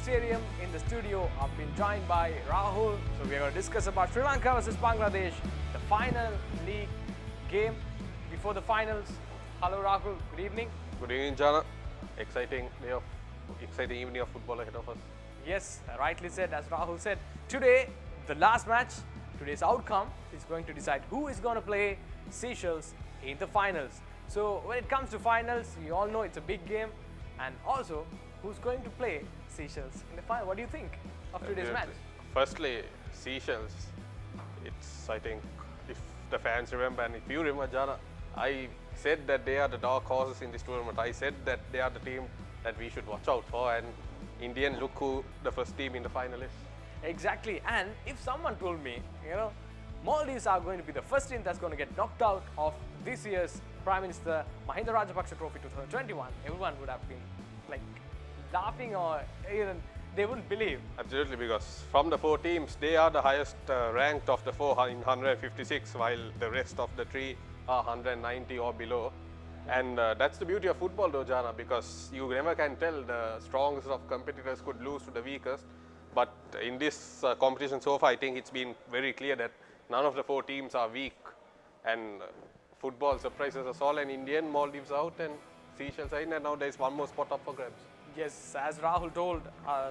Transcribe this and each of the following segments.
stadium. In the studio, I've been joined by Rahul. So we're going to discuss about Sri Lanka versus Bangladesh, the final league game before the finals. Hello Rahul, good evening. Good evening, Jana. Exciting evening of football ahead of us. Yes, rightly said. As Rahul said, today the last match, today's outcome is going to decide who is going to play Seychelles in the finals. So when it comes to finals, you all know it's a big game, and also who's going to play Seychelles in the final. What do you think of today's match? Firstly, Seychelles, I think, if the fans remember, and if you remember, Jana, I said that they are the dark horses in this tournament. I said that they are the team that we should watch out for, and Indian, look who the first team in the final is. Exactly, and if someone told me, Maldives are going to be the first team that's going to get knocked out of this year's Prime Minister Mahinda Rajapaksa Trophy 2021, everyone would have been like laughing, or even they wouldn't believe. Absolutely, because from the 4 teams, they are the highest ranked of the 4 in 156, while the rest of the 3 are 190 or below. And that's the beauty of football though, Jana, because you never can tell. The strongest of competitors could lose to the weakest. But in this competition so far, I think it's been very clear that none of the 4 teams are weak. And football surprises us all, and Indian, Maldives out, and Seychelles in, and now there's one more spot up for grabs. Yes, as Rahul told,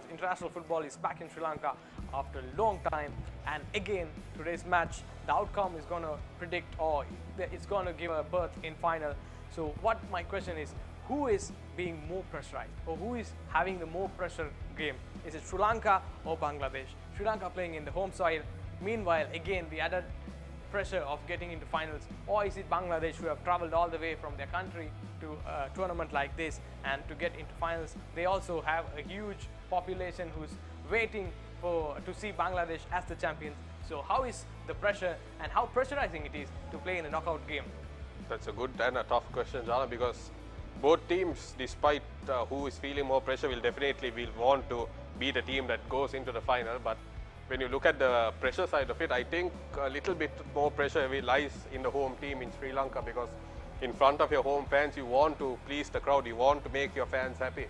international football is back in Sri Lanka after a long time, and again today's match, the outcome is going to predict, or it's going to give a berth in final. So what my question is, who is being more pressurized, or who is having the more pressure game? Is it Sri Lanka or Bangladesh? Sri Lanka playing in the home soil, meanwhile again the added pressure of getting into finals, or is it Bangladesh who have traveled all the way from their country to a tournament like this and to get into finals? They also have a huge population who's waiting to see Bangladesh as the champions. So how is the pressure, and how pressurizing it is to play in a knockout game? That's a good and a tough question, Jana, because both teams, despite who is feeling more pressure, will want to be the team that goes into the final. But when you look at the pressure side of it, I think a little bit more pressure lies in the home team in Sri Lanka, because in front of your home fans, you want to please the crowd, you want to make your fans happy.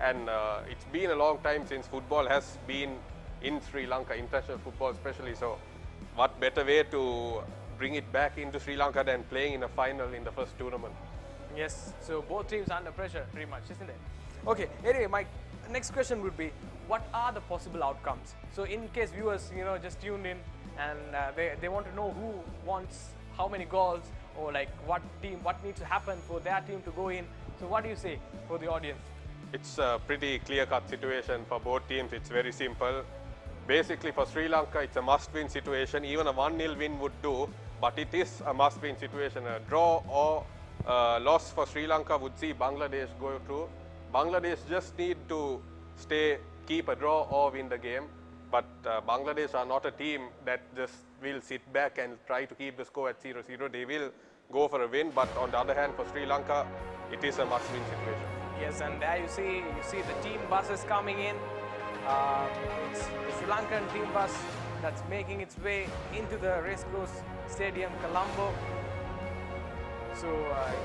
And it's been a long time since football has been in Sri Lanka, international football especially. So what better way to bring it back into Sri Lanka than playing in a final in the first tournament? Yes, so both teams are under pressure pretty much, isn't it? Okay, anyway, my next question would be, what are the possible outcomes? So in case viewers, just tuned in and they want to know who wants how many goals, or like what needs to happen for their team to go in. So what do you say for the audience? It's a pretty clear-cut situation for both teams. It's very simple. Basically for Sri Lanka, it's a must-win situation. Even a 1-0 win would do, but it is a must-win situation. A draw or loss for Sri Lanka would see Bangladesh go through. Bangladesh just need to keep a draw or win the game. But Bangladesh are not a team that just will sit back and try to keep the score at 0-0. They will go for a win, but on the other hand, for Sri Lanka, it is a must-win situation. Yes, and there you see the team buses coming in. It's the Sri Lankan team bus that's making its way into the racecourse stadium, Colombo. So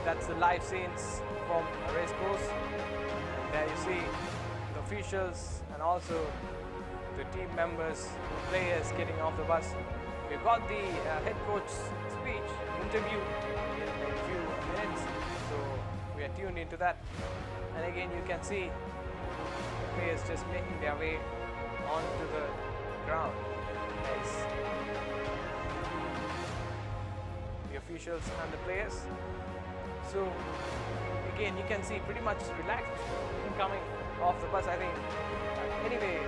that's the live scenes from a racecourse. And there you see the officials and also the team members, the players getting off the bus. We've got the head coach's speech, interview in a few minutes. So we are tuned into that. And again, you can see the players just making their way onto the ground. Nice. The officials and the players. So again, you can see pretty much relaxed coming off the bus. I think anyway,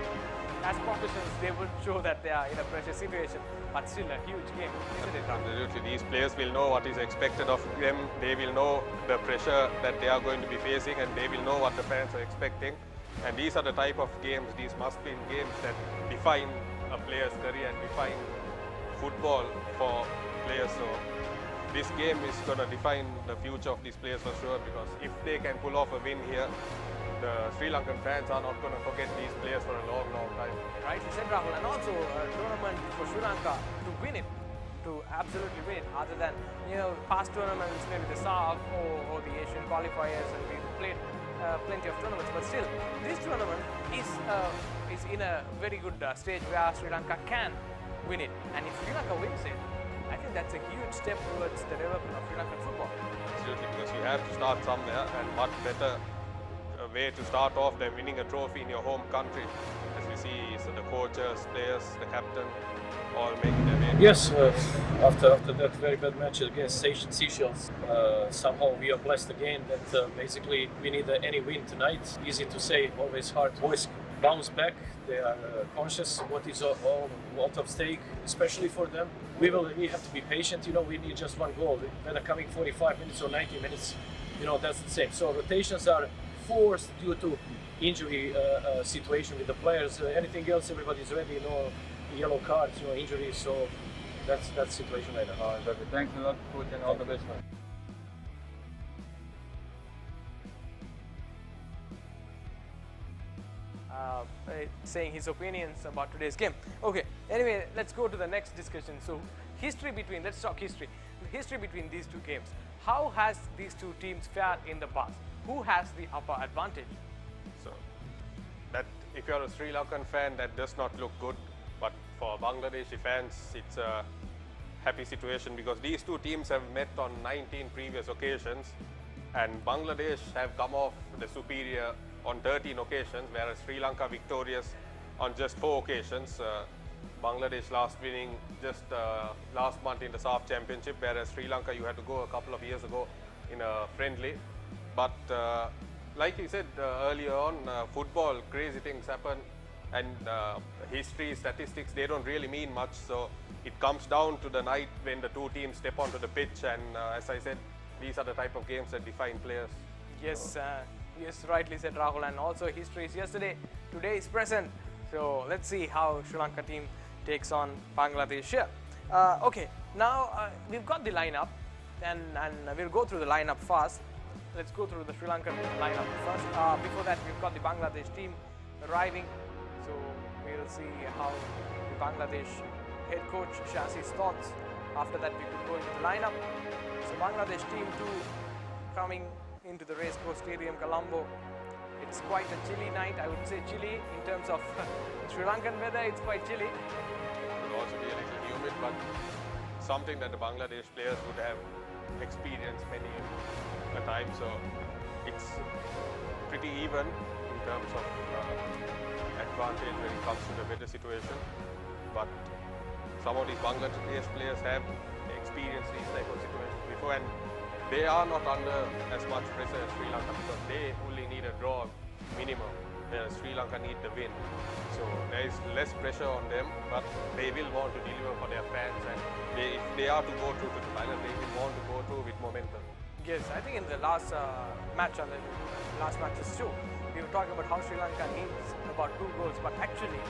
as professionals, they would show that they are in a pressure situation, but still a huge game, isn't it? Absolutely. These players will know what is expected of them. They will know the pressure that they are going to be facing, and they will know what the fans are expecting. And these are the type of games, these must-win games, that define a player's career and define football for players. So this game is going to define the future of these players for sure, because if they can pull off a win here, the Sri Lankan fans are not going to forget these players for a long, long time. Right, you said, Rahul, and also a tournament for Sri Lanka to win it, to absolutely win it, other than, past tournaments, maybe the SAF or the Asian qualifiers, and we played plenty of tournaments, but still, this tournament is in a very good stage where Sri Lanka can win it. And if Sri Lanka wins it, I think that's a huge step towards the development of Sri Lankan football. Absolutely, because you have to start somewhere, and what better way to start off than winning a trophy in your home country. As we see, so the coaches, players, the captain, all making their way. Yes, after that very bad match against Seychelles, somehow we are blessed again that basically we need any win tonight. Easy to say, always hard. Boys bounce back. They are conscious what is all out of stake, especially for them. We have to be patient. We need just one goal. Whether coming 45 minutes or 90 minutes, that's the same. So rotations are forced due to injury situation with the players. Anything else, everybody's ready. Yellow cards, injuries. So that's the situation right now. Thanks a lot, coach, and all the best. Saying his opinions about today's game. Okay, anyway, let's go to the next discussion. So, let's talk history. The history between these two games. How has these two teams fared in the past? Who has the upper advantage? So, that if you're a Sri Lankan fan, that does not look good. But for Bangladeshi fans, it's a happy situation because these two teams have met on 19 previous occasions, and Bangladesh have come off the superior on 13 occasions, whereas Sri Lanka victorious on just 4 occasions. Bangladesh last winning just last month in the SAF Championship, whereas Sri Lanka you had to go a couple of years ago in a friendly. But like you said earlier on, football, crazy things happen, and history, statistics, they don't really mean much. So it comes down to the night when the two teams step onto the pitch, and as I said, these are the type of games that define players. Yes, yes, rightly said, Rahul. And also history is yesterday, today is present. So let's see how Sri Lanka team takes on Bangladesh here. Okay, now we've got the lineup, and we'll go through the lineup fast. Let's go through the Sri Lankan lineup first. Before that, we've got the Bangladesh team arriving. So we'll see how the Bangladesh head coach shares his thoughts. After that, we could go into the lineup. So Bangladesh team 2 coming into the Race Course Stadium, Colombo. It's quite a chilly night. I would say chilly in terms of Sri Lankan weather. It's quite chilly. It would also be a little humid, but something that the Bangladesh players would have experienced many a time. So it's pretty even in terms of advantage when it comes to the weather situation. But some of these Bangladesh players have experienced these type of situations before, and they are not under as much pressure as Sri Lanka because they only need a draw minimum, whereas Sri Lanka need the win. So there is less pressure on them, but they will want to deliver for their fans, and if they are to go through to the final, they will want to go through with momentum. Yes, I think in the last match and the last matches too, we were talking about how Sri Lanka needs about 2 goals, but actually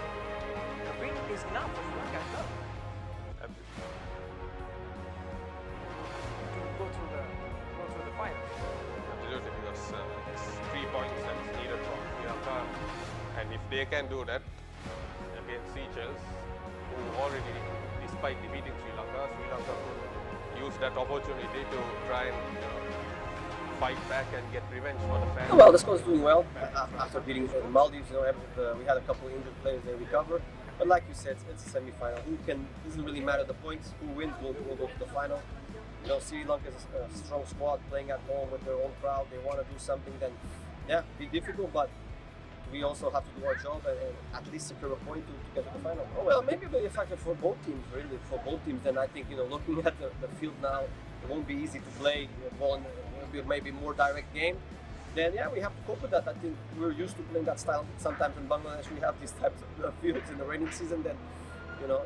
the win is enough for Sri Lanka as well to go through the final. Absolutely, because it's 3 points that's needed for Sri Lanka, and if they can do that against Seychelles, who already, despite defeating Sri Lanka could use that opportunity to try and fight back and get revenge for the fans. Well, the squad's doing well after beating the Maldives. We had a couple of injured players, they recovered. But like you said, it's a semi-final. Doesn't really matter the points. Who wins will go to the final. Sri Lanka is a strong squad playing at home with their own crowd. They want to do something, then yeah, be difficult, but we also have to do our job and at least secure a point to get to the final. Oh, well, maybe a factor for both teams, really. For both teams, then I think, looking at the field now, it won't be easy to play. Ball will be maybe more direct game. Then yeah, we have to cope with that. I think we're used to playing that style. Sometimes in Bangladesh we have these types of fields in the rainy season. Then it'll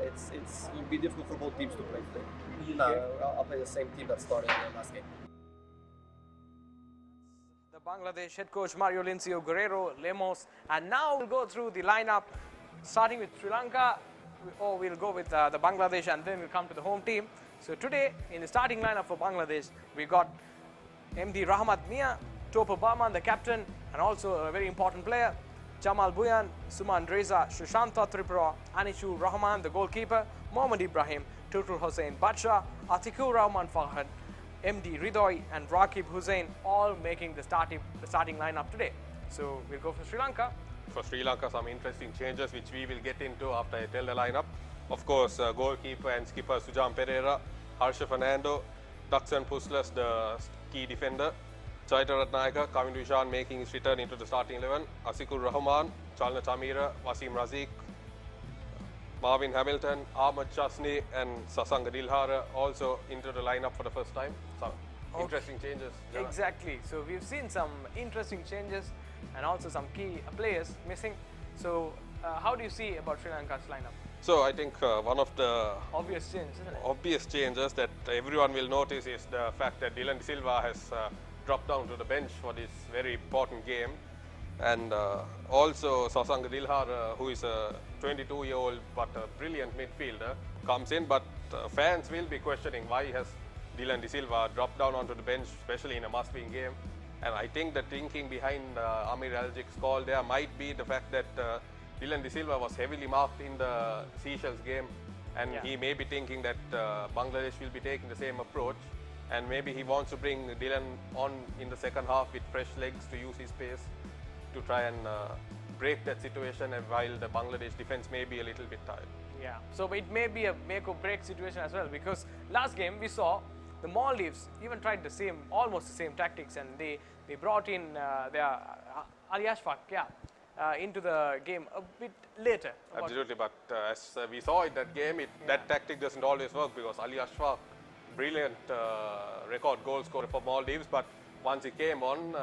be difficult for both teams to play today. I'll play the same team that started in the last game. The Bangladesh head coach Mario Lincio, Guerrero, Lemos, and now we'll go through the lineup, starting with Sri Lanka, or we'll go with the Bangladesh, and then we'll come to the home team. So today, in the starting lineup for Bangladesh, we got MD Rahmat Mia, Topa Barman, the captain, and also a very important player, Jamal Buyan, Suman Reza, Shushanta Tripura, Anishur Rahman, the goalkeeper, Mohammad Ibrahim, Tutul Hossain Badsha, Atikur Rahman Fahad, MD Ridoy and Rakib Hussain all making the starting lineup today. So we'll go for Sri Lanka. For Sri Lanka, some interesting changes which we will get into after I tell the lineup. Of course, goalkeeper and skipper Sujam Pereira, Harsha Fernando, Daxan Puslas, the key defender, Chaitra Ratnayaka, Kavin Vishan making his return into the starting 11, Asikur Rahman, Chalna Tamira, Wasim Razik, Marvin Hamilton, Ahmad Chasni and Sasanga Dilhara also into the lineup for the first time. Some interesting changes. Jana. Exactly. So we've seen some interesting changes and also some key players missing. So how do you see about Sri Lanka's lineup? So I think one of the Obvious change, isn't it? obvious changes that everyone will notice is the fact that Dylan De Silva has dropped down to the bench for this very important game. And also Sasanga Dilhara, who is a 22-year-old but a brilliant midfielder, comes in. But fans will be questioning why has Dylan De Silva dropped down onto the bench, especially in a must-win game. And I think the thinking behind Amir Aljic's call there might be the fact that Dylan De Silva was heavily marked in the Seychelles game, and he may be thinking that Bangladesh will be taking the same approach, and maybe he wants to bring Dylan on in the second half with fresh legs to use his pace to try and break that situation, and while the Bangladesh defense may be a little bit tired. Yeah, so it may be a make or break situation as well, because last game we saw the Maldives even tried almost the same tactics, and they brought in their Ali Ashfaq, into the game a bit later. Absolutely, but as we saw in that game, that tactic doesn't always work, because Ali Ashfaq, brilliant record goal scorer for Maldives, but once he came on,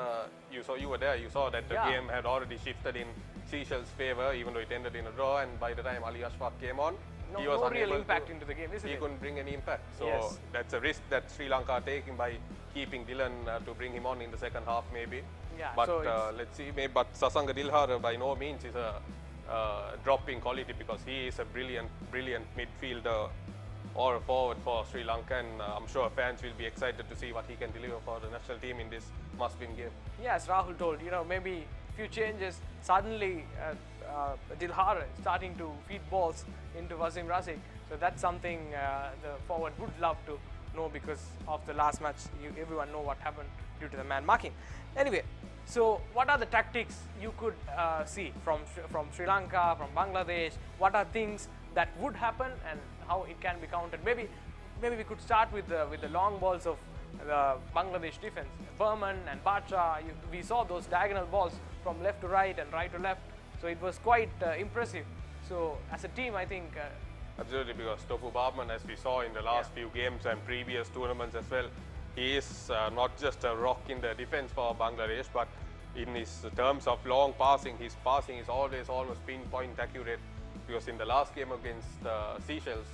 you were there, you saw that the game had already shifted in Seychelles' favour, even though it ended in a draw, and by the time Ali Ashfaq came on, he was no unable real impact into the game, isn't he it? couldn't bring any impact. So that's a risk that Sri Lanka are taking by keeping Dylan to bring him on in the second half maybe. Yeah, but so let's see. But Sasanga Dilhara by no means is a drop in quality, because he is a brilliant midfielder or a forward for Sri Lanka, and I'm sure fans will be excited to see what he can deliver for the national team in this must-win game. Yes, Rahul told, maybe few changes, suddenly Dilhara starting to feed balls into Wasim Razik. So that's something the forward would love to know, because of the last match, everyone know what happened due to the man marking. Anyway, so what are the tactics you could see from Sri Lanka, from Bangladesh? What are things that would happen and how it can be countered? Maybe we could start with the long balls of the Bangladesh defense. Berman and Batra, we saw those diagonal balls from left to right and right to left. So it was quite impressive. So as a team, I think... Absolutely, because Tofu Barman, as we saw in the last few games and previous tournaments as well, he is not just a rock in the defense for Bangladesh, but in his terms of long passing, his passing is always almost pinpoint accurate, because in the last game against Seychelles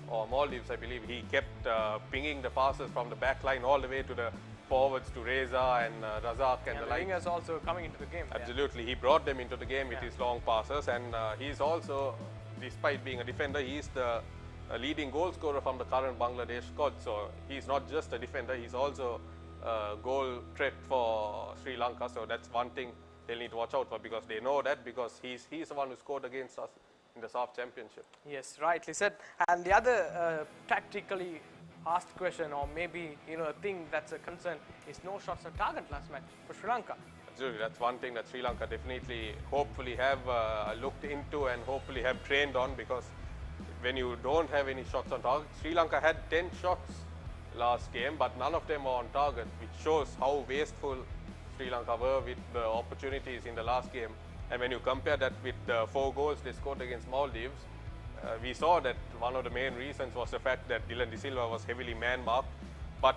or Maldives, I believe, he kept pinging the passes from the back line all the way to the forwards to Reza and Razak and the like. wingers also coming into the game. Absolutely, he brought them into the game with his long passes, and he's also, despite being a defender, he's the leading goal scorer from the current Bangladesh squad. So he's not just a defender, he's also a goal threat for Sri Lanka. So that's one thing they'll need to watch out for, because they know that, because he's the one who scored against us in the SAF Championship. Yes, rightly said. And the other tactically asked question, or maybe a thing that's a concern, is no shots on target last match for Sri Lanka. Absolutely, that's one thing that Sri Lanka definitely, hopefully have looked into and hopefully have trained on, because when you don't have any shots on target, Sri Lanka had 10 shots last game, but none of them were on target, which shows how wasteful Sri Lanka were with the opportunities in the last game. And when you compare that with the 4 goals they scored against Maldives, we saw that one of the main reasons was the fact that Dylan De Silva was heavily man-marked. But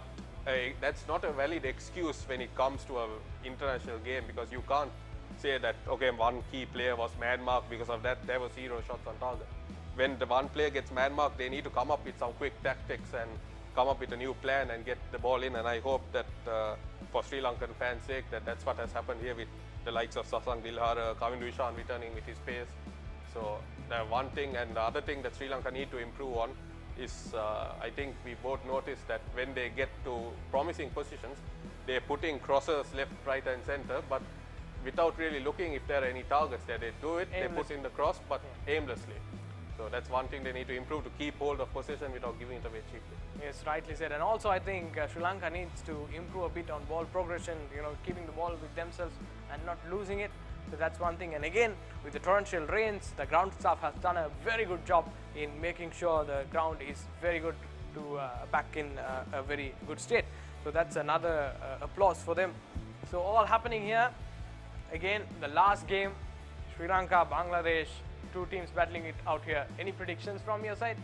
that's not a valid excuse when it comes to an international game, because you can't say that, okay, one key player was man-marked, because of that there were 0 shots on target. When the one player gets man-marked, they need to come up with some quick tactics and come up with a new plan and get the ball in. And I hope that for Sri Lankan fans' sake, that's what has happened here with the likes of Sasang Dilhara, Kavin Vishan returning with his pace. So one thing, and the other thing that Sri Lanka need to improve on is, I think we both noticed that when they get to promising positions, they're putting crosses left, right and center, but without really looking if there are any targets there. They do it, they put in the cross, but aimlessly. So that's one thing they need to improve, to keep hold of possession without giving it away cheaply. Yes, rightly said. And also I think Sri Lanka needs to improve a bit on ball progression, keeping the ball with themselves and not losing it. So that's one thing. And again, with the torrential rains, the ground staff has done a very good job in making sure the ground is very good to back in a very good state. So that's another applause for them. So all happening here. Again, the last game, Sri Lanka, Bangladesh, two teams battling it out here. Any predictions from your side?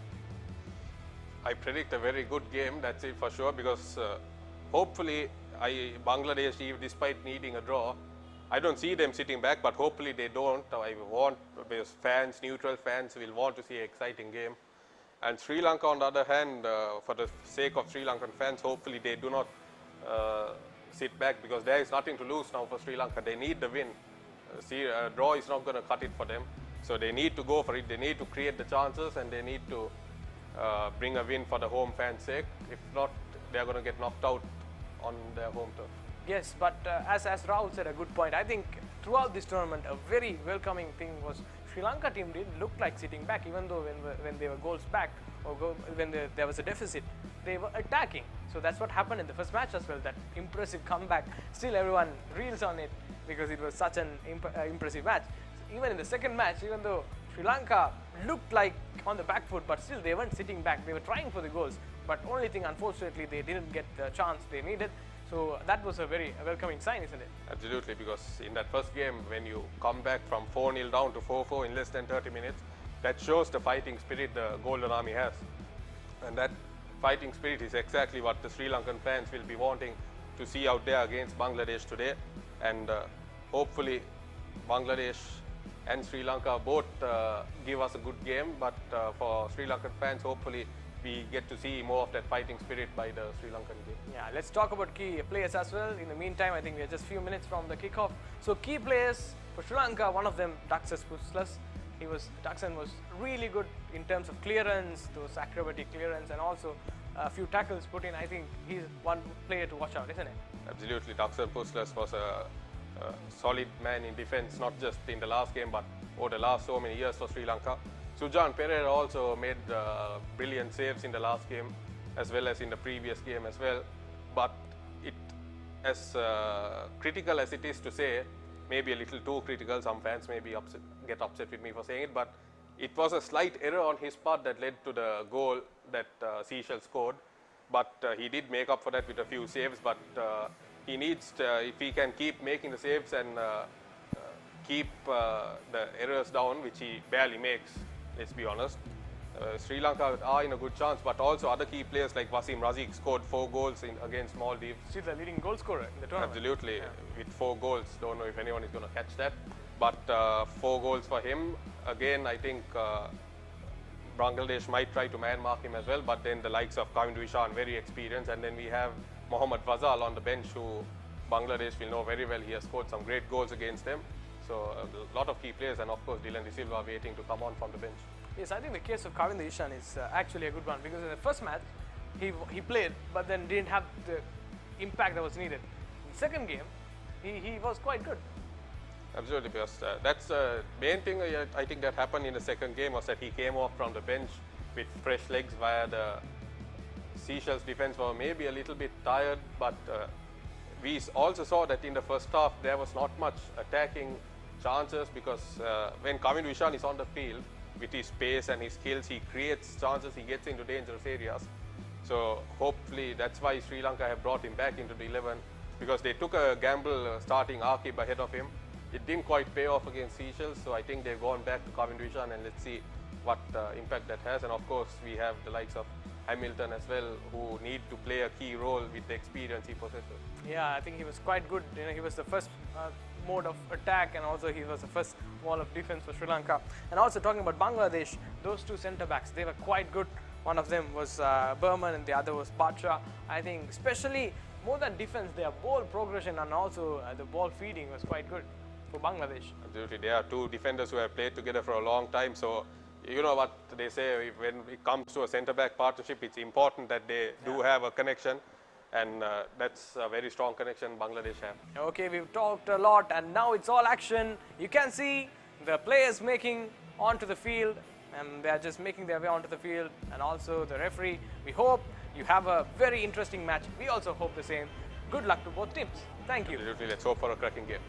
I predict a very good game, that's it for sure, because hopefully Bangladesh, despite needing a draw, I don't see them sitting back, but hopefully they don't. I want, because fans, neutral fans will want to see an exciting game. And Sri Lanka, on the other hand, for the sake of Sri Lankan fans, hopefully they do not sit back, because there is nothing to lose now for Sri Lanka. They need the win. A draw is not going to cut it for them. So they need to go for it. They need to create the chances, and they need to bring a win for the home fans' sake. If not, they are going to get knocked out on their home turf. Yes, but as Rahul said, a good point. I think throughout this tournament, a very welcoming thing was Sri Lanka team didn't look like sitting back, even though when they were goals back or when there was a deficit, they were attacking. So that's what happened in the first match as well. That impressive comeback. Still, everyone reels on it because it was such an impressive match. Even in the second match, even though Sri Lanka looked like on the back foot, but still they weren't sitting back. They were trying for the goals, but only thing, unfortunately, they didn't get the chance they needed. So that was a very welcoming sign, isn't it? Absolutely, because in that first game, when you come back from 4-0 down to 4-4 in less than 30 minutes, that shows the fighting spirit the Golden Army has. And that fighting spirit is exactly what the Sri Lankan fans will be wanting to see out there against Bangladesh today. And hopefully Bangladesh and Sri Lanka both give us a good game, but for Sri Lankan fans, hopefully we get to see more of that fighting spirit by the Sri Lankan game. Yeah, let's talk about key players as well. In the meantime, I think we are just a few minutes from the kickoff. So key players for Sri Lanka, one of them, Daxan Puslas. Daxan was really good in terms of clearance, those acrobatic clearance, and also a few tackles put in. I think he's one player to watch out, isn't it? Absolutely, Daxan Puslas was a solid man in defense, not just in the last game, but over the last so many years for Sri Lanka. Sujan Pereira also made brilliant saves in the last game, as well as in the previous game as well. But as critical as it is to say, maybe a little too critical, some fans may get upset with me for saying it, but it was a slight error on his part that led to the goal that Seychelles scored. But he did make up for that with a few saves, but he needs to, if he can keep making the saves and keep the errors down, which he barely makes, let's be honest. Sri Lanka are in a good chance, but also other key players like Wasim Razik scored 4 goals against Maldives. Still the leading goal scorer in the tournament. Absolutely, yeah. With 4 goals. Don't know if anyone is going to catch that. But 4 goals for him. Again, I think Bangladesh might try to man-mark him as well, but then the likes of Kavin Vishan, very experienced, and then we have Mohammad Fazal on the bench, who Bangladesh will know very well. He has scored some great goals against them. So a lot of key players, and of course Dylan De Silva waiting to come on from the bench. Yes, I think the case of Kavin Vishan is actually a good one, because in the first match he played but then didn't have the impact that was needed. In the second game he was quite good. Absolutely, because that's the main thing I think that happened in the second game, was that he came off from the bench with fresh legs, via the Seychelles defense were maybe a little bit tired, but we also saw that in the first half there was not much attacking chances, because when Kavin Vishan is on the field with his pace and his skills, he creates chances, he gets into dangerous areas. So hopefully that's why Sri Lanka have brought him back into the 11, because they took a gamble starting Akib ahead of him. It didn't quite pay off against Seychelles, so I think they've gone back to Kavin Vishan, and let's see what impact that has. And of course we have the likes of Hamilton as well, who need to play a key role with the experience he possesses. Yeah, I think he was quite good. He was the first mode of attack, and also he was the first wall of defense for Sri Lanka. And also talking about Bangladesh, those two centre backs, they were quite good. One of them was Burman and the other was Batra. I think especially more than defense, their ball progression and also the ball feeding was quite good for Bangladesh. Absolutely, there are two defenders who have played together for a long time, so you know what they say, when it comes to a centre-back partnership, it's important that they do have a connection, and that's a very strong connection Bangladesh have. Okay, we've talked a lot, and now it's all action. You can see the players making onto the field. and they are just making their way onto the field, and also the referee. We hope you have a very interesting match. We also hope the same. Good luck to both teams. Thank you. Absolutely. Let's hope for a cracking game.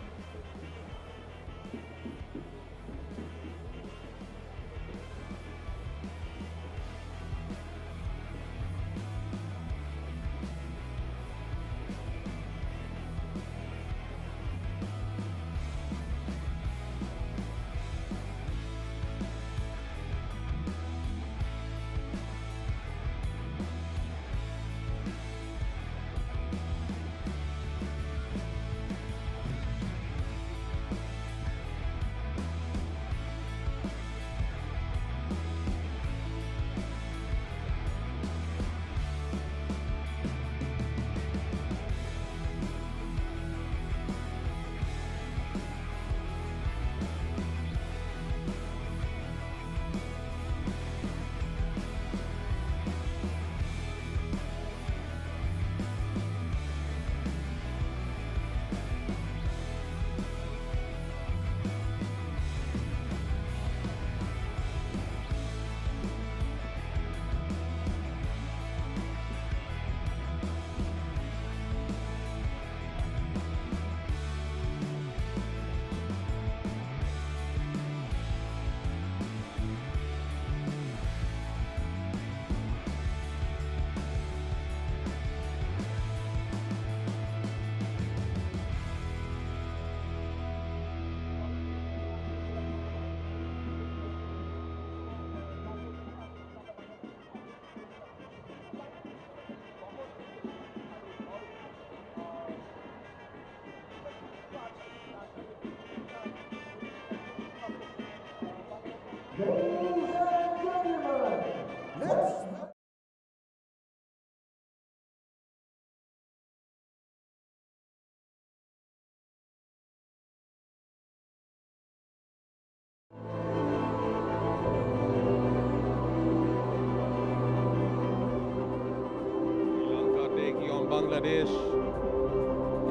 Bangladesh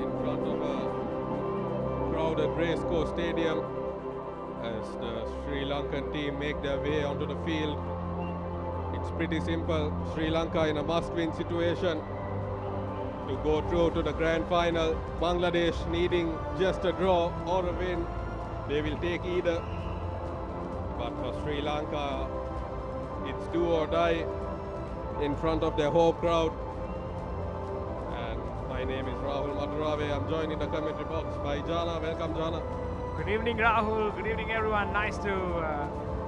in front of a crowded racecourse stadium as the Sri Lankan team make their way onto the field. It's pretty simple. Sri Lanka in a must-win situation to go through to the grand final. Bangladesh needing just a draw or a win. They will take either. But for Sri Lanka, it's do or die in front of their home crowd. My name is Rahul Madurave. I'm joined in the commentary box by Jana. Welcome, Jana. Good evening, Rahul. Good evening, everyone. Nice to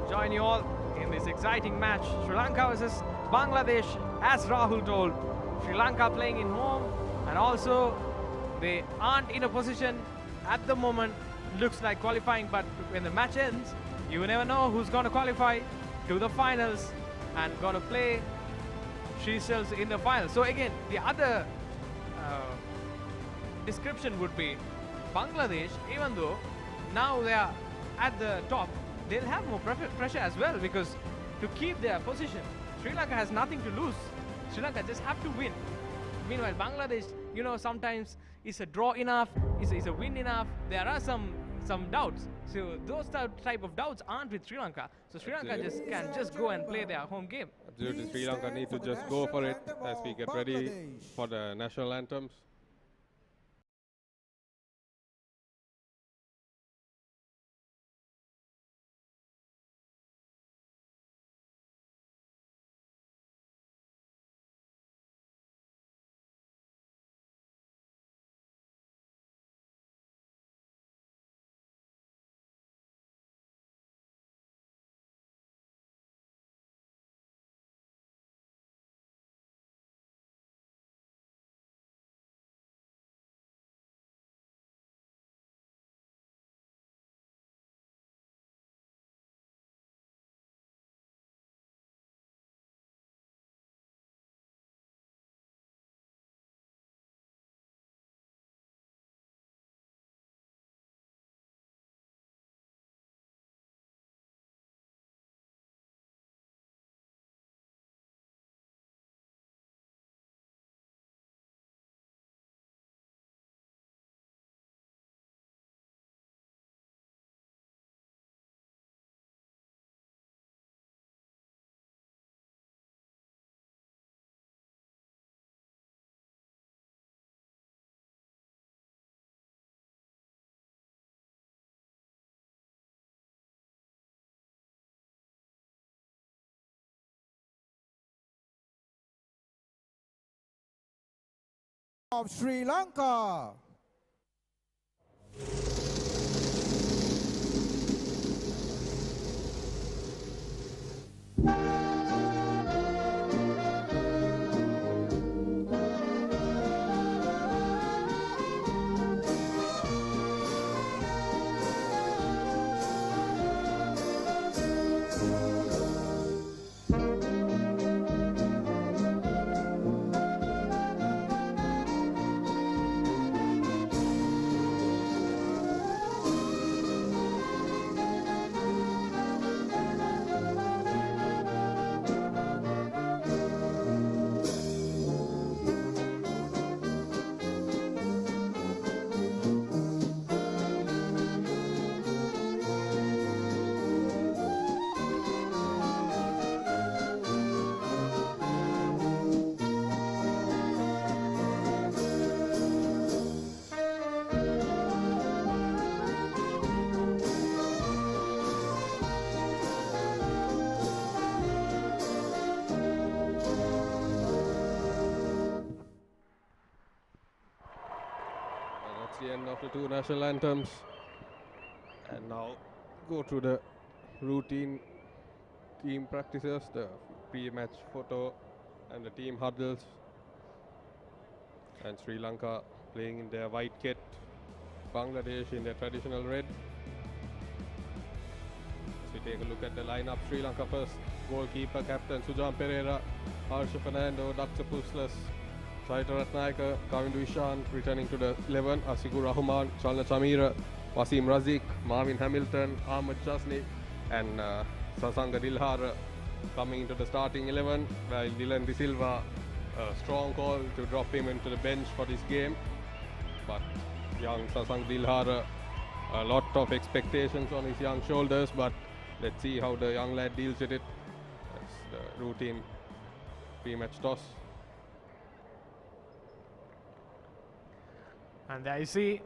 join you all in this exciting match. Sri Lanka versus Bangladesh, as Rahul told. Sri Lanka playing in home, and also they aren't in a position at the moment, looks like qualifying, but when the match ends, you never know who's going to qualify to the finals and going to play Seychelles in the finals. So again, the other description would be Bangladesh, even though now they are at the top, they'll have more pressure as well, because to keep their position, Sri Lanka has nothing to lose. Sri Lanka just have to win. Meanwhile, Bangladesh, you know, sometimes is a draw enough, is a win enough. There are some doubts. So those type of doubts aren't with Sri Lanka. So Sri Lanka can just go and play their home game. Absolutely, Sri Lanka need to just go for it as we get ready for the national anthems. of Sri Lanka. The end of the two national anthems, and now go through the routine team practices, the pre-match photo and the team huddles, and Sri Lanka playing in their white kit, Bangladesh in their traditional red. As we take a look at the lineup, Sri Lanka first, goalkeeper captain Sujan Pereira, Harsha Fernando, Dr. Puslas, Saita Ratnayaka, Kavindu Ishan returning to the 11, Asigur Rahman, Chalna Chamira, Wasim Razik, Marvin Hamilton, Ahmed Chasni and Sasanga Dilhara coming into the starting 11, while Dylan De Silva, a strong call to drop him into the bench for this game. But young Sasang Dilhara, a lot of expectations on his young shoulders, but let's see how the young lad deals with it. That's the routine pre-match toss. And there you see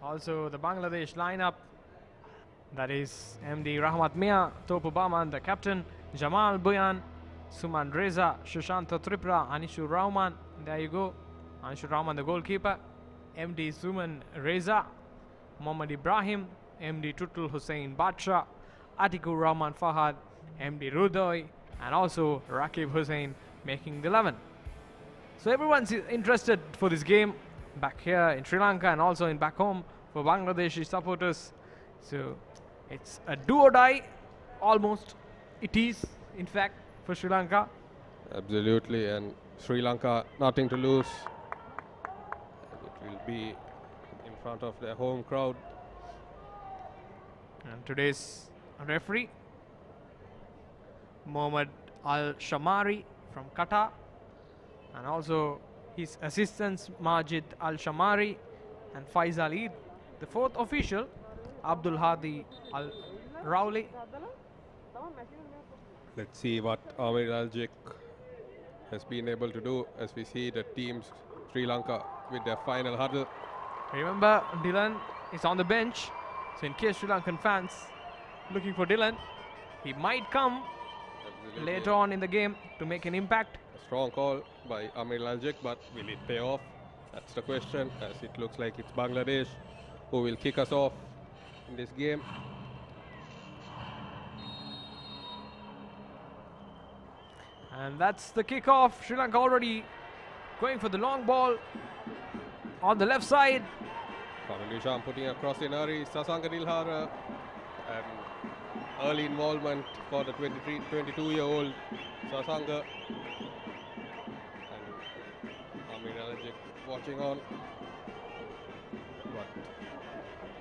also the Bangladesh lineup. That is MD Rahmat Mia, Topu Baman, the captain, Jamal Buyan, Suman Reza, Shushanta Tripura, Anishu Rahman. There you go. Anishu Rahman, the goalkeeper. MD Suman Reza, Mohammad Ibrahim, MD Tutul Hussein Badsha, Atikur Rahman Fahad, MD Rudoy, and also Rakib Hussein making the 11. So everyone's interested for this game back here in Sri Lanka and also in back home for Bangladeshi supporters. So it's a do or die, almost. It is, in fact, for Sri Lanka. Absolutely, and Sri Lanka nothing to lose. And it will be in front of their home crowd. And today's referee, Mohammad Al Shamari from Qatar, and also his assistants Majid Al Shamari and Faisal Eid. The fourth official, Abdul Hadi Al Rowley. Let's see what Amir Aljik has been able to do as we see the teams Sri Lanka with their final huddle. Remember, Dylan is on the bench, so in case Sri Lankan fans looking for Dylan, he might come later on in the game to make an impact. A strong call by Amir Aljik, but will it pay off? That's the question, as it looks like it's Bangladesh who will kick us off in this game. And that's the kickoff. Sri Lanka already going for the long ball on the left side. Kavindu Ishan putting across in hurry, Sasanga Dilhara, and early involvement for the 22-year-old Sasanga. And Amir Aljik watching on. But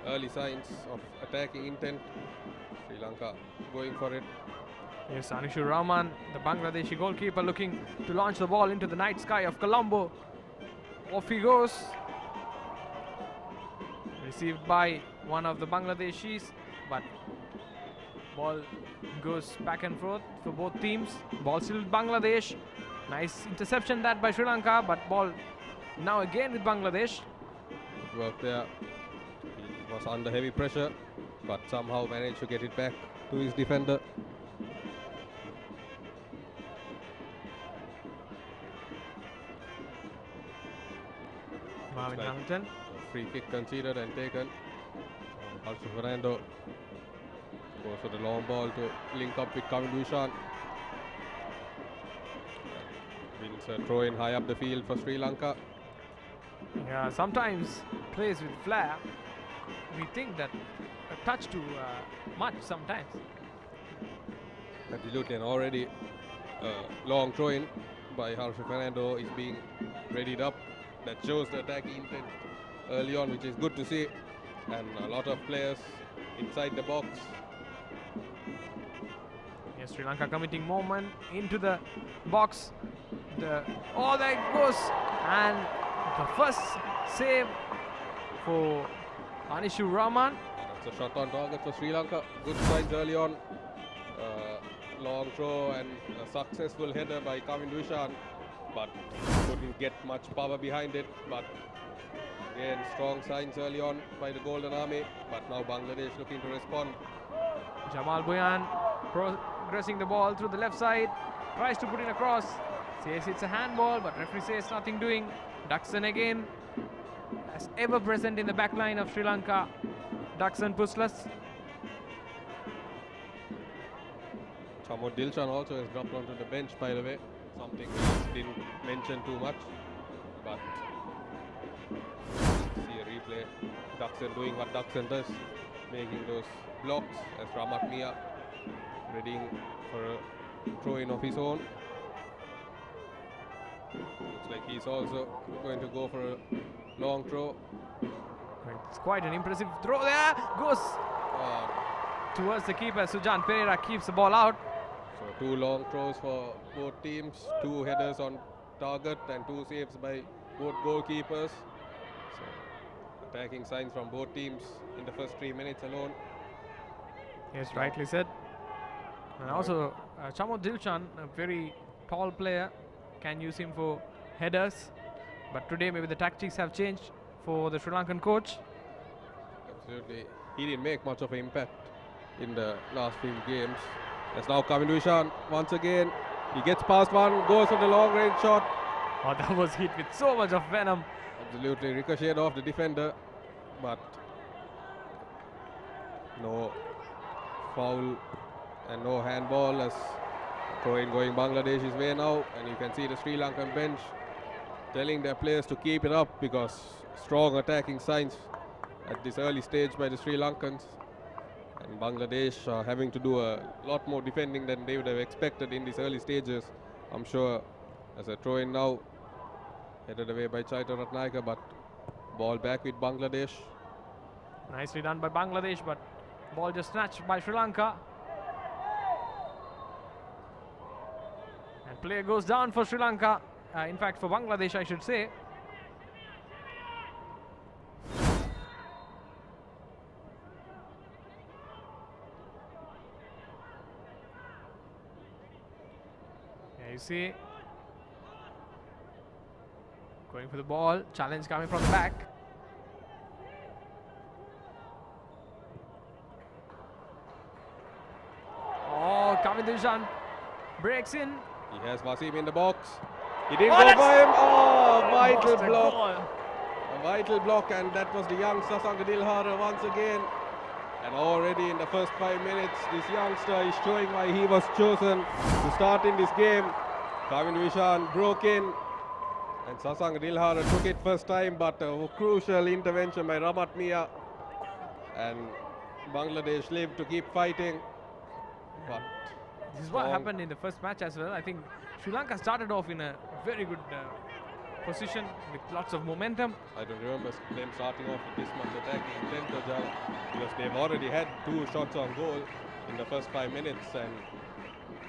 early signs of attacking intent. Sri Lanka going for it. Yes, Anishu Rahman, the Bangladeshi goalkeeper, looking to launch the ball into the night sky of Colombo. Off he goes. Received by one of the Bangladeshis, but ball goes back and forth for both teams. Ball still with Bangladesh. Nice interception that by Sri Lanka, but ball now again with Bangladesh. Good work there. He was under heavy pressure, but somehow managed to get it back to his defender. now in Hamilton. Free kick conceded and taken. Harsha Fernando goes for the long ball to link up with Kavin Dushan. Wins a throw in high up the field for Sri Lanka. Yeah, sometimes plays with flair. We think that a touch too much sometimes. Absolutely, and already long throw in by Harsha Fernando is being readied up. That shows the attacking intent early on, which is good to see. And a lot of players inside the box. Yes, Sri Lanka committing movement into the box. There it goes, and the first save for Anishu Rahman. That's a shot on target for Sri Lanka. Good signs early on. Long throw and a successful header by Kavin Dushan, but couldn't get much power behind it. But again, strong signs early on by the Golden Army, but now Bangladesh looking to respond. Jamal Boyan progressing the ball through the left side, tries to put in a cross, says it's a handball, but referee says nothing doing. Daxon again, as ever present in the back line of Sri Lanka. Daxon Puslas. Chamod Dilshan also has dropped onto the bench, by the way, something we didn't mention too much, but see a replay. Daxon doing what Daxon does, making those blocks as Ramat Mia readying for a throw-in of his own. Looks like he's also going to go for a long throw. It's quite an impressive throw there. Goes towards the keeper. Sujan Pereira keeps the ball out. So 2 long throws for both teams, 2 headers on target and 2 saves by both goalkeepers. So attacking signs from both teams in the first 3 minutes alone. Yes, rightly said. And also Chamod Dilshan, a very tall player, can use him for headers. But today maybe the tactics have changed for the Sri Lankan coach. Absolutely. He didn't make much of an impact in the last few games. As now Kavin Dushan once again. He gets past one, goes for the long range shot. Oh, that was hit with so much of venom. Absolutely ricocheted off the defender, but no foul and no handball as throw-in going Bangladesh's way now. And you can see the Sri Lankan bench telling their players to keep it up because strong attacking signs at this early stage by the Sri Lankans. And Bangladesh are having to do a lot more defending than they would have expected in these early stages. I'm sure as a throw-in now, headed away by Chaitra Ratnayaka, but ball back with Bangladesh. Nicely done by Bangladesh, but ball just snatched by Sri Lanka. And player goes down for Sri Lanka. In fact, for Bangladesh, I should say. Yeah, you see, going for the ball, challenge coming from the back. Oh, Kavin Dushan breaks in. He has Wasim in the box. He didn't go for him. Oh, vital block. A vital block, and that was the young Sasanka Dilhara once again. And already in the first 5 minutes, this youngster is showing why he was chosen to start in this game. Kavin Dushan broke in, and Sasanka Dilhara took it first time, but a crucial intervention by Ramat Mia. And Bangladesh lived to keep fighting. But this is what happened in the first match as well. I think Sri Lanka started off in a very good position with lots of momentum. I don't remember them starting off with this much attacking intent, because they've already had 2 shots on goal in the first 5 minutes, and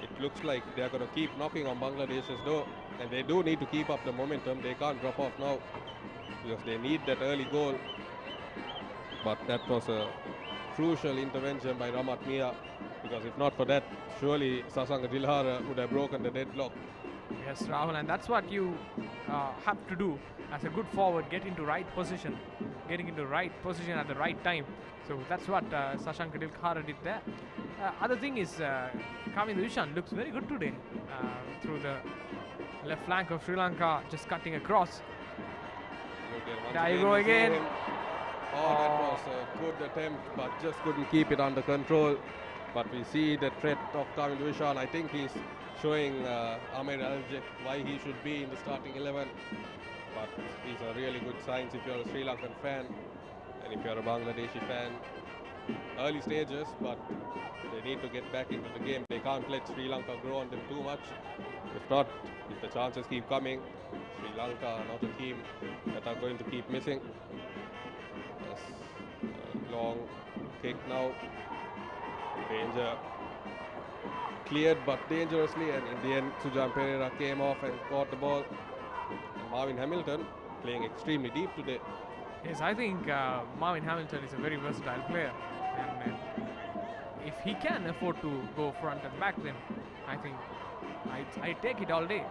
it looks like they're going to keep knocking on Bangladesh's door, and they do need to keep up the momentum. They can't drop off now because they need that early goal. But that was a crucial intervention by Ramat Mia, because if not for that, surely Sasanka Dilhara would have broken the deadlock. Yes, Rahul, and that's what you have to do as a good forward, get into right position, getting into right position at the right time. So that's what Sasanka Dilhara did there. Other thing is Kavin Dushan looks very good today through the left flank of Sri Lanka, just cutting across. Once There you again go we see again. him. Oh, that was a good attempt, but just couldn't keep it under control. But we see the threat of Kavin Vishan. I think he's showing Amir Aljek why he should be in the starting 11. But these are really good signs if you're a Sri Lankan fan and if you're a Bangladeshi fan. Early stages, but they need to get back into the game. They can't let Sri Lanka grow on them too much. If not, if the chances keep coming, Sri Lanka are not a team that are going to keep missing. Yes, long kick now. Danger. Cleared but dangerously, and in the end Sujan Pereira came off and caught the ball. And Marvin Hamilton playing extremely deep today. Yes, I think Marvin Hamilton is a very versatile player, and if he can afford to go front and back, then I think I take it all day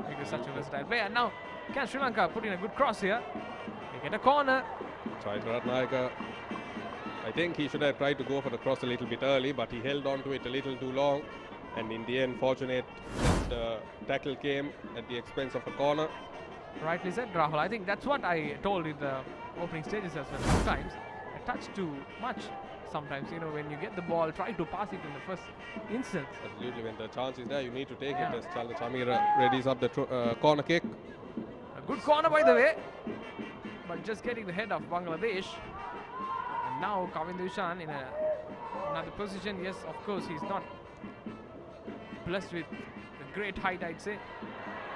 because such a versatile player. And now can Sri Lanka put in a good cross here? They get a corner. Chaitra Ratnayaka, I think he should have tried to go for the cross a little bit early, but he held on to it a little too long, and in the end fortunate that the tackle came at the expense of a corner. Rightly said, Rahul. I think that's what I told in the opening stages as well. Sometimes a touch too much. Sometimes, you know, when you get the ball, try to pass it in the first instance. Absolutely, when the chance is there, you need to take Yeah. it. As Chalna Chamira readies up the corner kick. A good corner, by the way, but just getting the head of Bangladesh. And now Kavind Vishan in another position. Yes, of course, he's not blessed with a great height, I'd say,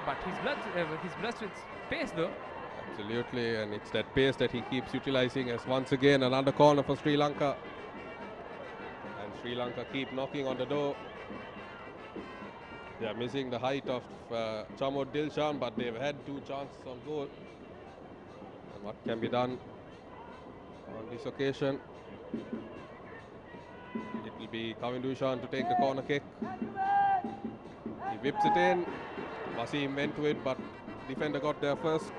but he's blessed with pace, though. Absolutely, and it's that pace that he keeps utilizing. As once again another corner for Sri Lanka. And Sri Lanka keep knocking on the door. They are missing the height of Chamod Dilshan, but they've had 2 chances on goal. And what can be done on this occasion? It will be Kavin Dushan to take the corner kick. He whips it in. Wasim went to it, but defender got there first.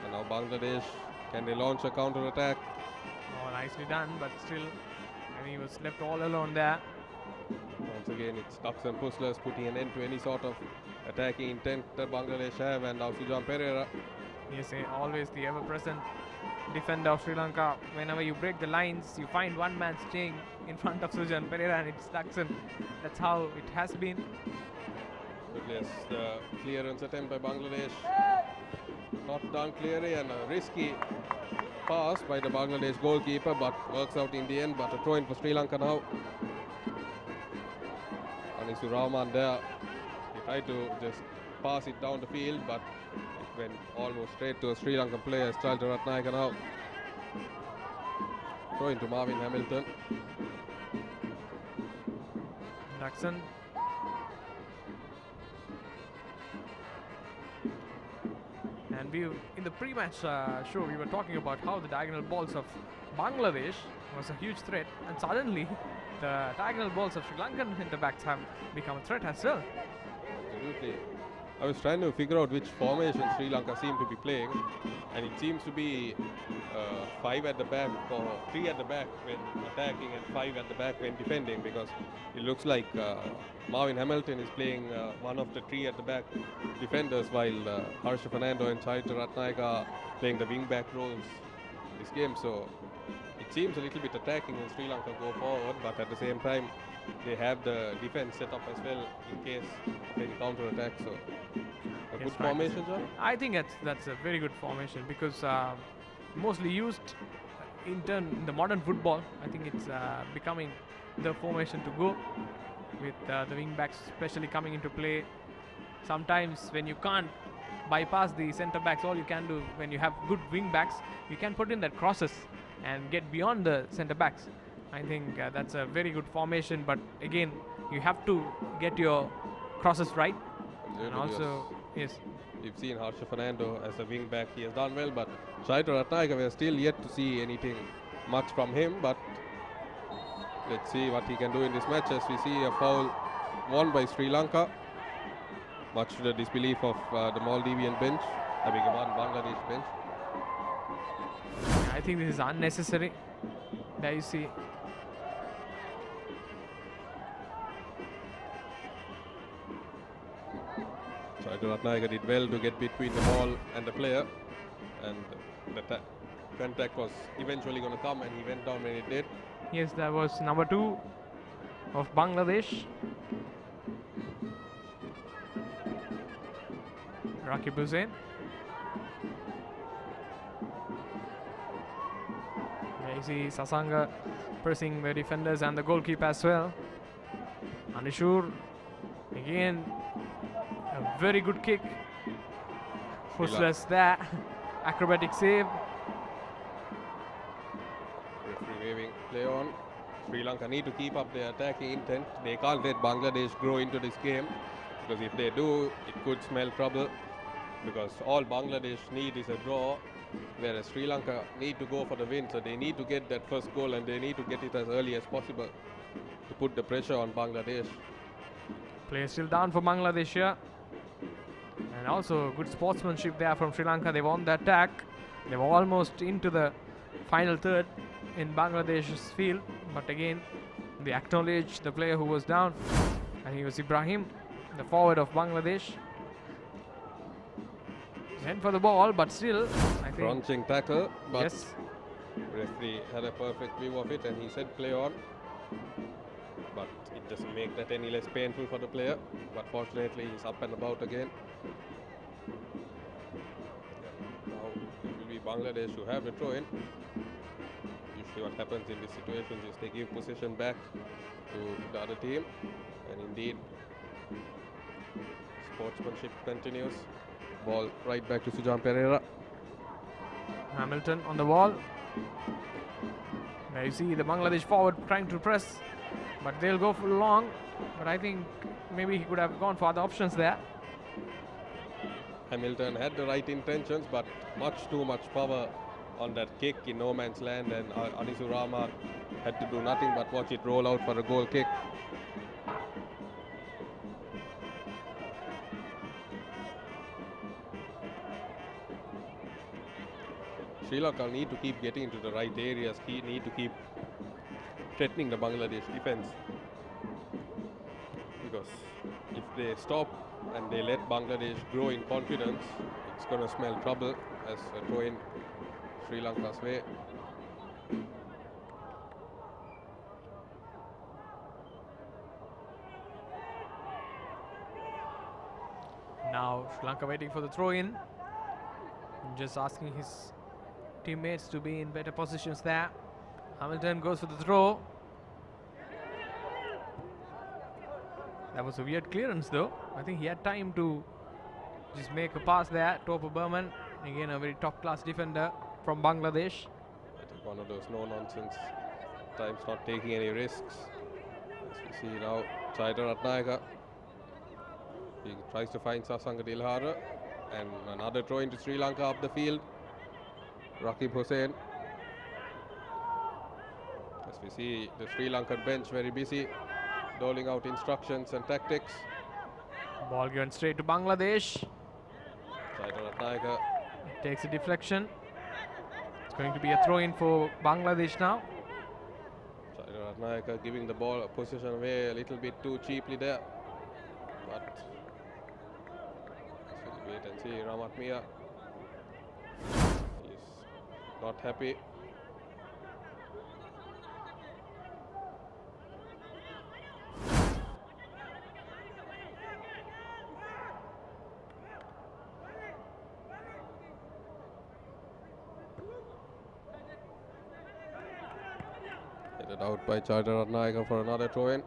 And now Bangladesh, can they launch a counter attack? Oh, nicely done, but still, and he was left all alone there. Once again, it's Ducks and Puzzlers putting an end to any sort of attacking intent that Bangladesh have, and now Sujan Pereira. Yes, always the ever-present defender of Sri Lanka. Whenever you break the lines, you find one man staying in front of Sujan Pereira, and it's Daxon. That's how it has been. But yes, the clearance attempt by Bangladesh not done clearly, and a risky pass by the Bangladesh goalkeeper, but works out in the end. But a throw-in for Sri Lanka now. Anisu Rahman there. He tried to just pass it down the field, but it went almost straight to a Sri Lankan player. Chaitra Ratnayaka now. Throw into Marvin Hamilton. Daxon. And in the pre-match show, we were talking about how the diagonal balls of Bangladesh was a huge threat, and suddenly the diagonal balls of Sri Lankan centre-backs have become a threat as well. Absolutely. I was trying to figure out which formation Sri Lanka seemed to be playing, and it seems to be 5 at the back or 3 at the back when attacking and 5 at the back when defending, because it looks like Marvin Hamilton is playing one of the 3 at the back defenders, while Harsha Fernando and Chaitra Ratnayaka are playing the wing back roles this game. So it seems a little bit attacking when Sri Lanka go forward, but at the same time they have the defense set up as well in case of any counter attack. So a good formation, John? I think that's a very good formation, because mostly used in the modern football. I think it's becoming the formation to go, with the wing backs especially coming into play. Sometimes when you can't bypass the centre backs, all you can do when you have good wing backs, you can put in that crosses and get beyond the centre backs. I think that's a very good formation, but again, you have to get your crosses right. And also, yes, we've seen Harsha Fernando as a wing back. He has done well, but Chaitra Ratnayaka, we are still yet to see anything much from him. But let's see what he can do in this match, as we see a foul won by Sri Lanka, much to the disbelief of the Maldivian bench, Bangladesh bench. I think this is unnecessary. There you see. Chaitra Ratnayaka did well to get between the ball and the player, and the contact was eventually going to come, and he went down when it did. Yes, that was number 2 of Bangladesh. Rakib Hussain. There you see Sasanga pressing the defenders and the goalkeeper as well. Anishur again, a very good kick. Footless there. Acrobatic save. Referee waving play on. Sri Lanka need to keep up their attacking intent. They can't let Bangladesh grow into this game, because if they do, it could smell trouble, because all Bangladesh need is a draw, whereas Sri Lanka need to go for the win. So they need to get that first goal, and they need to get it as early as possible to put the pressure on Bangladesh. Play still down for Bangladesh here. And also good sportsmanship there from Sri Lanka. They won the attack. They were almost into the final third in Bangladesh's field. But again, they acknowledged the player who was down. And he was Ibrahim, the forward of Bangladesh. Went for the ball, but still, I think... Crunching tackle, but yes, referee had a perfect view of it, and he said play on. But it doesn't make that any less painful for the player. But fortunately, he's up and about again. Now it will be Bangladesh who have the throw in. Usually what happens in these situations is they give possession back to the other team. And indeed, sportsmanship continues. Ball right back to Sujan Pereira. Hamilton on the wall. There you see the Bangladesh forward trying to press, but they'll go for long. But I think maybe he could have gone for other options there. Hamilton had the right intentions, but much too much power on that kick in no man's land, and Anisu Rahman had to do nothing but watch it roll out for a goal kick. Sri Lanka need to keep getting into the right areas, need to keep threatening the Bangladesh defense, because if they stop and they let Bangladesh grow in confidence, it's going to smell trouble as a throw in Sri Lanka's way. Now Sri Lanka waiting for the throw in, just asking his teammates to be in better positions there. Hamilton goes for the throw. That was a weird clearance though. I think he had time to just make a pass there. Topa Burman, again a very top class defender from Bangladesh. I think one of those no-nonsense times, not taking any risks. As we see now, Chaitra Ratnayaka. He tries to find Sasanga Dilhara, and another throw into Sri Lanka up the field. Rakib Hussain. As we see the Sri Lankan bench very busy, doling out instructions and tactics. Ball given straight to Bangladesh. Chaitra Ratnayaka. Takes a deflection. It's going to be a throw in for Bangladesh now. Chaitra Ratnayaka giving the ball position away a little bit too cheaply there. But we'll wait and see. Ramat Mia. He's not happy. Headed out by Chaitra Ratnayaka for another throw in.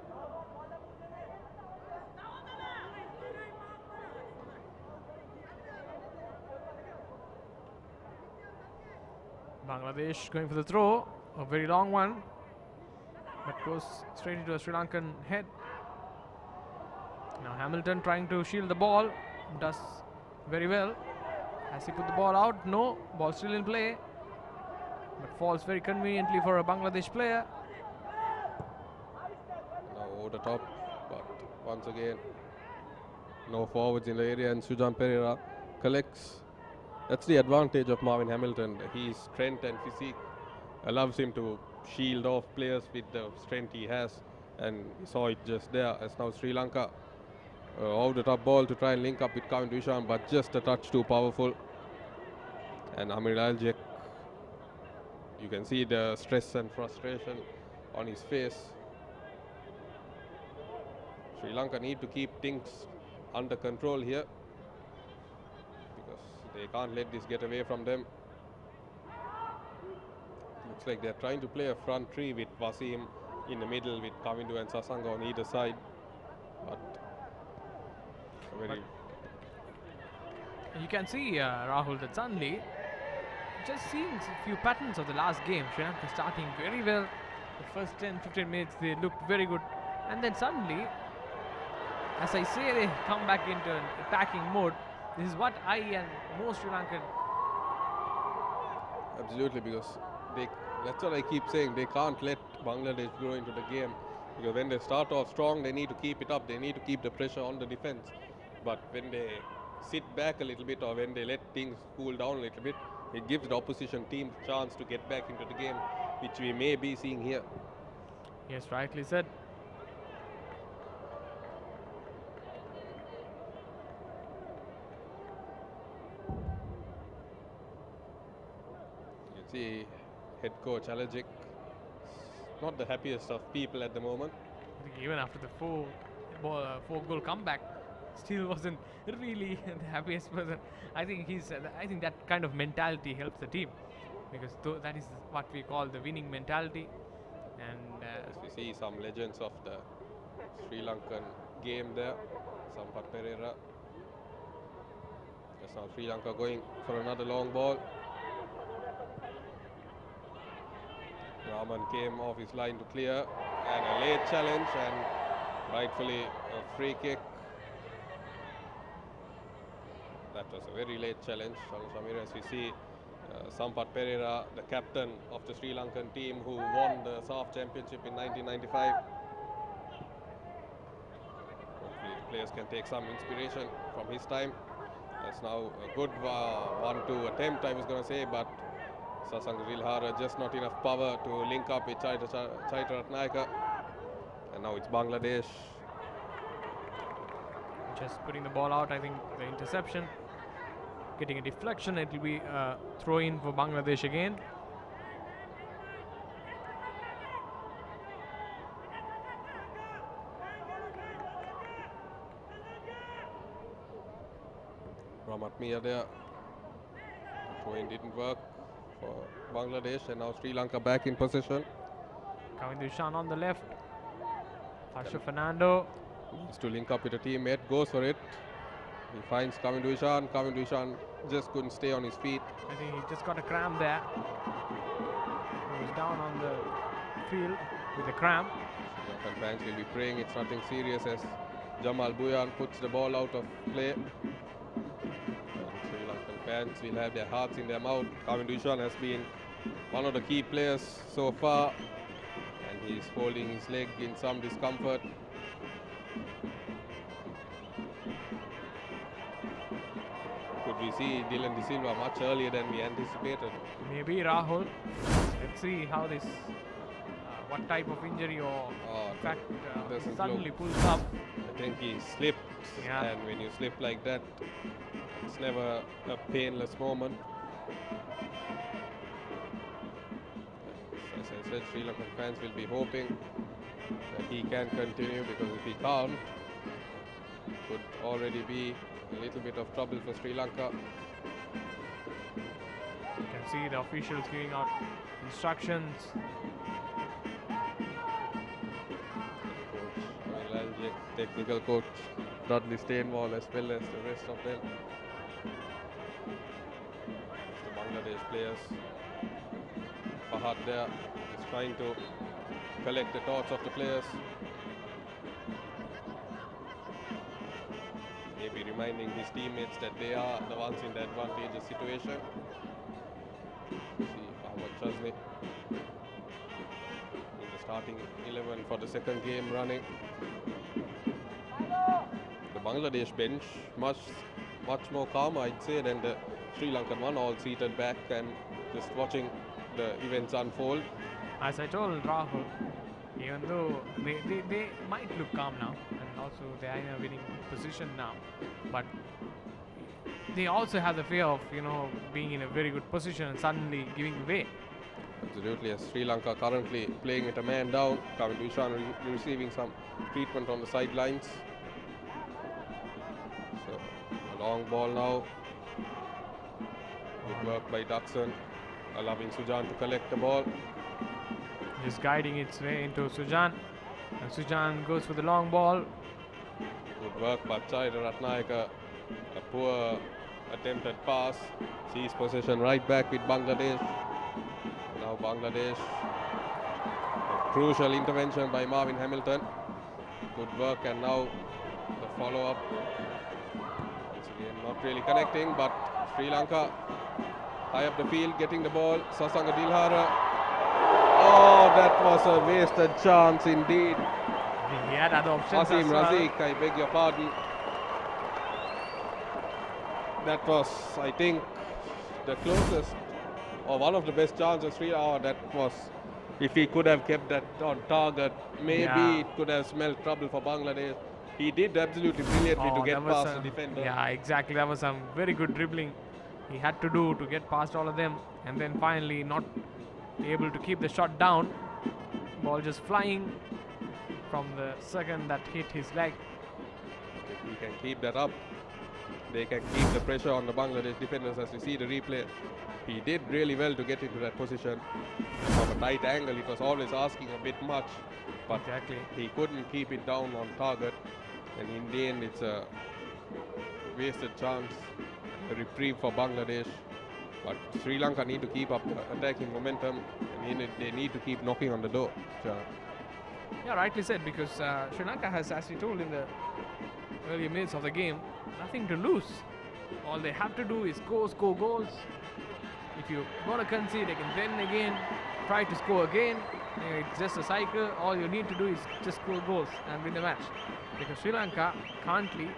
Bangladesh going for the throw, a very long one, but goes straight into a Sri Lankan head. Now Hamilton trying to shield the ball, does very well. Has he put the ball out? No, ball still in play, but falls very conveniently for a Bangladesh player. Now over the top, but once again, no forwards in the area, and Sujan Pereira collects. That's the advantage of Marvin Hamilton. His strength and physique allows him to shield off players with the strength he has, and we saw it just there as now Sri Lanka over the top ball to try and link up with Kavin Vishan, but just a touch too powerful. And Amir Aljek You can see the stress and frustration on his face. Sri Lanka need to keep things under control here because they can't let this get away from them. Looks like they're trying to play a front three with Wasim in the middle with Kavindu and Sasanga on either side. But you can see, Rahul, that suddenly, just seeing a few patterns of the last game, Sri Lanka starting very well. The first 10-15 minutes they looked very good, and then suddenly, as I say, they come back into an attacking mode. This is what I and most Sri Lankan. Absolutely, because that's what I keep saying. They can't let Bangladesh grow into the game, because when they start off strong, they need to keep it up. They need to keep the pressure on the defense. But when they sit back a little bit, or when they let things cool down a little bit, it gives the opposition team a chance to get back into the game, which we may be seeing here. Yes, rightly said. You see head coach Alajic, not the happiest of people at the moment. I think even after the four-goal comeback, still wasn't really the happiest person. I think I think that kind of mentality helps the team, because that is what we call the winning mentality. And as we see some legends of the Sri Lankan game there, Sampath Pereira. Just now Sri Lanka going for another long ball. Raman came off his line to clear, and a late challenge, and rightfully a free kick. That was a very late challenge. Samir, as we see, Sampath Pereira, the captain of the Sri Lankan team who won the SAF Championship in 1995. Hopefully the players can take some inspiration from his time. That's now a good 1-2 attempt, I was going to say, but Sasanga Rilhara just not enough power to link up with Chaitra Ratnayaka. And now it's Bangladesh. Just putting the ball out, I think the interception, getting a deflection, it will be a throw in for Bangladesh again. Ramat Mia there. Throw in didn't work for Bangladesh, and now Sri Lanka back in possession. Kavindu Ishan on the left. Harsha Fernando. Needs to link up with a teammate, goes for it. He finds Kavindu Ishan. Kavindu Ishan just couldn't stay on his feet. I think he just got a cramp there. He was down on the field with a cramp. Sri Lankan fans will be praying it's nothing serious as Jamal Buyan puts the ball out of play. And Sri Lankan fans will have their hearts in their mouth. Kavindu Ishan has been one of the key players so far, and he's holding his leg in some discomfort. Could we see Dylan De Silva much earlier than we anticipated? Maybe Rahul. Let's see how this, what type of injury or in fact suddenly pulls up. I think he slipped, Yeah. and when you slip like that, it's never a painless moment. As I said, Sri Lankan fans will be hoping that he can continue, because if he can't, it could already be a little bit of trouble for Sri Lanka. You can see the officials giving out instructions. Coach Aljek, technical coach Dudley Stainwall, as well as the rest of them. The Bangladesh players. Fahad there is trying to collect the thoughts of the players. Maybe reminding his teammates that they are the ones in the advantageous situation. See Mohammad Chazni in the starting 11 for the second game running. The Bangladesh bench much more calm, I'd say, than the Sri Lankan one, all seated back and just watching the events unfold. As I told Rahul, even though they might look calm now, and also they are in a winning position now, but they also have the fear of being in a very good position and suddenly giving away. Absolutely, as Sri Lanka currently playing with a man down. Kevin Dushan receiving some treatment on the sidelines. So, a long ball now. Good work by Daxon, allowing Sujan to collect the ball. Just guiding its way into Sujan. And Sujan goes for the long ball. Good work by Chaitra Ratnayaka. A poor attempted pass. Sees possession right back with Bangladesh. Now Bangladesh. A crucial intervention by Marvin Hamilton. Good work, and now the follow-up. Once again, not really connecting, but Sri Lanka high up the field, getting the ball. Sasanga Dilhara. Oh, that was a wasted chance indeed. He had other options. Wasim as well. Razik, I beg your pardon. That was, I think, the closest or one of the best chances. That was, if he could have kept that on target, maybe it could have smelled trouble for Bangladesh. He did absolutely brilliantly to get past the defender. Yeah, exactly. That was some very good dribbling he had to do to get past all of them, and then finally not able to keep the shot down. Ball just flying from the second that hit his leg. If he can keep that up, they can keep the pressure on the Bangladesh defenders. As we see the replay, he did really well to get into that position. From a tight angle, it was always asking a bit much, but Exactly. he couldn't keep it down on target, and in the end it's a wasted chance, a reprieve for Bangladesh. But Sri Lanka need to keep up the attacking momentum, and they need to keep knocking on the door. Yeah, rightly said, because Sri Lanka has, as we told in the earlier minutes of the game, nothing to lose. All they have to do is score goals. If you're going to concede, they can then again try to score again. It's just a cycle. All you need to do is just score goals and win the match. Because Sri Lanka currently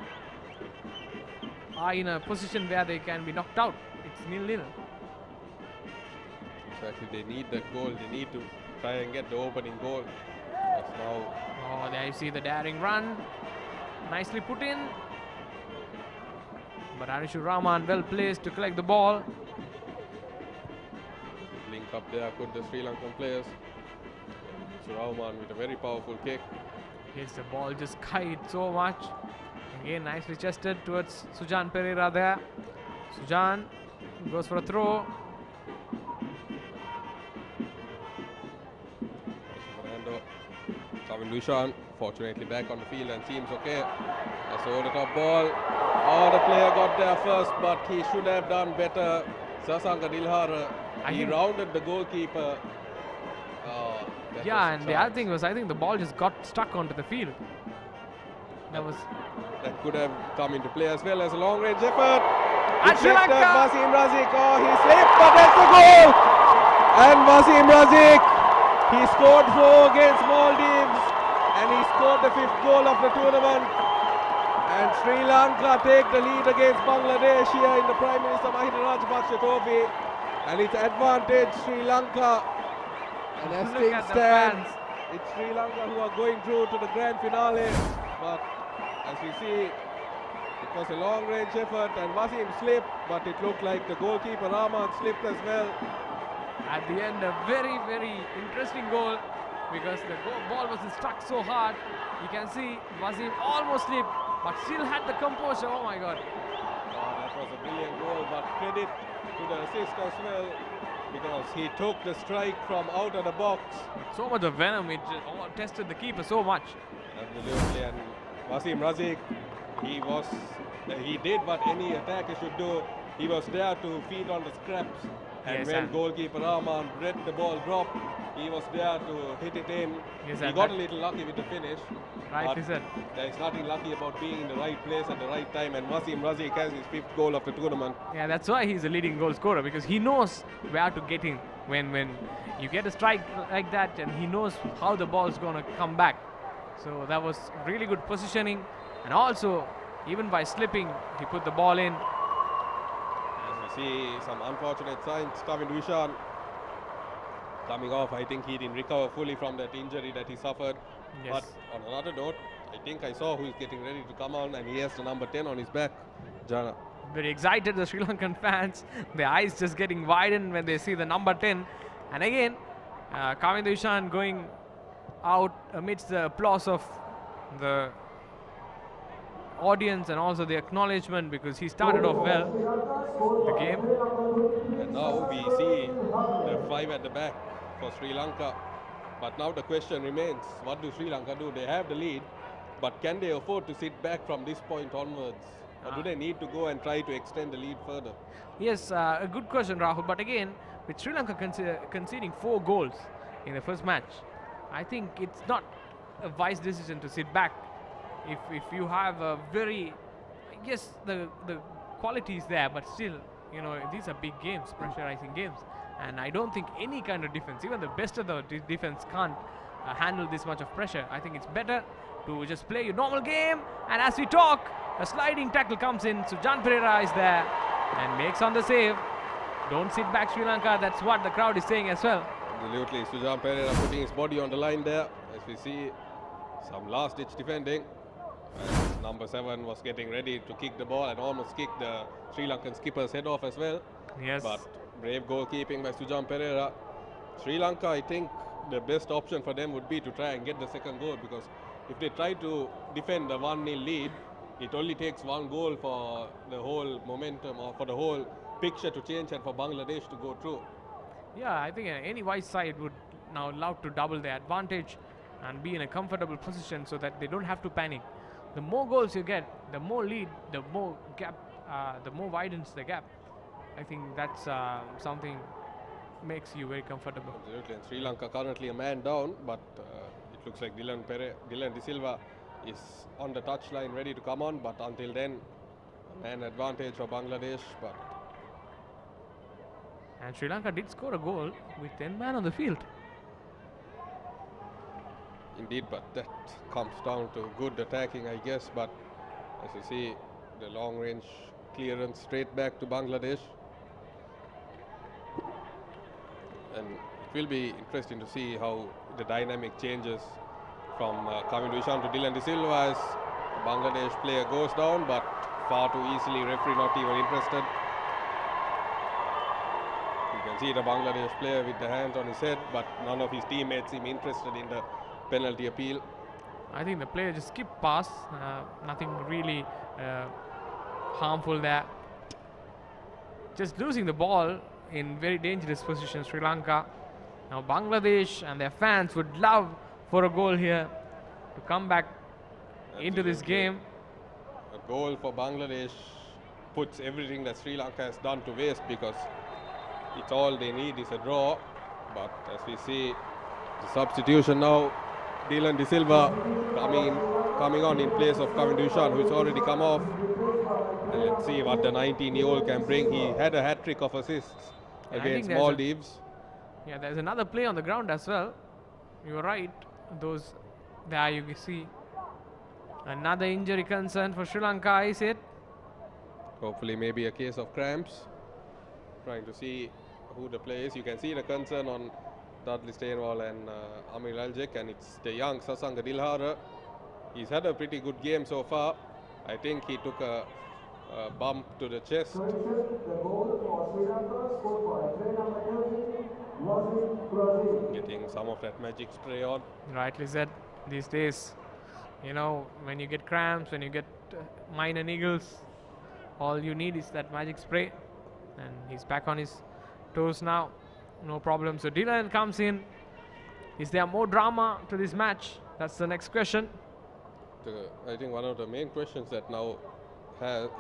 are in a position where they can be knocked out. It's 0-0. Exactly, they need that goal. They need to try and get the opening goal. As now, Oh, there you see the daring run. Nicely put in. But Anishu Rahman well placed to collect the ball. link up there could the Sri Lankan players. Rahman with a very powerful kick. Yes, the ball just kite so much. Again, nicely chested towards Sujan Pereira there. Sujan goes for a throw. Fernando, Kevin Dushan, fortunately back on the field and seems okay. That's over the top ball. Oh, the player got there first, but he should have done better. Sasanga Dilhara, he rounded the goalkeeper. Oh, Yeah, and the other thing was, I think the ball just got stuck onto the field. That could have come into play as well as a long-range effort. And Sri Lanka! Wasim Razik, oh, he slipped, but that's a goal! And Wasim Razik, he scored 4 against Maldives, and he scored the 5th goal of the tournament. And Sri Lanka take the lead against Bangladesh here in the Prime Minister Mahinda Rajapaksa trophy. And it's advantage Sri Lanka. And as Look things at the stand, fans. it's Sri Lanka who are going through to the grand finale. But as we see, it was a long-range effort and Wasim slipped, but it looked like the goalkeeper Rahman slipped as well. At the end, a very, very interesting goal, because the ball wasn't stuck so hard. You can see Wasim almost slipped, but still had the composure. Oh my God. That was a brilliant goal, but credit to the assist as well, because he took the strike from out of the box. So much of venom, it just tested the keeper so much. Absolutely, and Wasim Razik, he did what any attacker should do. He was there to feed on the scraps, and Yes, when and goalkeeper Rahman let the ball drop, he was there to hit it in. Yes, He and got that- a little lucky with the finish. Rightly but said. There is nothing lucky about being in the right place at the right time, and Wasim Razik has his 5th goal of the tournament. Yeah, that's why he's a leading goal scorer, because he knows where to get in when you get a strike like that, and he knows how the ball's going to come back. So that was really good positioning, and also even by slipping, he put the ball in. As we see some unfortunate signs, Kevin Dushan coming off. I think he didn't recover fully from that injury that he suffered. Yes. But on another note, I think I saw who is getting ready to come on, and he has the number 10 on his back, Jana. Very excited, the Sri Lankan fans. Their eyes just getting widened when they see the number 10 And again, Mahinda Ishan going out amidst the applause of the audience and also the acknowledgement, because he started off well the game. And now we see the 5 at the back for Sri Lanka. But now the question remains, what do Sri Lanka do? They have the lead, but can they afford to sit back from this point onwards? Or do they need to go and try to extend the lead further? Yes, a good question, Rahul. But again, with Sri Lanka conceding 4 goals in the first match, I think it's not a wise decision to sit back. If you have a very, yes, the quality is there, but still, you know, these are big games, pressurizing games, and I don't think any kind of defense, even the best of the defense, can't handle this much of pressure. I think it's better to just play your normal game. And as we talk, a sliding tackle comes in. Sujan Pereira is there and makes on the save. Don't sit back, Sri Lanka. That's what the crowd is saying as well. Absolutely, Sujan Pereira putting his body on the line there, as we see some last-ditch defending. And number 7 was getting ready to kick the ball and almost kicked the Sri Lankan skipper's head off as well. Yes. But brave goalkeeping by Sujan Pereira. Sri Lanka, I think the best option for them would be to try and get the second goal, because if they try to defend the 1-0 lead, it only takes 1 goal for the whole momentum or for the whole picture to change and for Bangladesh to go through. Yeah, I think any wise side would now love to double their advantage and be in a comfortable position so that they don't have to panic. The more goals you get, the more lead, the more gap, the more widens the gap. I think that's something makes you very comfortable. Absolutely, and Sri Lanka currently a man down, but it looks like Dylan De Silva is on the touchline ready to come on, but until then, a man advantage for Bangladesh. But and Sri Lanka did score a goal with 10 men on the field. indeed, but that comes down to good attacking, I guess. But as you see, the long range clearance straight back to Bangladesh. And it will be interesting to see how the dynamic changes from Mahinda Ishan to Dylan De Silva as the Bangladesh player goes down, but far too easily, referee not even interested. You can see the Bangladesh player with the hands on his head, but none of his teammates seem interested in the penalty appeal. I think the player just skipped past, nothing really harmful there. Just losing the ball in very dangerous position, Sri Lanka. Now Bangladesh and their fans would love for a goal here to come back into this game. A goal for Bangladesh puts everything that Sri Lanka has done to waste, because it's all they need is a draw. But as we see, the substitution now, Dylan De Silva coming on in place of Mahinda Ishan, who's already come off. And let's see what the 19-year-old can bring. He had a hat-trick of assists against Maldives. Yeah, there's another play on the ground as well. You're right. Those there you can see another injury concern for Sri Lanka, is it? Hopefully maybe a case of cramps. Trying to see who the player is. You can see the concern on Dudley Stainwall and Amir Aljek, and it's the young Sasanga Dilhara. He's had a pretty good game so far. I think he took a bump to the chest. Getting some of that magic spray on. Rightly said. These days, you know, when you get cramps, when you get minor niggles, all you need is that magic spray. And he's back on his toes now. No problem. So Dylan comes in. Is there more drama to this match? That's the next question. I think one of the main questions that now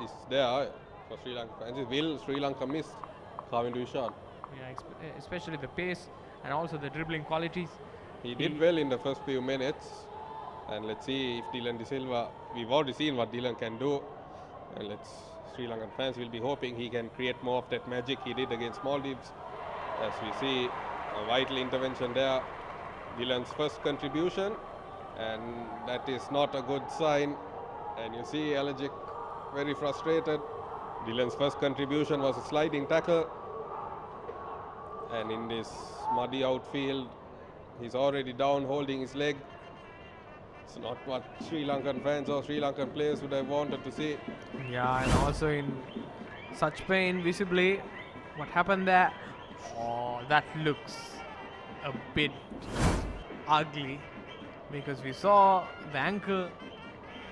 is there for Sri Lanka fans is, will Sri Lanka miss Mahinda Ishan? Yeah, especially the pace and also the dribbling qualities. He did well in the first few minutes, and let's see if Dylan De Silva, we've already seen what Dylan can do, and Sri Lankan fans will be hoping he can create more of that magic he did against Maldives. As we see a vital intervention there, Dylan's first contribution, and that is not a good sign. And you see Alajic very frustrated. Dylan's first contribution was a sliding tackle, and in this muddy outfield, he's already down holding his leg. It's not what Sri Lankan fans or Sri Lankan players would have wanted to see. Yeah, and also in such pain visibly. What happened there? Oh, that looks a bit ugly because we saw the ankle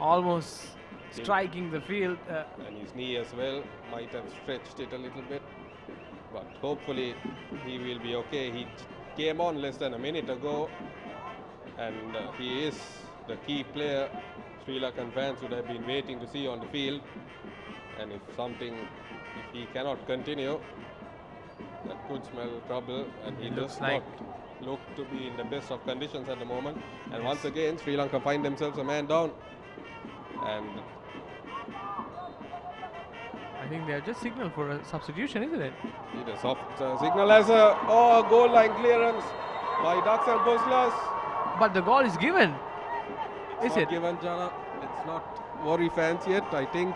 almost striking the field. And his knee as well might have stretched it a little bit, but hopefully he will be okay. He came on less than a minute ago, and he is the key player Sri Lankan fans would have been waiting to see on the field. And if he cannot continue, that could smell trouble, and he does not look to be in the best of conditions at the moment. And once again, Sri Lanka find themselves a man down, and I think they have just signaled for a substitution, isn't it? it is soft signal as a goal line clearance by Ducks and Puzzlers. But the goal is given. It's not given, Jana. Let's not worry fans yet. I think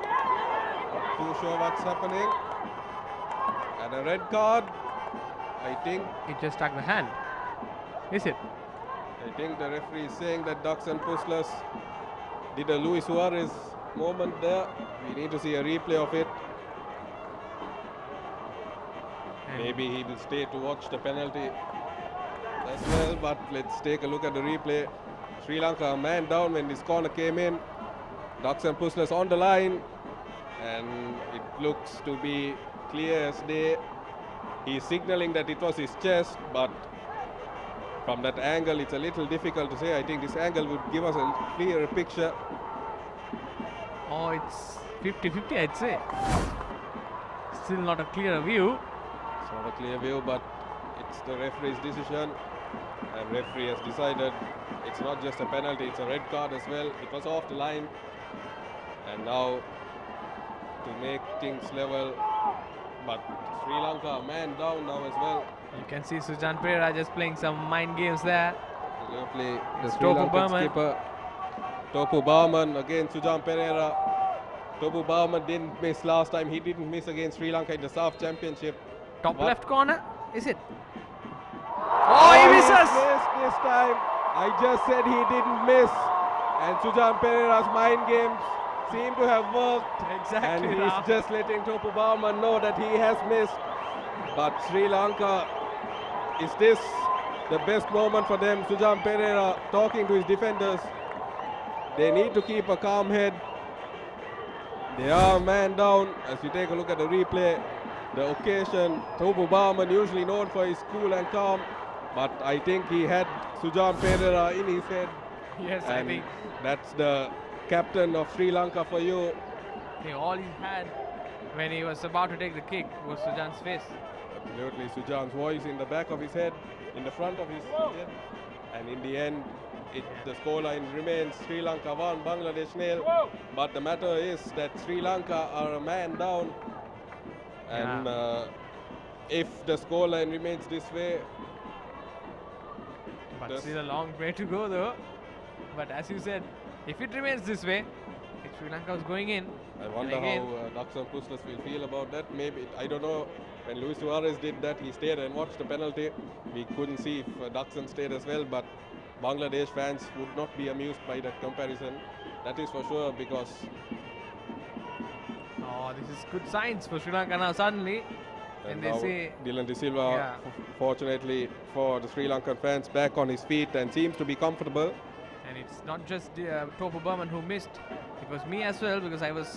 not too sure what's happening. And a red card. I think It just struck the hand. Is it? I think the referee is saying that Ducks and Puzzlers did a Luis Suarez moment there. We need to see a replay of it. And Maybe he will stay to watch the penalty as well, but let's take a look at the replay. Sri Lanka a man down when this corner came in. Ducks and Puzzlers on the line, and it looks to be clear as day. He's signaling that it was his chest, but from that angle it's a little difficult to say. I think this angle would give us a clearer picture. Oh, it's 50-50, I'd say. Still not a clear view. It's not a clear view, but it's the referee's decision, and referee has decided it's not just a penalty, it's a red card as well. It was off the line, and now to make things level, but Sri Lanka a man down now as well. You can see Sujan Pereira just playing some mind games there. Lovely, the Sri Topu Lankan Burman. skipper Topu Burman against Sujan Pereira. Topu Burman didn't miss last time. He didn't miss against Sri Lanka in the SAF Championship. Top What? left corner, is it? Oh, he misses! Missed this time. I just said he didn't miss. And Sujan Pereira's mind games seem to have worked. Exactly. And he's just letting Topu Burman know that he has missed. But Sri Lanka, is this the best moment for them? Sujan Pereira talking to his defenders. They need to keep a calm head. They are a man down. As we take a look at the replay, the occasion, Topu Burman, usually known for his cool and calm, but I think he had Sujan Pereira in his head. Yes, I And think that's the captain of Sri Lanka for you. all he had when he was about to take the kick was Sujan's face. Absolutely, Sujan's voice in the back of his head, in the front of his head, and in the end, the scoreline remains Sri Lanka 1, Bangladesh 0. But the matter is that Sri Lanka are a man down, and if the scoreline remains this way, But still a long way to go though. But as you said, if it remains this way, if Sri Lanka is going in, I wonder how Ducks and Puzzlers will feel about that. Maybe, I don't know, when Luis Suarez did that, he stayed and watched the penalty. We couldn't see if Duxon stayed as well, but Bangladesh fans would not be amused by that comparison. That is for sure, because this is good signs for Sri Lanka now suddenly. And they now say Dylan De Silva, fortunately for the Sri Lankan fans, back on his feet and seems to be comfortable. And it's not just Topu Burman who missed. It was me as well, because I was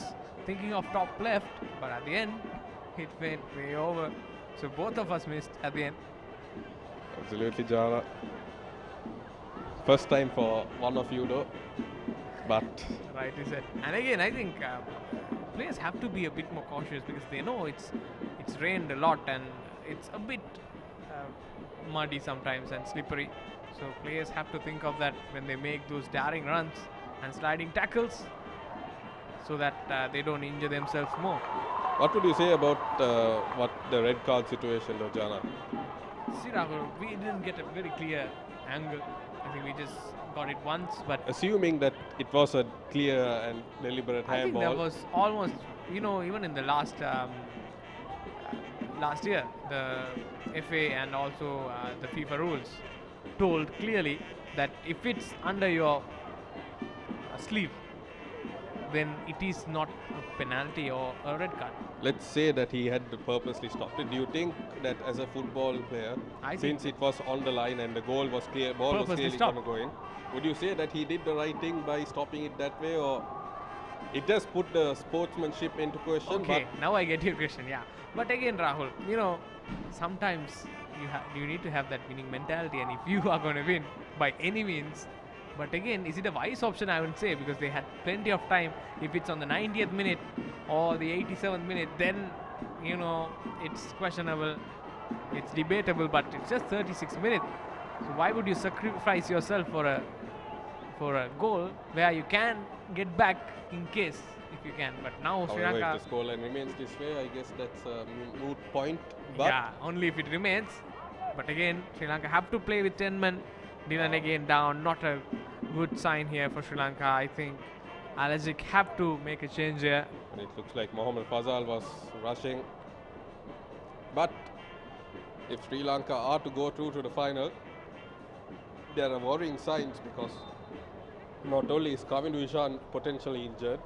thinking of top left, but at the end, it went way over. So both of us missed at the end. Absolutely, Jana. First time for one of you though, but Right, is it? And again, I think players have to be a bit more cautious, because they know it's rained a lot and it's a bit muddy sometimes and slippery. So players have to think of that when they make those daring runs and sliding tackles, so that they don't injure themselves more. what would you say about what the red card situation though, Jana? See, Rahul, we didn't get a very clear angle. I think we just got it once, but Assuming that it was a clear and deliberate I think handball. there was almost, even in the last year, the FA and also the FIFA rules told clearly that if it's under your sleeve, then it is not a penalty or a red card. Let's say that he had purposely stopped it. Do you think that as a football player, I think since it was on the line and the goal was clear, ball was Purposely clearly going to stopped. go in, would you say that he did the right thing by stopping it that way, or it does put the sportsmanship into question? Okay, now I get your question. Yeah, but again, Rahul, sometimes you need to have that winning mentality, and if you are going to win by any means. But again, is it a wise option? I would say, because they had plenty of time. If it's on the 90th minute or the 87th minute, then it's questionable, it's debatable. But it's just 36 minutes. So why would you sacrifice yourself for a goal where you can get back in case if you can? But now Sri However, Lanka, if the scoreline remains this way, I guess that's a moot point. But yeah, only if it remains. But again, Sri Lanka have to play with 10 men. Dylan again down, not a good sign here for Sri Lanka. I think Alajic have to make a change here. and it looks like Mohammad Fazal was rushing. But if Sri Lanka are to go through to the final, there are worrying signs, because not only is Kavindu Ishan potentially injured,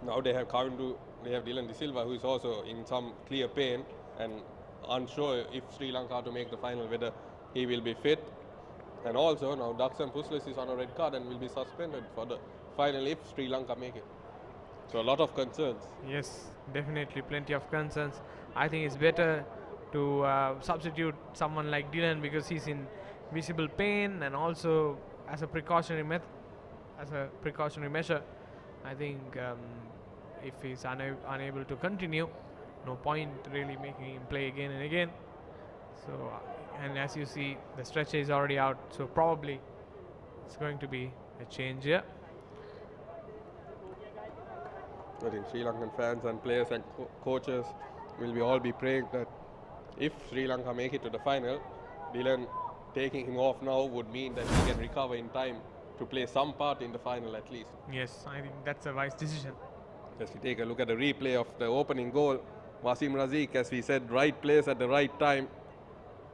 now they have Dylan De Silva, who is also in some clear pain and unsure if Sri Lanka are to make the final whether he will be fit. And also now Daxan Puslis is on a red card and will be suspended for the final if Sri Lanka make it. So a lot of concerns. Yes, definitely plenty of concerns. I think it's better to substitute someone like Dylan because he's in visible pain, and also as a precautionary measure. I think if he's unable to continue, no point really making him play again and again. So, and as you see, the stretcher is already out, so probably it's going to be a change here. I think Sri Lankan fans and players and coaches will all be praying that if Sri Lanka make it to the final, Dylan taking him off now would mean that he can recover in time to play some part in the final at least. Yes, I think that's a wise decision. As we take a look at the replay of the opening goal, Wasim Razik, as we said, right place at the right time,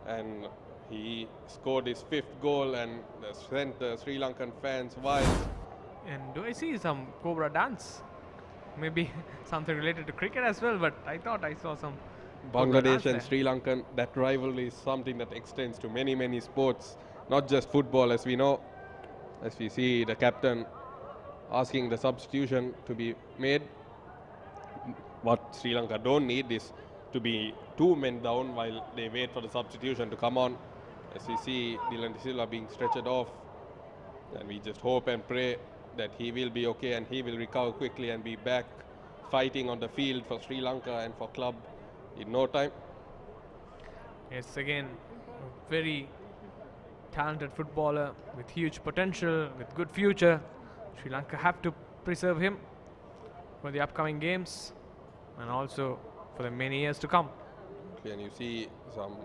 and he scored his 5th goal and sent the Sri Lankan fans wild. And do I see some Cobra dance? Maybe something related to cricket as well, but I thought I saw some Cobra dance Bangladesh and there. Sri Lankan, that rivalry is something that extends to many, many sports, not just football, as we know. As we see the captain asking the substitution to be made. What Sri Lanka don't need is to be 2 men down while they wait for the substitution to come on. As we see Dylan De Silva being stretchered off, and we just hope and pray that he will be okay and he will recover quickly and be back fighting on the field for Sri Lanka and for club in no time. Yes, again, a very talented footballer with huge potential, with good future. Sri Lanka have to preserve him for the upcoming games and also for the many years to come. And you see some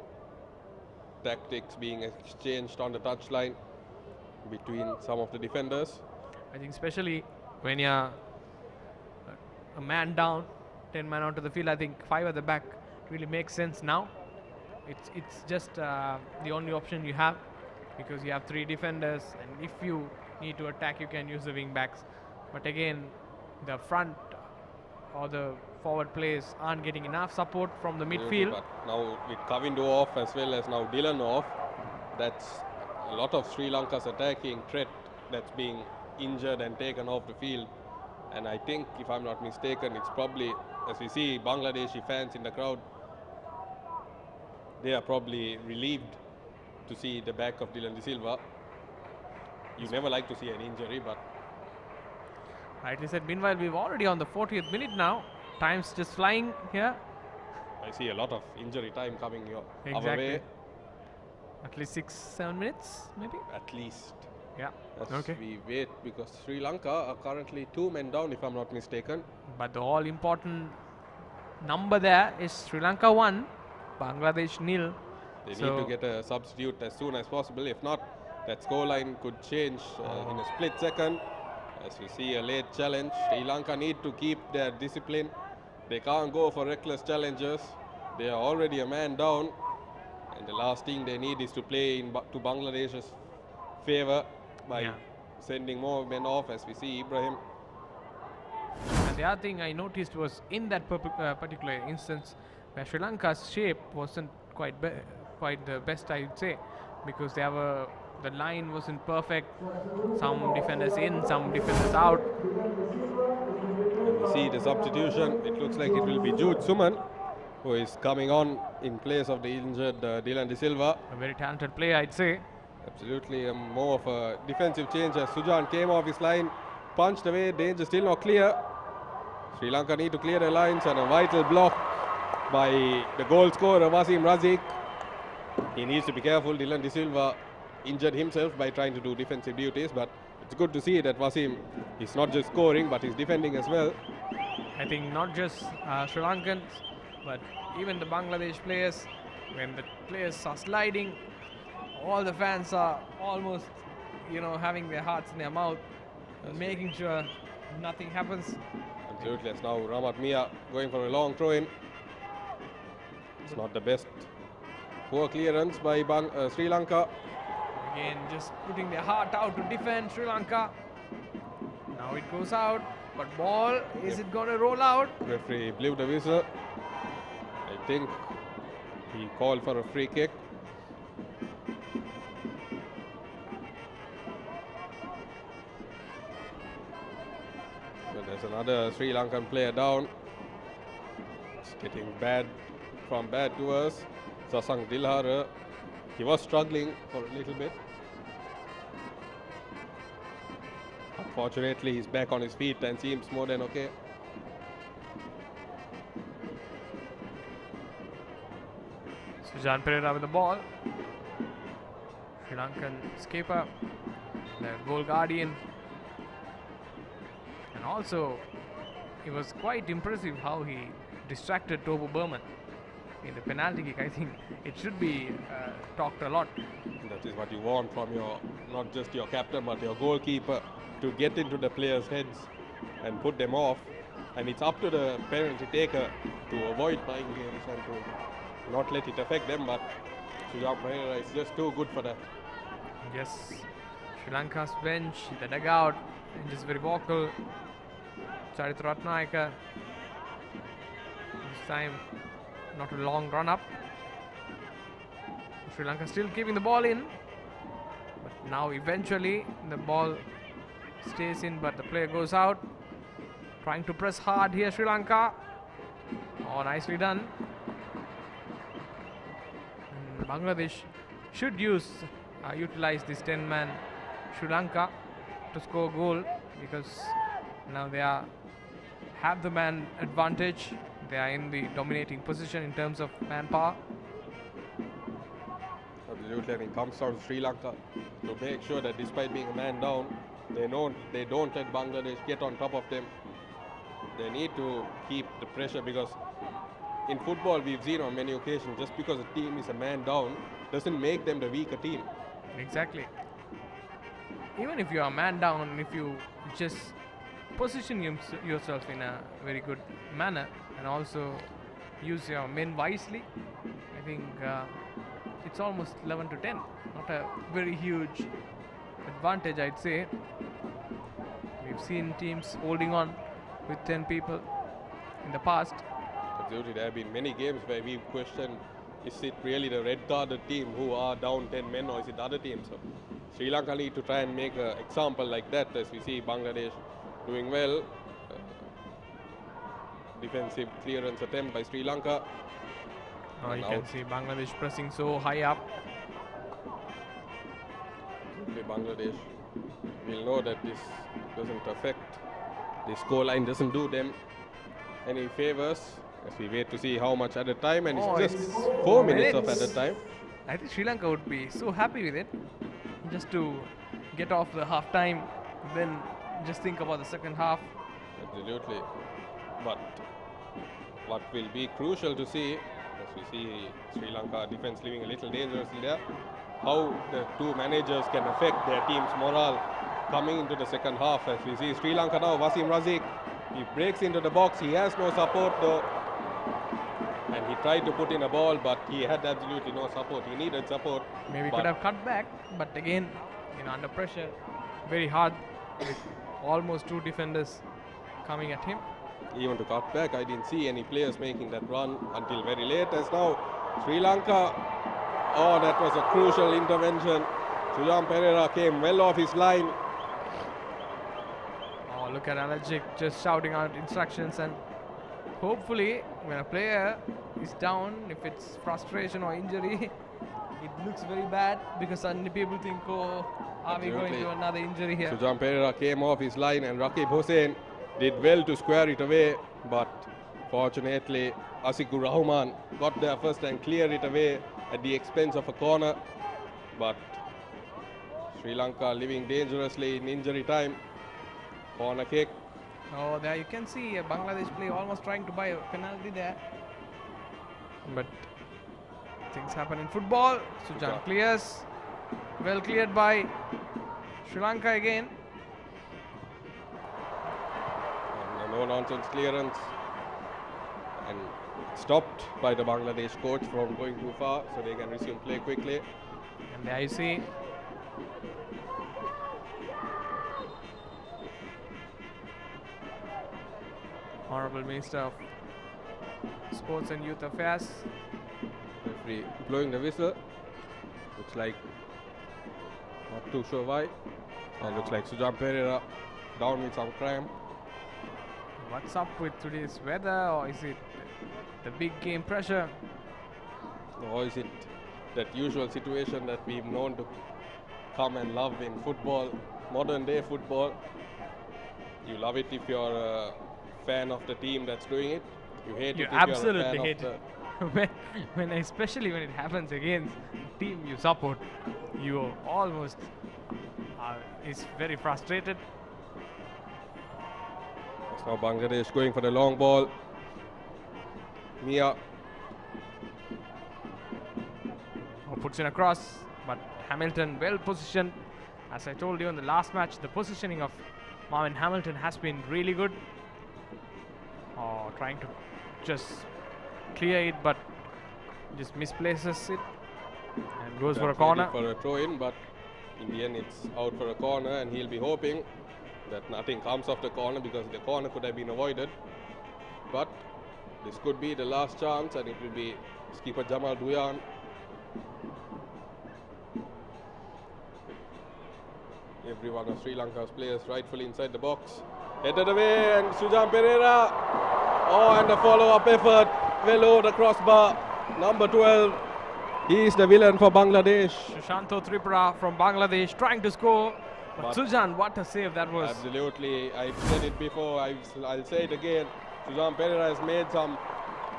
tactics being exchanged on the touchline between some of the defenders. I think especially when you're a man down, 10 man onto the field, I think 5 at the back really makes sense now. It's just the only option you have, because you have 3 defenders, and if you need to attack, you can use the wing backs. But again, the front or the forward players aren't getting enough support from the midfield. But now with Kavindu off as well as now Dylan off, that's a lot of Sri Lanka's attacking threat that's being injured and taken off the field. And I think, if I'm not mistaken, it's probably, as we see Bangladeshi fans in the crowd, they are probably relieved to see the back of Dylan De Silva. You never like to see an injury, but Rightly said. Meanwhile, we're already on the 40th minute now. Time's just flying here. I see a lot of injury time coming our Exactly. way. At least 6-7 minutes, maybe. At least. Yeah. As Okay. we wait, because Sri Lanka are currently 2 men down, if I'm not mistaken. But the all important number there is Sri Lanka 1, Bangladesh 0. They need to get a substitute as soon as possible. If not, that scoreline could change in a split second. As we see a late challenge, Sri Lanka need to keep their discipline. They can't go for reckless challenges. They are already a man down, and the last thing they need is to play to Bangladesh's favor by sending more men off. As we see Ibrahim the other thing I noticed was in that particular instance where Sri Lanka's shape wasn't quite the best, I would say, because the line wasn't perfect. Some defenders in, some defenders out. And we see the substitution. It looks like it will be Jude Suman, who is coming on in place of the injured Dylan De Silva. A very talented player, I'd say. Absolutely, more of a defensive change as Sujan came off his line, punched away, danger still not clear. Sri Lanka need to clear the lines, and a vital block by the goal scorer Wasim Razik. He needs to be careful. Dylan De Silva injured himself by trying to do defensive duties, but it's good to see that Wasim is not just scoring but he's defending as well. I think not just Sri Lankans, but even the Bangladesh players, when the players are sliding, all the fans are almost, having their hearts in their mouth, making sure nothing happens. Absolutely. It's now Ramat Mia going for a long throw in. It's not the best. Poor clearance by Sri Lanka. Again, just putting their heart out to defend Sri Lanka. Now it goes out, but ball, is it going to roll out? Referee blew the whistle. I think he called for a free kick. But there's another Sri Lankan player down. It's getting from bad to worse. Sasank Dilhara, he was struggling for a little bit. Unfortunately, he's back on his feet and seems more than okay. Sujan Pereira with the ball. Sri Lankan skipper, the goal guardian. And also, it was quite impressive how he distracted Tobu Burman in the penalty kick. I think it should be talked a lot. That is what you want from not just your captain, but your goalkeeper, to get into the players' heads and put them off. And it's up to the penalty taker to avoid mind games and to not let it affect them. But Sujan Pereira is just too good for that. Yes, Sri Lanka's bench, the dugout, and just very vocal. Charith Ratnayaka. This time, not a long run up. Sri Lanka still keeping the ball in, but now eventually the ball stays in, but the player goes out. Trying to press hard here, Sri Lanka. Oh, nicely done. And Bangladesh should utilize this 10-man Sri Lanka to score a goal, because now they have the man advantage. They are in the dominating position in terms of manpower. Absolutely, and it comes down to Sri Lanka to make sure that despite being a man down, they don't let Bangladesh get on top of them. They need to keep the pressure, because in football we've seen on many occasions, just because a team is a man down doesn't make them the weaker team. Exactly. Even if you are a man down, if you just position yourself in a very good manner and also use your men wisely, I think it's almost 11 to 10. Not a very huge advantage, I'd say. We've seen teams holding on with 10 people in the past. Absolutely, there have been many games where we've questioned, is it really the red carded team who are down 10 men, or is it the other teams? So Sri Lanka need to try and make an example like that, as we see Bangladesh doing well. Defensive clearance attempt by Sri Lanka. Oh, you can see Bangladesh pressing so high up. Bangladesh will know that this doesn't affect, the scoreline doesn't do them any favors, as we wait to see how much at a time, and it's just 4 minutes of at a time. I think Sri Lanka would be so happy with it, just to get off the half time, then just think about the second half. Absolutely. But what will be crucial to see, as we see Sri Lanka defense living a little dangerously there, how the two managers can affect their team's morale coming into the second half. As we see Sri Lanka now, Wasim Razik, he breaks into the box, he has no support though, and he tried to put in a ball, but he had absolutely no support. He needed support. Maybe could have cut back, but again, under pressure, very hard, with almost two defenders coming at him. even to cut back. I didn't see any players making that run until very late. As now Sri Lanka, oh, that was a crucial intervention. Sujan Pereira came well off his line. Oh, look at Alajic just shouting out instructions, and hopefully when a player is down, if it's frustration or injury, it looks very bad because suddenly people think, oh, are we going to another injury here? Sujan Pereira came off his line and Rakib Hossain did well to square it away, but fortunately Asikur Rahman got there first and cleared it away at the expense of a corner. But Sri Lanka living dangerously in injury time. Corner kick. Oh, there you can see a Bangladesh player almost trying to buy a penalty there. But things happen in football. Sujan clears. Well cleared by Sri Lanka again. And a no-nonsense clearance. And stopped by the Bangladesh coach from going too far, so they can resume play quickly. And there you see Honorable Minister of Sports and Youth Affairs. Referee blowing the whistle. Looks like not too sure why. And looks like Sujan Pereira down with some cramp. What's up with today's weather, or is it the big game pressure? Or is it that usual situation that we've known to come and love in football, modern day football? You love it if you're a fan of the team that's doing it. You hate it if absolutely you're a fan hate of it. when especially when it happens against the team you support, you almost is very frustrated. Now Bangladesh going for the long ball. Mia Puts in a cross, but Hamilton well positioned. As I told you in the last match, the positioning of Marvin Hamilton has been really good. Trying to just clear it, but just misplaces it and goes for a corner. For a throw in, but in the end it's out for a corner, and he'll be hoping that nothing comes of the corner, because the corner could have been avoided. But this could be the last chance, and it will be skipper Jamal Duyan. Every one of Sri Lanka's players rightfully inside the box. Headed away, and Sujan Pereira. Oh, and a follow-up effort. Well over the crossbar. Number 12. He is the villain for Bangladesh. Shushanto Tripura from Bangladesh trying to score. But Sujan, what a save that was. Absolutely. I've said it before. I'll say it again. Sujan Pereira has made some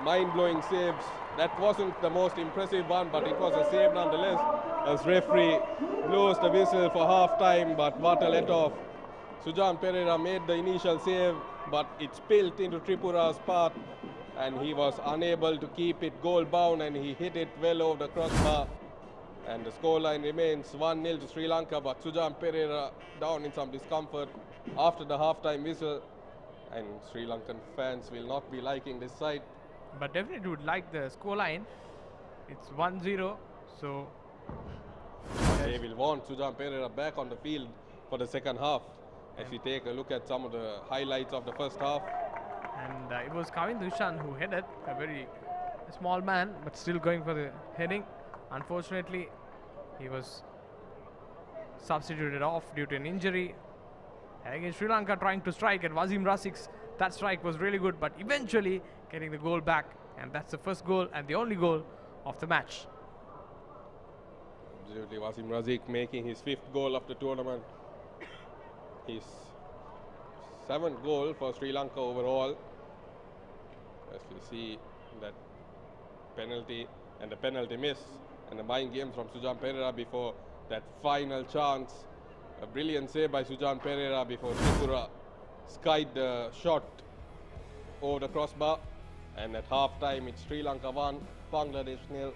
mind-blowing saves. That wasn't the most impressive one, but it was a save nonetheless. As referee blows the whistle for half-time, but what a let-off. Sujan Pereira made the initial save, but it spilled into Tripura's path, and he was unable to keep it goal-bound, and he hit it well over the crossbar. And the scoreline remains 1-0 to Sri Lanka, but Sujan Pereira down in some discomfort after the half-time whistle. And Sri Lankan fans will not be liking this side. But definitely would like the scoreline. It's 1-0, so they will want Sujan Pereira back on the field for the second half. If you take a look at some of the highlights of the first half. And it was Kavin Dushan who headed, a very small man, but still going for the heading. Unfortunately, he was substituted off due to an injury. And again, Sri Lanka trying to strike, and Wasim Rasik's that strike was really good, but eventually getting the goal back, and that's the first goal and the only goal of the match. Absolutely, Wasim Razik making his 5th goal of the tournament. His 7th goal for Sri Lanka overall. As we see that penalty and the penalty miss and the mind games from Sujan Pereira before that final chance. A brilliant save by Sujan Pereira before Tripura skied the shot over the crossbar. And at half time it's Sri Lanka 1, Bangladesh 0.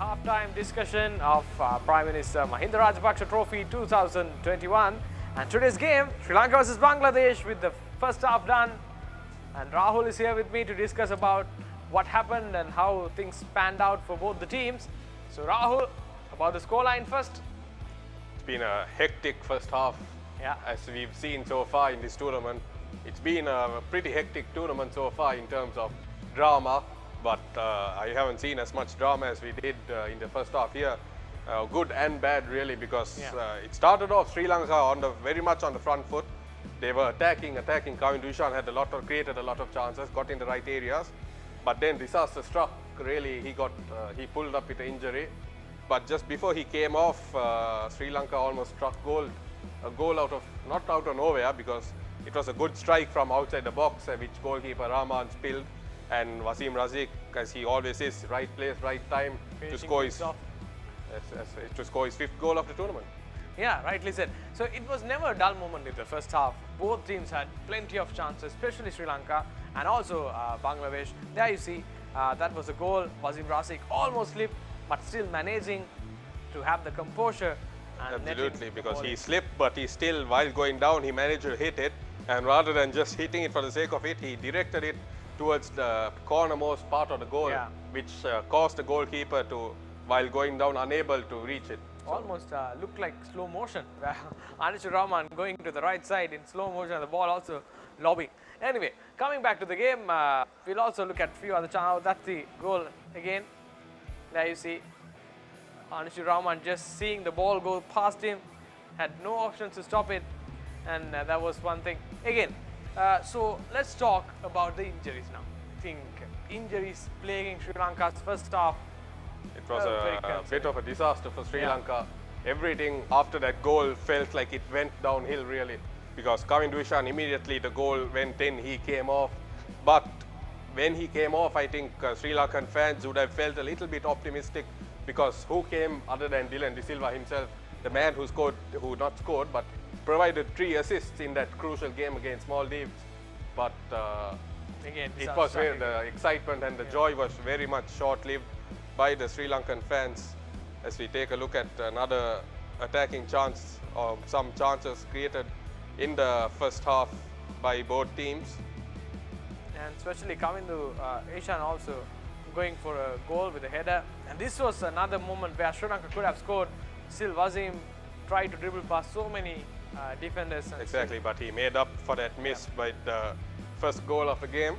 halftime discussion of Prime Minister Mahinda Rajapaksa Trophy 2021. And today's game, Sri Lanka versus Bangladesh, with the first half done. And Rahul is here with me to discuss about what happened and how things panned out for both the teams. So Rahul, about the scoreline first. It's been a hectic first half, as we've seen so far in this tournament. It's been a pretty hectic tournament so far in terms of drama, but I haven't seen as much drama as we did in the first half here. Good and bad, really, because it started off Sri Lanka very much on the front foot. They were attacking. Kavin Dushan had created a lot of chances, got in the right areas, but then disaster struck. Really, he pulled up with an injury. But just before he came off, Sri Lanka almost struck a goal not out of nowhere, because it was a good strike from outside the box, which goalkeeper Rahman spilled, and Wasim Razik, as he always is, right place, right time to score his fifth goal of the tournament. Yeah, rightly said. So it was never a dull moment in the first half. Both teams had plenty of chances, especially Sri Lanka and also Bangladesh. There you see, that was a goal. Wasim Razik almost slipped, but still managing to have the composure. And absolutely, because he slipped, but he still, while going down, he managed to hit it. And rather than just hitting it for the sake of it, he directed it towards the cornermost part of the goal, which caused the goalkeeper to, while going down, unable to reach it. So almost looked like slow motion. Anishu Rahman going to the right side in slow motion, the ball also lobbing. Anyway, coming back to the game, we'll also look at a few other chances. That's the goal again. There you see Anishu Rahman just seeing the ball go past him, had no options to stop it, and that was one thing. Again, so let's talk about the injuries now. I think injuries plaguing Sri Lanka's first half. It was a bit of a disaster for Sri Lanka. Everything after that goal felt like it went downhill, really, because Kavin Dushan, immediately the goal went in, he came off. But when he came off, I think Sri Lankan fans would have felt a little bit optimistic, because who came other than Dylan De Silva himself, the man who not scored, but provided 3 assists in that crucial game against Maldives. But again, it was where the excitement and the joy was very much short-lived by the Sri Lankan fans. As we take a look at another attacking chance, or some chances created in the first half by both teams. And especially coming to Ishan also going for a goal with a header. And this was another moment where Sri Lanka could have scored. Still, Wasim tried to dribble past so many defenders. And exactly, but he made up for that miss by the first goal of the game.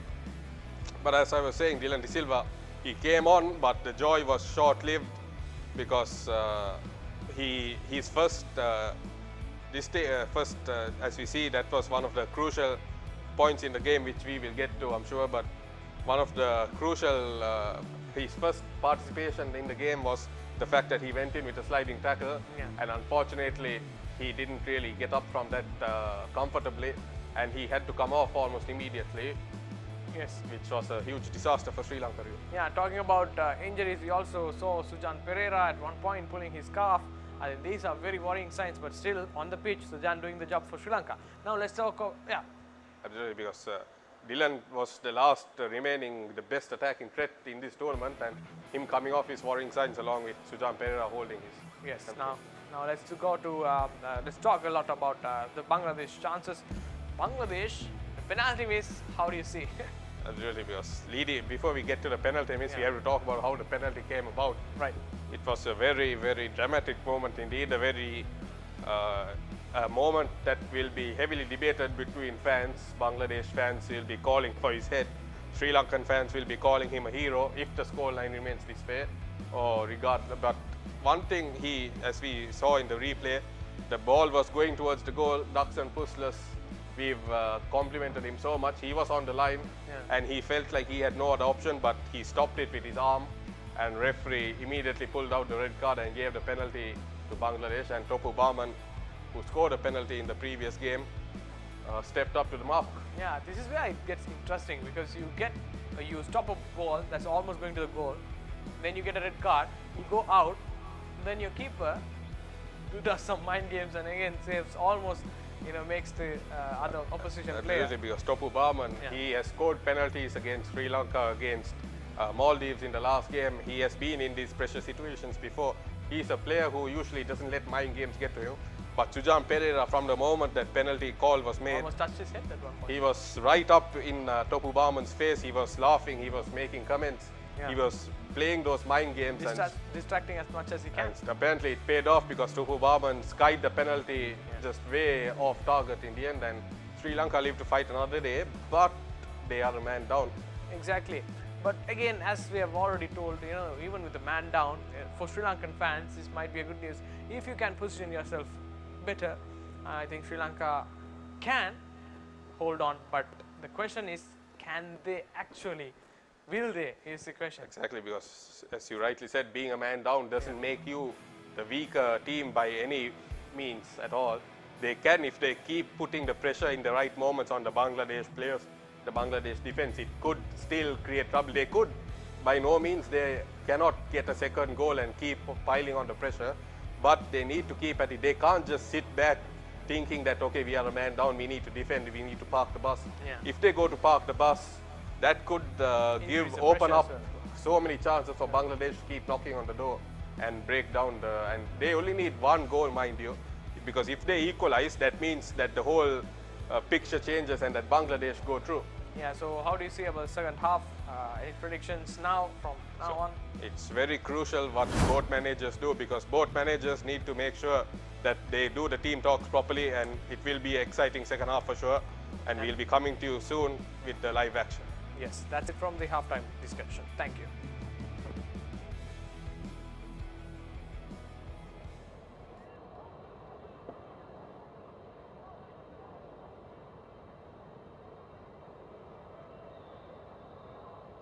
But as I was saying, Dylan De Silva, he came on, but the joy was short-lived, because his first, as we see, that was one of the crucial points in the game, which we will get to, I'm sure. But one of the crucial, his first participation in the game was the fact that he went in with a sliding tackle, and unfortunately, he didn't really get up from that comfortably, and he had to come off almost immediately. Yes, which was a huge disaster for Sri Lanka. Yeah, talking about injuries, we also saw Sujan Pereira at one point pulling his calf. I think these are very worrying signs, but still on the pitch, Sujan doing the job for Sri Lanka. Now let's talk about, absolutely, because Dylan was the last remaining, the best attacking threat in this tournament, and him coming off is worrying signs along with Sujan Pereira holding his. Yes, now let's go to, let's talk a lot about the Bangladesh chances. Bangladesh, the penalty miss, how do you see? Absolutely, because before we get to the penalty miss, we have to talk about how the penalty came about. Right. It was a very, very dramatic moment indeed, a very a moment that will be heavily debated between fans. Bangladesh fans will be calling for his head. Sri Lankan fans will be calling him a hero if the scoreline remains this way, or regardless. But one thing, as we saw in the replay, the ball was going towards the goal, ducks and pussless. We've complimented him so much. He was on the line, and he felt like he had no other option, but he stopped it with his arm, and referee immediately pulled out the red card and gave the penalty to Bangladesh. And Topu Barman, who scored a penalty in the previous game, stepped up to the mark. Yeah, this is where it gets interesting, because you stop a ball that's almost going to the goal, then you get a red card, you go out, then your keeper does some mind games and again saves almost, makes the other opposition player. Because Topu Barman, he has scored penalties against Sri Lanka, against Maldives in the last game. He has been in these pressure situations before. He's a player who usually doesn't let mind games get to him. But Sujan Pereira, from the moment that penalty call was made, Almost touched his head at one point. he was right up in Topu Barman's face. He was laughing, he was making comments, Yeah. he was playing those mind games. Distracting as much as he can. And apparently it paid off because Topu Barman skied the penalty just way off target in the end, and Sri Lanka live to fight another day, but they are a man down. Exactly. But again, as we have already told, you know, even with the man down, for Sri Lankan fans, this might be a good news. If you can position yourself better, I think Sri Lanka can hold on. But the question is, can they actually? Will they? Is the question. Exactly, because as you rightly said, being a man down doesn't make you the weaker team by any means at all. They can, if they keep putting the pressure in the right moments on the Bangladesh players, the Bangladesh defense, it could still create trouble. They could, by no means, they cannot get a second goal and keep piling on the pressure, but they need to keep at it. They can't just sit back thinking that, okay, we are a man down, we need to defend, we need to park the bus. Yeah. If they go to park the bus, that could open up so many chances for Bangladesh to keep knocking on the door and break down and they only need one goal, mind you, because if they equalize, that means that the whole picture changes and that Bangladesh go through. Yeah, so how do you see about the second half? Any predictions now, from now on? It's very crucial what both managers do, because both managers need to make sure that they do the team talks properly, and it will be an exciting second half for sure, and we'll be coming to you soon with the live action. Yes, that's it from the halftime discussion. Thank you.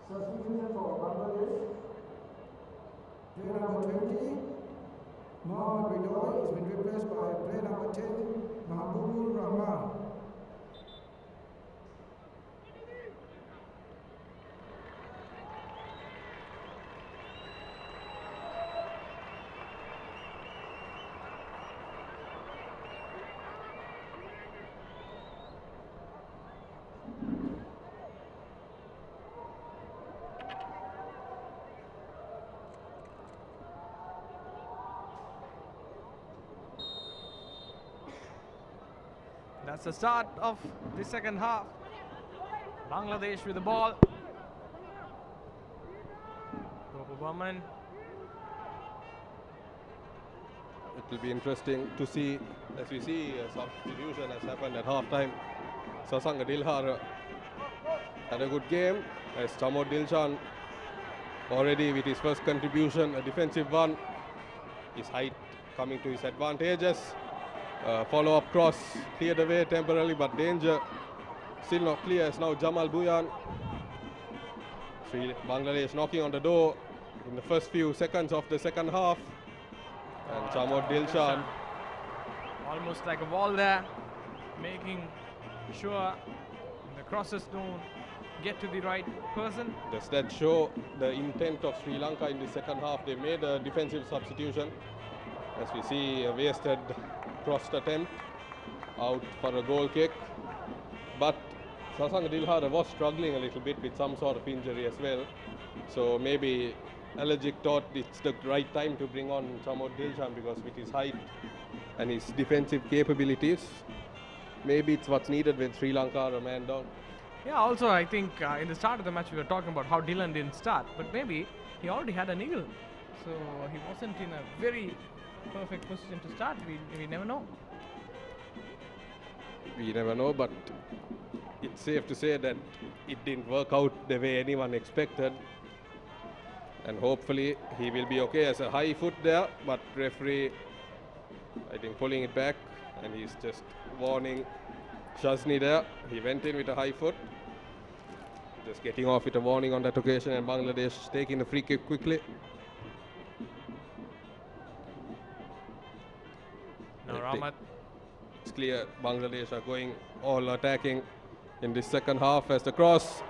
Substitution for Bangladesh. Player number 20, Mohammad Bidoy, has been replaced by player number 10, Mahbubur Rahman. That's the start of the second half. Bangladesh with the ball. Topu Barman. It will be interesting to see, as we see a substitution has happened at half-time. Sasanga Dilhar had a good game, as Chamod Dilshan already with his first contribution, a defensive one. His height coming to his advantages. Follow-up cross cleared away temporarily, but danger still not clear. As now Jamal Buyan. Bangladesh knocking on the door in the first few seconds of the second half. And Chamod Dilshan. Almost like a wall there, making sure the crosses don't get to the right person. Does that show the intent of Sri Lanka in the second half? They made a defensive substitution. As we see, a wasted crossed attempt out for a goal kick. But Sasanga Dilhara was struggling a little bit with some sort of injury as well. So maybe Allergic thought it's the right time to bring on Chamod Dilshan, because with his height and his defensive capabilities, maybe it's what's needed when Sri Lanka are a man down. Yeah, also I think in the start of the match we were talking about how Dylan didn't start, but maybe he already had a niggle. So he wasn't in a very perfect position to start. We never know. We never know, but it's safe to say that it didn't work out the way anyone expected. And hopefully he will be okay. As a high foot there, but referee, I think, pulling it back, and he's just warning Shazni there. He went in with a high foot. Just getting off with a warning on that occasion, and Bangladesh taking the free kick quickly. Now Rahmat. It's clear Bangladesh are going all attacking in this second half. As the cross,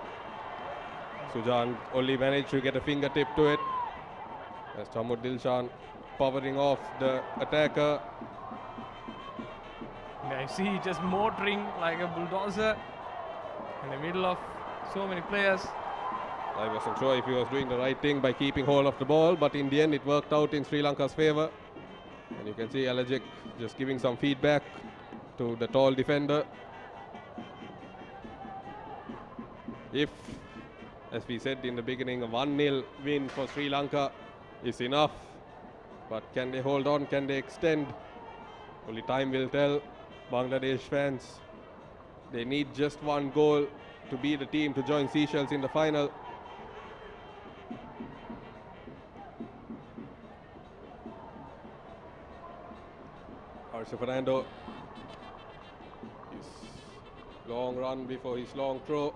Sujan only managed to get a fingertip to it. As Chamod Dilshan powering off the attacker. I see just motoring like a bulldozer in the middle of so many players. I wasn't sure if he was doing the right thing by keeping hold of the ball, but in the end it worked out in Sri Lanka's favour. And you can see Alajic just giving some feedback to the tall defender. If, as we said in the beginning, a 1-0 win for Sri Lanka is enough, but can they hold on, can they extend? Only time will tell. Bangladesh fans, they need just one goal to be the team to join Seychelles in the final. Harsha Fernando, his long run before his long throw.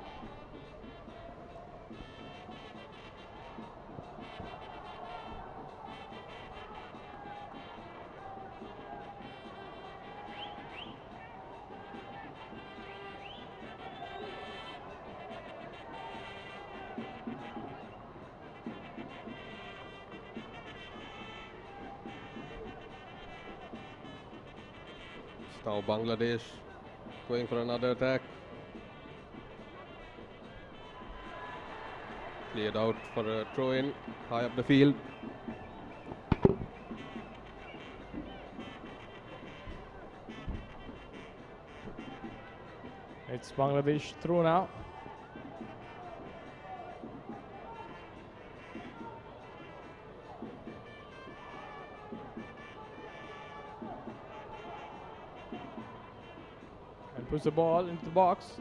Now Bangladesh going for another attack. Cleared out for a throw-in high up the field. It's Bangladesh through now. And puts the ball into the box.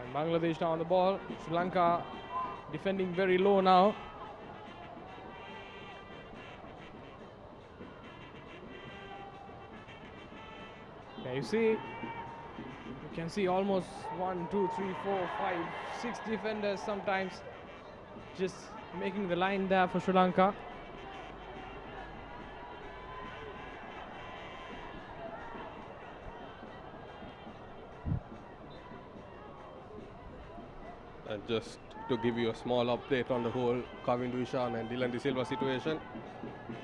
And Bangladesh now on the ball. Sri Lanka defending very low now. You can see almost 1, 2, 3, 4, 5, 6 defenders sometimes just making the line there for Sri Lanka. And just to give you a small update on the whole Kavindu Ishan and Dylan De Silva situation,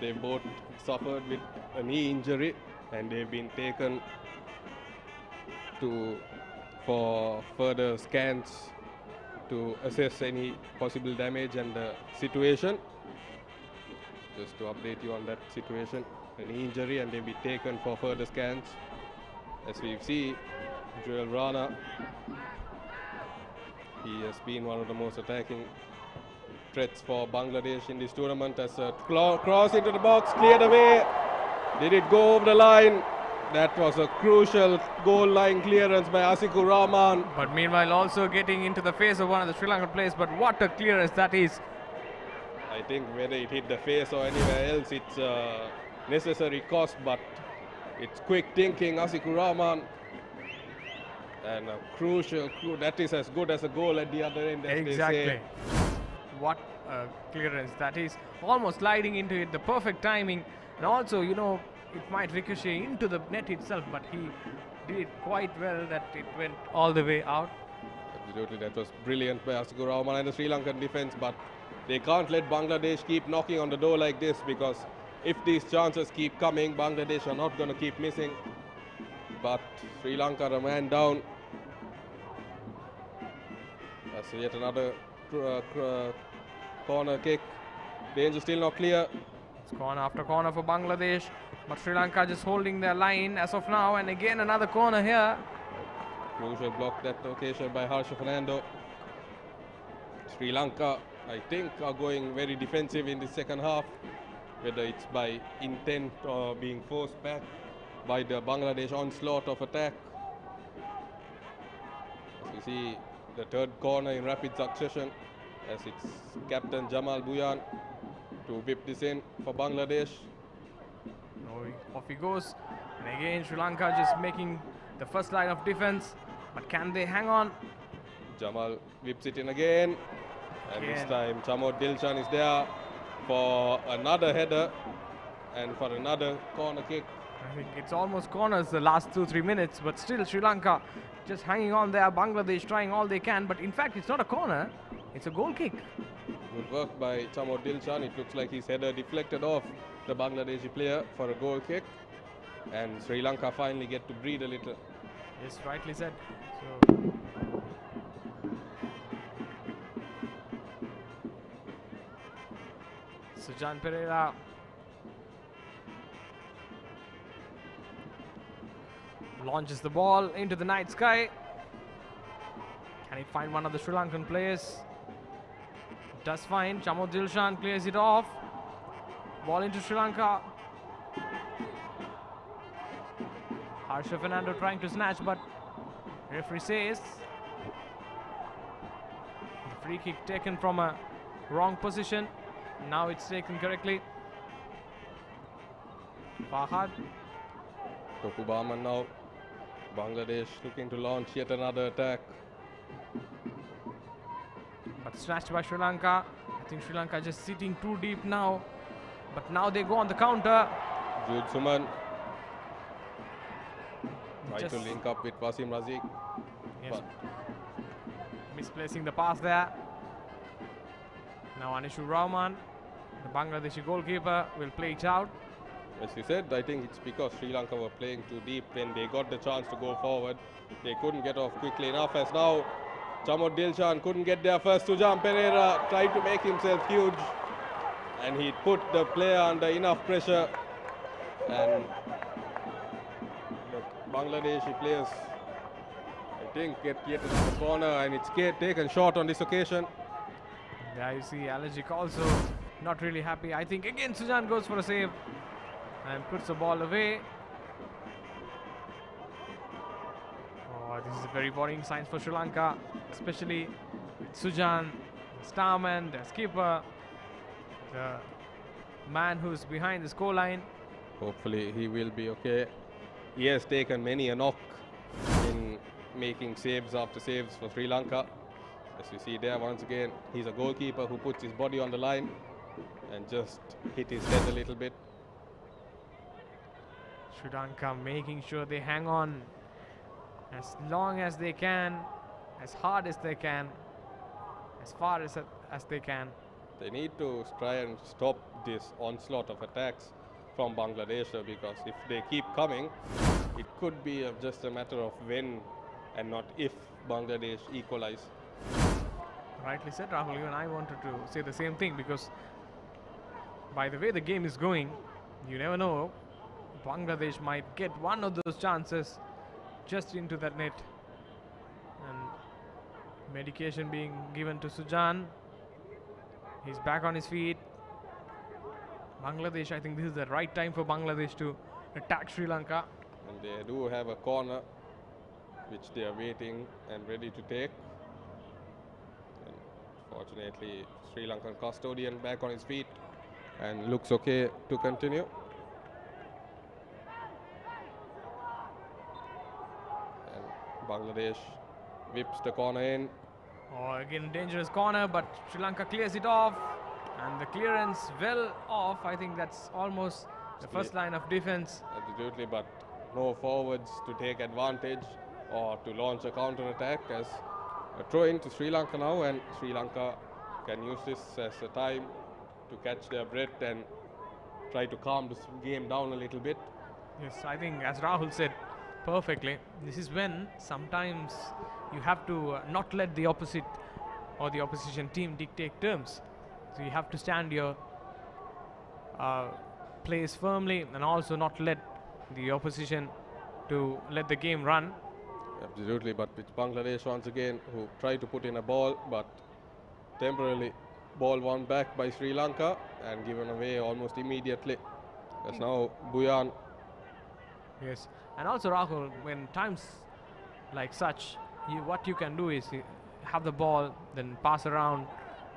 they both suffered with a knee injury and they've been taken for further scans to assess any possible damage and the situation. Just to update you on that situation, an injury, and they'll be taken for further scans. As we see, Joel Rana, he has been one of the most attacking threats for Bangladesh in this tournament. As a cross into the box, cleared away. Did it go over the line? That was a crucial goal line clearance by Asikur Rahman. But meanwhile also getting into the face of one of the Sri Lankan players. But what a clearance that is. I think whether it hit the face or anywhere else, it's a necessary cost, but it's quick thinking, Asikur Rahman. And a crucial, that is as good as a goal at the other end, as Exactly. they say. What a clearance that is. Almost sliding into it, the perfect timing. And also, you know, it might ricochet into the net itself, but he did it quite well that it went all the way out. Absolutely, that was brilliant by Asikur Rahman and the Sri Lankan defense, but they can't let Bangladesh keep knocking on the door like this, because if these chances keep coming, Bangladesh are not going to keep missing. But Sri Lanka are a man down. That's yet another corner kick. Danger still not clear. It's corner after corner for Bangladesh, but Sri Lanka just holding their line as of now. And again another corner here. Crucial block that occasion by Harsha Fernando. Sri Lanka, I think, are going very defensive in the second half, whether it's by intent or being forced back by the Bangladesh onslaught of attack. As we see the third corner in rapid succession, as it's captain Jamal Buyan to whip this in for Bangladesh. Off he goes. And again Sri Lanka just making the first line of defense. But can they hang on? Jamal whips it in again. And this time Chamod Dilshan is there for another header and for another corner kick. I think it's almost corners the last 2-3 minutes, but still Sri Lanka just hanging on there. Bangladesh trying all they can, but in fact it's not a corner, it's a goal kick. Good work by Chamod Dilshan. It looks like his header deflected off the Bangladeshi player for a goal kick. and Sri Lanka finally get to breathe a little. Yes, rightly said. So Sujan Pereira launches the ball into the night sky. Can he find one of the Sri Lankan players? Does find. Chamo Dilshan clears it off. Ball into Sri Lanka. Harsha Fernando trying to snatch, but referee says the free kick taken from a wrong position. Now it's taken correctly. Fahad. Tokubaman now. Bangladesh looking to launch yet another attack. But snatched by Sri Lanka. I think Sri Lanka just sitting too deep now. But now they go on the counter. Jude Suman try Just to link up with Wasim Razik. yes, But misplacing the pass there. Now Anishu Rahman, the Bangladeshi goalkeeper, will play it out. as you said, I think it's because Sri Lanka were playing too deep. When they got the chance to go forward, they couldn't get off quickly enough. As now Chamod Dilshan couldn't get there first. Sujan Pereira tried to make himself huge, and he put the player under enough pressure. And the Bangladeshi players, I think, get yet another corner, and it's taken short on this occasion. There you see Alajic also not really happy. I think again Sujan goes for a save and puts the ball away. Oh, this is a very worrying sign for Sri Lanka, especially with Sujan, the starman, the skipper, the man who's behind the scoreline. Hopefully he will be okay. He has taken many a knock in making saves after saves for Sri Lanka. As you see there, once again, he's a goalkeeper who puts his body on the line and just hit his head a little bit. Sri Lanka making sure they hang on as long as they can, as hard as they can, as far as they can. They need to try and stop this onslaught of attacks from Bangladesh, because if they keep coming, it could be just a matter of when and not if Bangladesh equalize. Rightly said, Rahul. Even I wanted to say the same thing, because by the way the game is going, you never know. Bangladesh might get one of those chances just into that net. And medication being given to Sujan. He's back on his feet. Bangladesh, I think this is the right time for Bangladesh to attack Sri Lanka. And they do have a corner which they are waiting and ready to take. And fortunately, Sri Lankan custodian back on his feet and looks okay to continue. And Bangladesh whips the corner in. Oh, again dangerous corner, but Sri Lanka clears it off. And the clearance well off. I think that's almost the first line of defense. Absolutely, but no forwards to take advantage or to launch a counter attack, as a throw in to Sri Lanka now, and Sri Lanka can use this as a time to catch their breath and try to calm this game down a little bit. Yes, I think as Rahul said perfectly, this is when sometimes you have to not let the opposite or the opposition team dictate terms. So you have to stand your place firmly and also not let the opposition to let the game run. Absolutely, but with Bangladesh once again, who tried to put in a ball, but temporarily ball won back by Sri Lanka and given away almost immediately. That's now Buyan. Yes, and also Rahul, when times like such, what you can do is have the ball, then pass around,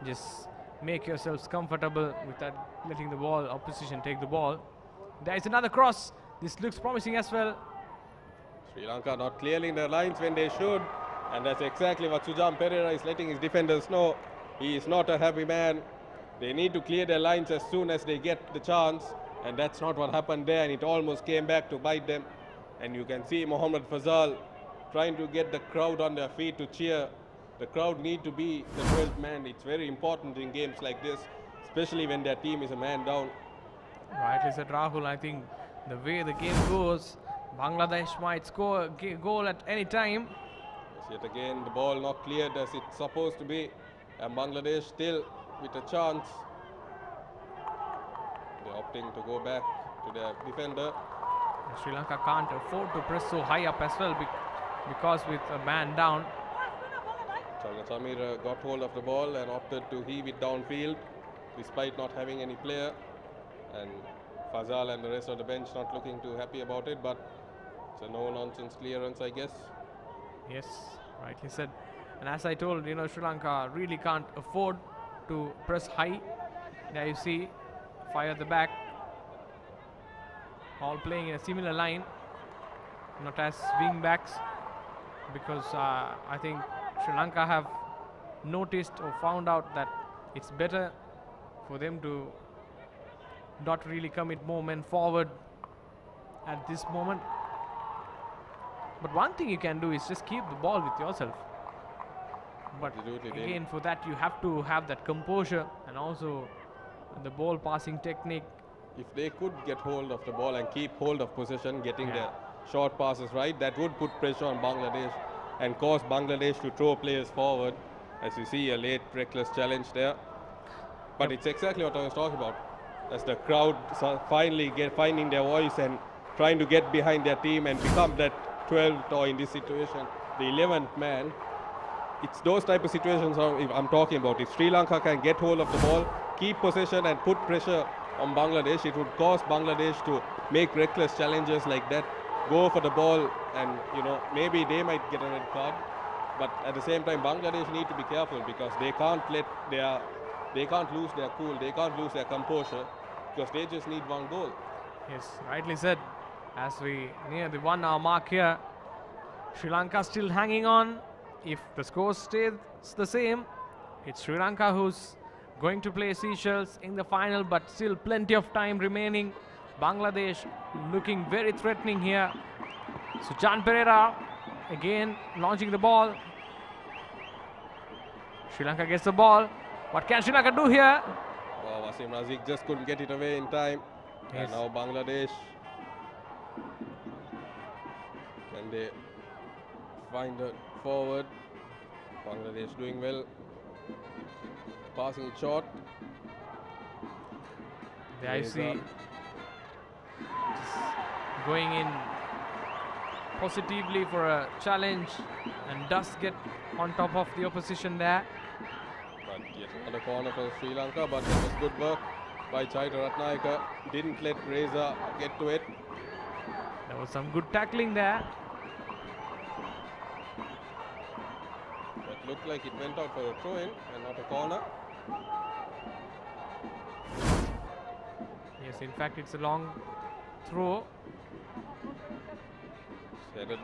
just make yourselves comfortable without letting the opposition take the ball. There is another cross. This looks promising as well. Sri Lanka not clearing their lines when they should, and that's exactly what Sujan Pereira is letting his defenders know. He is not a happy man. They need to clear their lines as soon as they get the chance, and that's not what happened there, and it almost came back to bite them. And you can see Mohammad Fazal trying to get the crowd on their feet to cheer. The crowd need to be the 12th man. It's very important in games like this, especially when their team is a man down. Rightly said, Rahul. I think the way the game goes, Bangladesh might score a goal at any time. Yes, yet again, the ball not cleared as it's supposed to be, and Bangladesh still with a chance. They're opting to go back to their defender. Sri Lanka can't afford to press so high up as well because with a man down. Chalna Samir got hold of the ball and opted to heave it downfield despite not having any player, and Fazal and the rest of the bench not looking too happy about it, but it's a no-nonsense clearance, I guess. Yes, rightly said. And as I told, Sri Lanka really can't afford to press high. There you see, fire at the back, all playing in a similar line, not as wing backs, because I think Sri Lanka have noticed or found out that it's better for them to not really commit more men forward at this moment. But one thing you can do is just keep the ball with yourself. But Absolutely, again, for that you have to have that composure and also the ball passing technique. If they could get hold of the ball and keep hold of possession, getting their short passes right, that would put pressure on Bangladesh and cause Bangladesh to throw players forward. As you see, a late reckless challenge there. But it's exactly what I was talking about. As the crowd finally finding their voice and trying to get behind their team and become that 12th, or in this situation, the 11th man. It's those type of situations I'm talking about. If Sri Lanka can get hold of the ball, keep possession and put pressure on Bangladesh, it would cause Bangladesh to make reckless challenges like that, go for the ball, and maybe they might get a red card. But at the same time, Bangladesh need to be careful because they can't lose their cool, they can't lose their composure because they just need one goal. Yes, rightly said. As we near the 1 hour mark here, Sri Lanka still hanging on. If the score stays the same, it's Sri Lanka who's going to play Seychelles in the final, but still plenty of time remaining. Bangladesh looking very threatening here. Sujan Pereira again launching the ball. Sri Lanka gets the ball. What can Sri Lanka do here? Wow, Wasim Razik just couldn't get it away in time. Yes. And now Bangladesh, can they find it forward? Bangladesh doing well, passing it short. There you see, just going in positively for a challenge and does get on top of the opposition there. But yet another corner for Sri Lanka, but that was good work by Chaitra Ratnayaka. Didn't let Reza get to it. There was some good tackling there. That looked like it went out for a throw-in and not a corner. Yes, in fact, it's a long throw. Headed.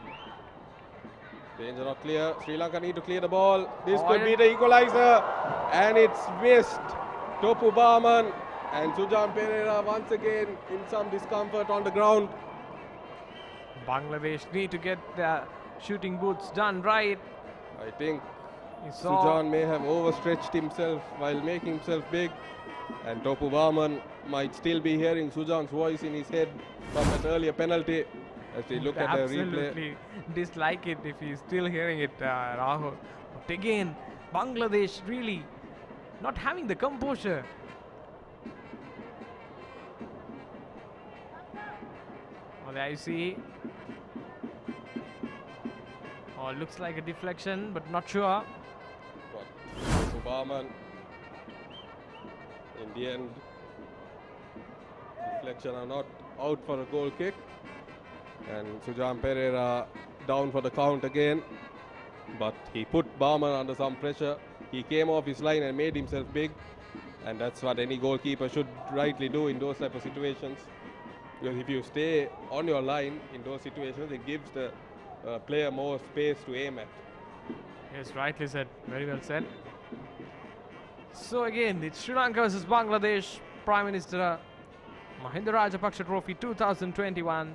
Danger not clear. Sri Lanka need to clear the ball. This Oh, could be the equalizer. And it's missed. Topu Barman and Sujan Pereira once again in some discomfort on the ground. Bangladesh need to get their shooting boots done right. I think You saw Sujan may have overstretched himself while making himself big. And Topu Barman might still be hearing Sujan's voice in his head from that earlier penalty as we look at the replay. absolutely dislike it if he's still hearing it, Rahul. But again, Bangladesh really not having the composure. Oh, there you see. Oh, looks like a deflection, but not sure. But Topu Barman, in the end, deflection are not out for a goal kick. And Sujan Pereira down for the count again. But he put Barman under some pressure. He came off his line and made himself big. And that's what any goalkeeper should rightly do in those type of situations. Because if you stay on your line in those situations, it gives the player more space to aim at. Yes, rightly said. Very well said. So again, it's Sri Lanka versus Bangladesh. Prime Minister Mahinda Rajapaksa Trophy 2021.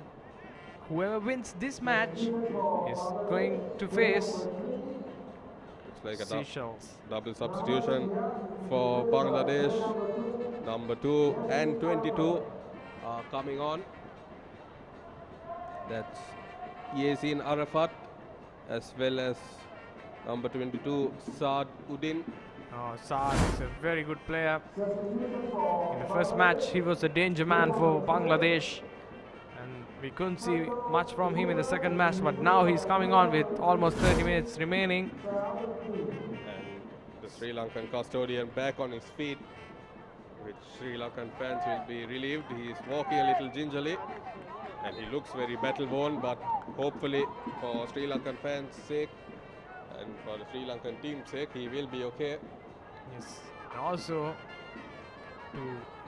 Whoever wins this match is going to face Looks like a Seychelles. double substitution for Bangladesh. Number 2 and 22 are coming on. That's Yasin Arafat, as well as number 22 Saad Uddin. Oh, Saad is a very good player. In the first match, he was a danger man for Bangladesh, and we couldn't see much from him in the second match, but now he's coming on with almost 30 minutes remaining. And the Sri Lankan custodian back on his feet, which Sri Lankan fans will be relieved. He is walking a little gingerly, and he looks very battle-worn, but hopefully for Sri Lankan fans' sake and for the Sri Lankan team's sake, he will be okay. Yes, and also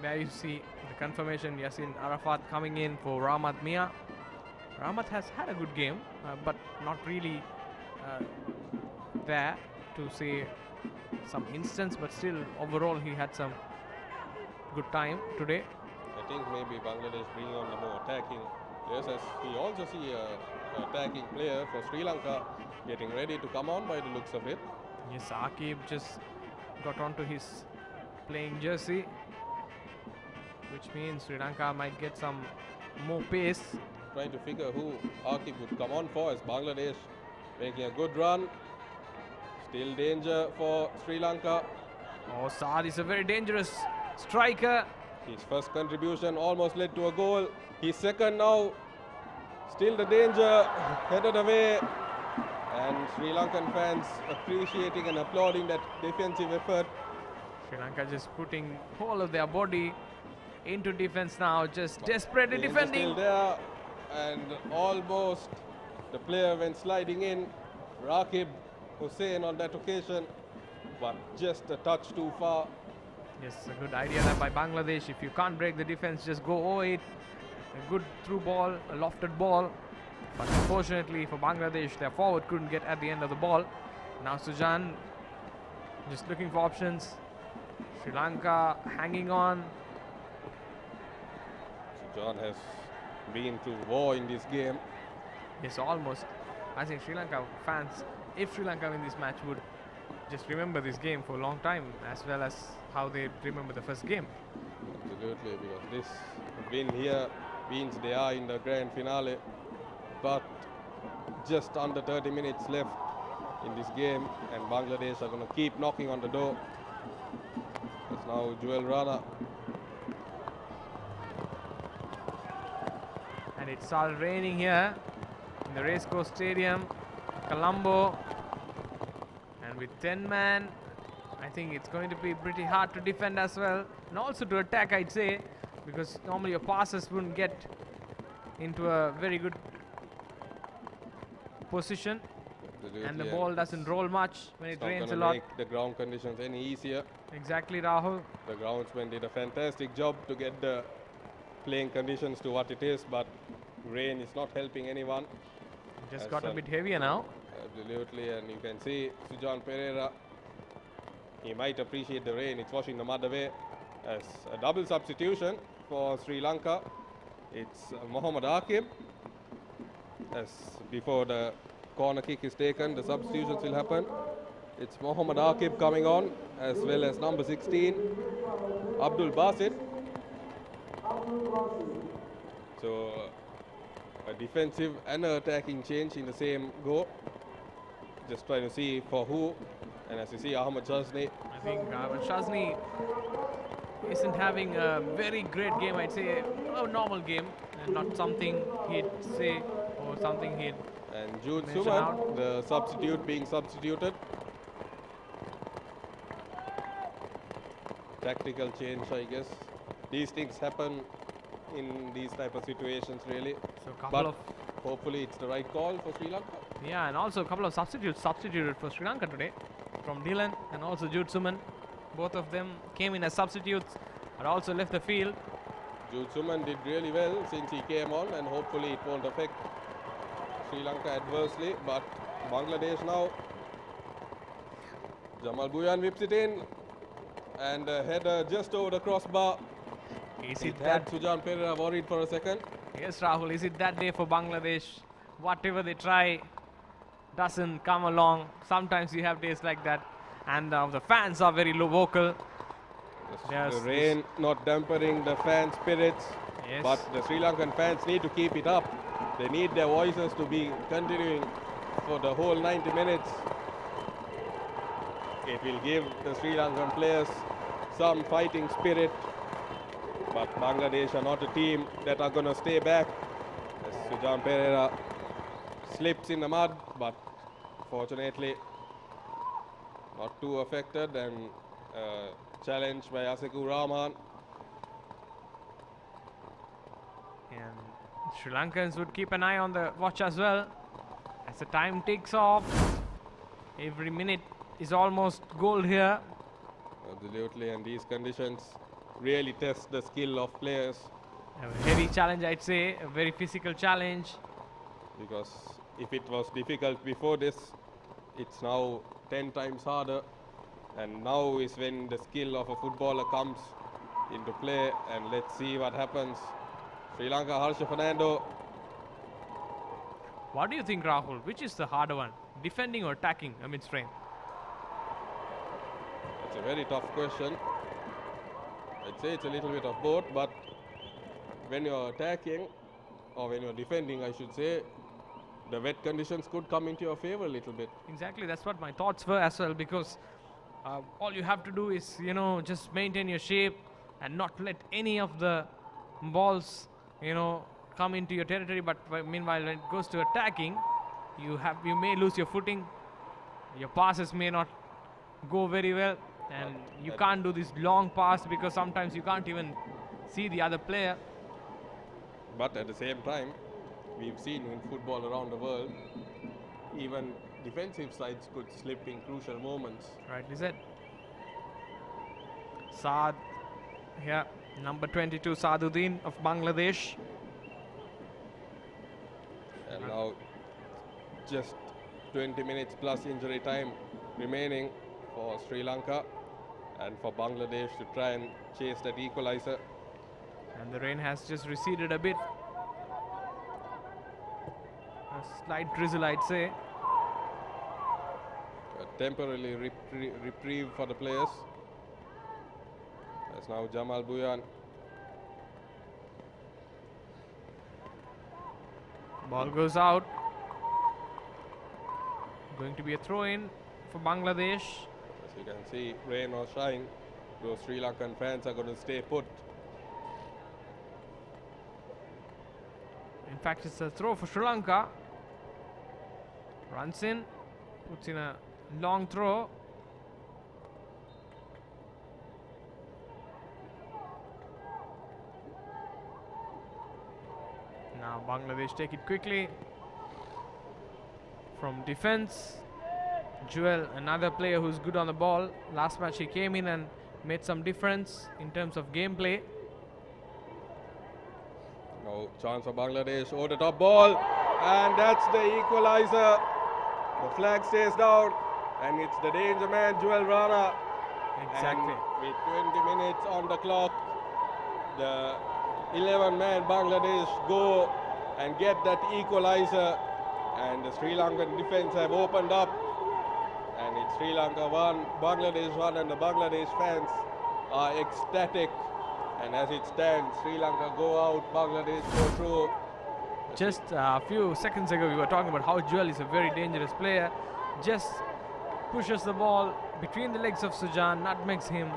there you see the confirmation, Yasin Arafat coming in for Rahmat Mia. Rahmat has had a good game, but not really there to say some instance, but still overall he had some good time today. I think maybe Bangladesh bringing on the more attacking players, as we also see a attacking player for Sri Lanka getting ready to come on by the looks of it. Yes, Akib just got onto his playing jersey, which means Sri Lanka might get some more pace. Trying to figure who Akib would come on for, as Bangladesh making a good run. Still danger for Sri Lanka. Oh, Saad is a very dangerous striker. His first contribution almost led to a goal. His second now. Still the danger, headed away. And Sri Lankan fans appreciating and applauding that defensive effort. Sri Lanka just putting all of their body into defense now, just desperately Danger defending. Still there, and almost the player went sliding in. Rakib Hussain on that occasion, but just a touch too far. Yes, a good idea there by Bangladesh. If you can't break the defense, just go over it. A good through ball, a lofted ball. But unfortunately for Bangladesh, their forward couldn't get at the end of the ball. Now Sujan just looking for options. Sri Lanka hanging on. Sujan has been to war in this game. Yes, almost. I think Sri Lanka fans, if Sri Lanka win this match, would just remember this game for a long time, as well as how they remember the first game. Absolutely, because this win here means they are in the grand finale. But just under 30 minutes left in this game, and Bangladesh are going to keep knocking on the door. It's now Joel Rana. And it started raining here in the Racecourse Stadium, Colombo. And with 10 man, I think it's going to be pretty hard to defend as well. And also to attack, I'd say, because normally your passes wouldn't get into a very good position. Absolutely, And the ball doesn't roll much when it rains a lot. Make the ground conditions any easier. Exactly, Rahul. The groundsman did a fantastic job to get the playing conditions to what it is, but rain is not helping anyone. Just As got a an- bit heavier now. Absolutely, and you can see Sujan Pereira, he might appreciate the rain. It's washing the mud away. As a double substitution for Sri Lanka, it's Mohammad Akib. As before the corner kick is taken, the substitutions will happen. It's Mohammad Akib coming on, as well as number 16, Abdul Basit. So a defensive and an attacking change in the same go. Just trying to see for who. And as you see, Ahmad Shazni. I think Shazni isn't having a very great game, I'd say a normal game, and not something he'd say or something he'd. And Jude Mention Suman, out. the substitute, being substituted. Tactical change, I guess. These things happen in these type of situations, really. So a couple But of, hopefully it's the right call for Sri Lanka. yeah, and also a couple of substitutes substituted for Sri Lanka today, from Dylan and also Jude Suman. Both of them came in as substitutes, but also left the field. Jude Suman did really well since he came on, and hopefully it won't affect Sri Lanka adversely. But Bangladesh now, Jamal Bhuyan whips it in, and a header just over the crossbar. Is It it had that? Sujan Pereira worried for a second. Yes, Rahul. Is it that day for Bangladesh? Whatever they try doesn't come along. Sometimes you have days like that, and the fans are very low vocal. Yes, The rain not dampening the fan spirits, Yes. but the Sri Lankan fans need to keep it up. They need their voices to be continuing for the whole 90 minutes. It will give the Sri Lankan players some fighting spirit, but Bangladesh are not a team that are going to stay back. As Sujan Pereira slips in the mud, but fortunately not too affected, and challenged by Aseku Rahman. And Sri Lankans would keep an eye on the watch as well. As the time takes off, every minute is almost gold here. Absolutely, and these conditions really test the skill of players, A heavy challenge, I'd say, a very physical challenge. because if it was difficult before this, it's now 10 times harder, and now is when the skill of a footballer comes into play, and let's see what happens. Sri Lanka, Harsha Fernando. What do you think, Rahul? Which is the harder one, defending or attacking amidst rain? It's a very tough question. I'd say it's a little bit of both, but when you're attacking, or when you're defending, I should say, the wet conditions could come into your favor a little bit. Exactly, that's what my thoughts were as well, because all you have to do is, just maintain your shape and not let any of the balls, come into your territory. But meanwhile, when it goes to attacking, you may lose your footing, your passes may not go very well, and you can't do this long pass because sometimes you can't even see the other player. But at the same time, we've seen in football around the world, even defensive sides could slip in crucial moments. Rightly said. Saad here, number 22, Saduddin of Bangladesh. And now just 20 minutes plus injury time remaining for Sri Lanka, and for Bangladesh to try and chase that equalizer. And the rain has just receded a bit. A slight drizzle, I'd say. A temporarily reprieve for the players. As now Jamal Buyan. Ball goes out. Going to be a throw-in for Bangladesh. As you can see, rain or shine, those Sri Lankan fans are going to stay put. In fact, it's a throw for Sri Lanka. Runs in, puts in a long throw. Now Bangladesh take it quickly. From defense, Joel, another player who's good on the ball. Last match he came in and made some difference in terms of gameplay. Now chance for Bangladesh, over the top ball, and that's the equalizer. The flag stays down, and it's the danger man, Joel Rana. Exactly. And with 20 minutes on the clock, the 11-man Bangladesh go and get that equalizer, and the Sri Lankan defense have opened up, and it's Sri Lanka 1, Bangladesh 1, and the Bangladesh fans are ecstatic. And as it stands, Sri Lanka go out, Bangladesh go through. Just a few seconds ago, we were talking about how Joel is a very dangerous player. Just pushes the ball between the legs of Sujan, nutmegs him,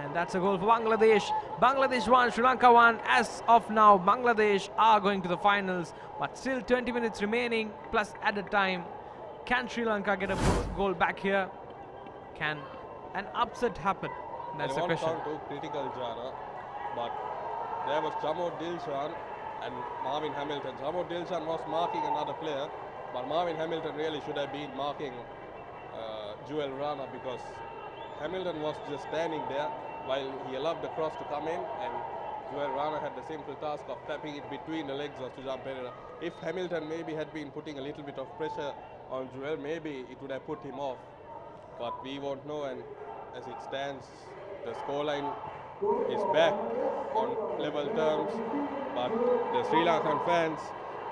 and that's a goal for Bangladesh. Bangladesh 1, Sri Lanka 1. As of now, Bangladesh are going to the finals, but still 20 minutes remaining, plus added time. Can Sri Lanka get a goal back here? Can an upset happen? That's the question. I won't sound too critical, Jana, but there was Jamod Dilshan and Marvin Hamilton. Jamod Dilshan was marking another player, but Marvin Hamilton really should have been marking Joel Rana, because Hamilton was just standing there while he allowed the cross to come in, and Joel Rana had the simple task of tapping it between the legs of Sujan Pereira. If Hamilton maybe had been putting a little bit of pressure on Joel, maybe it would have put him off, but we won't know. And as it stands, the scoreline is back on level terms, but the Sri Lankan fans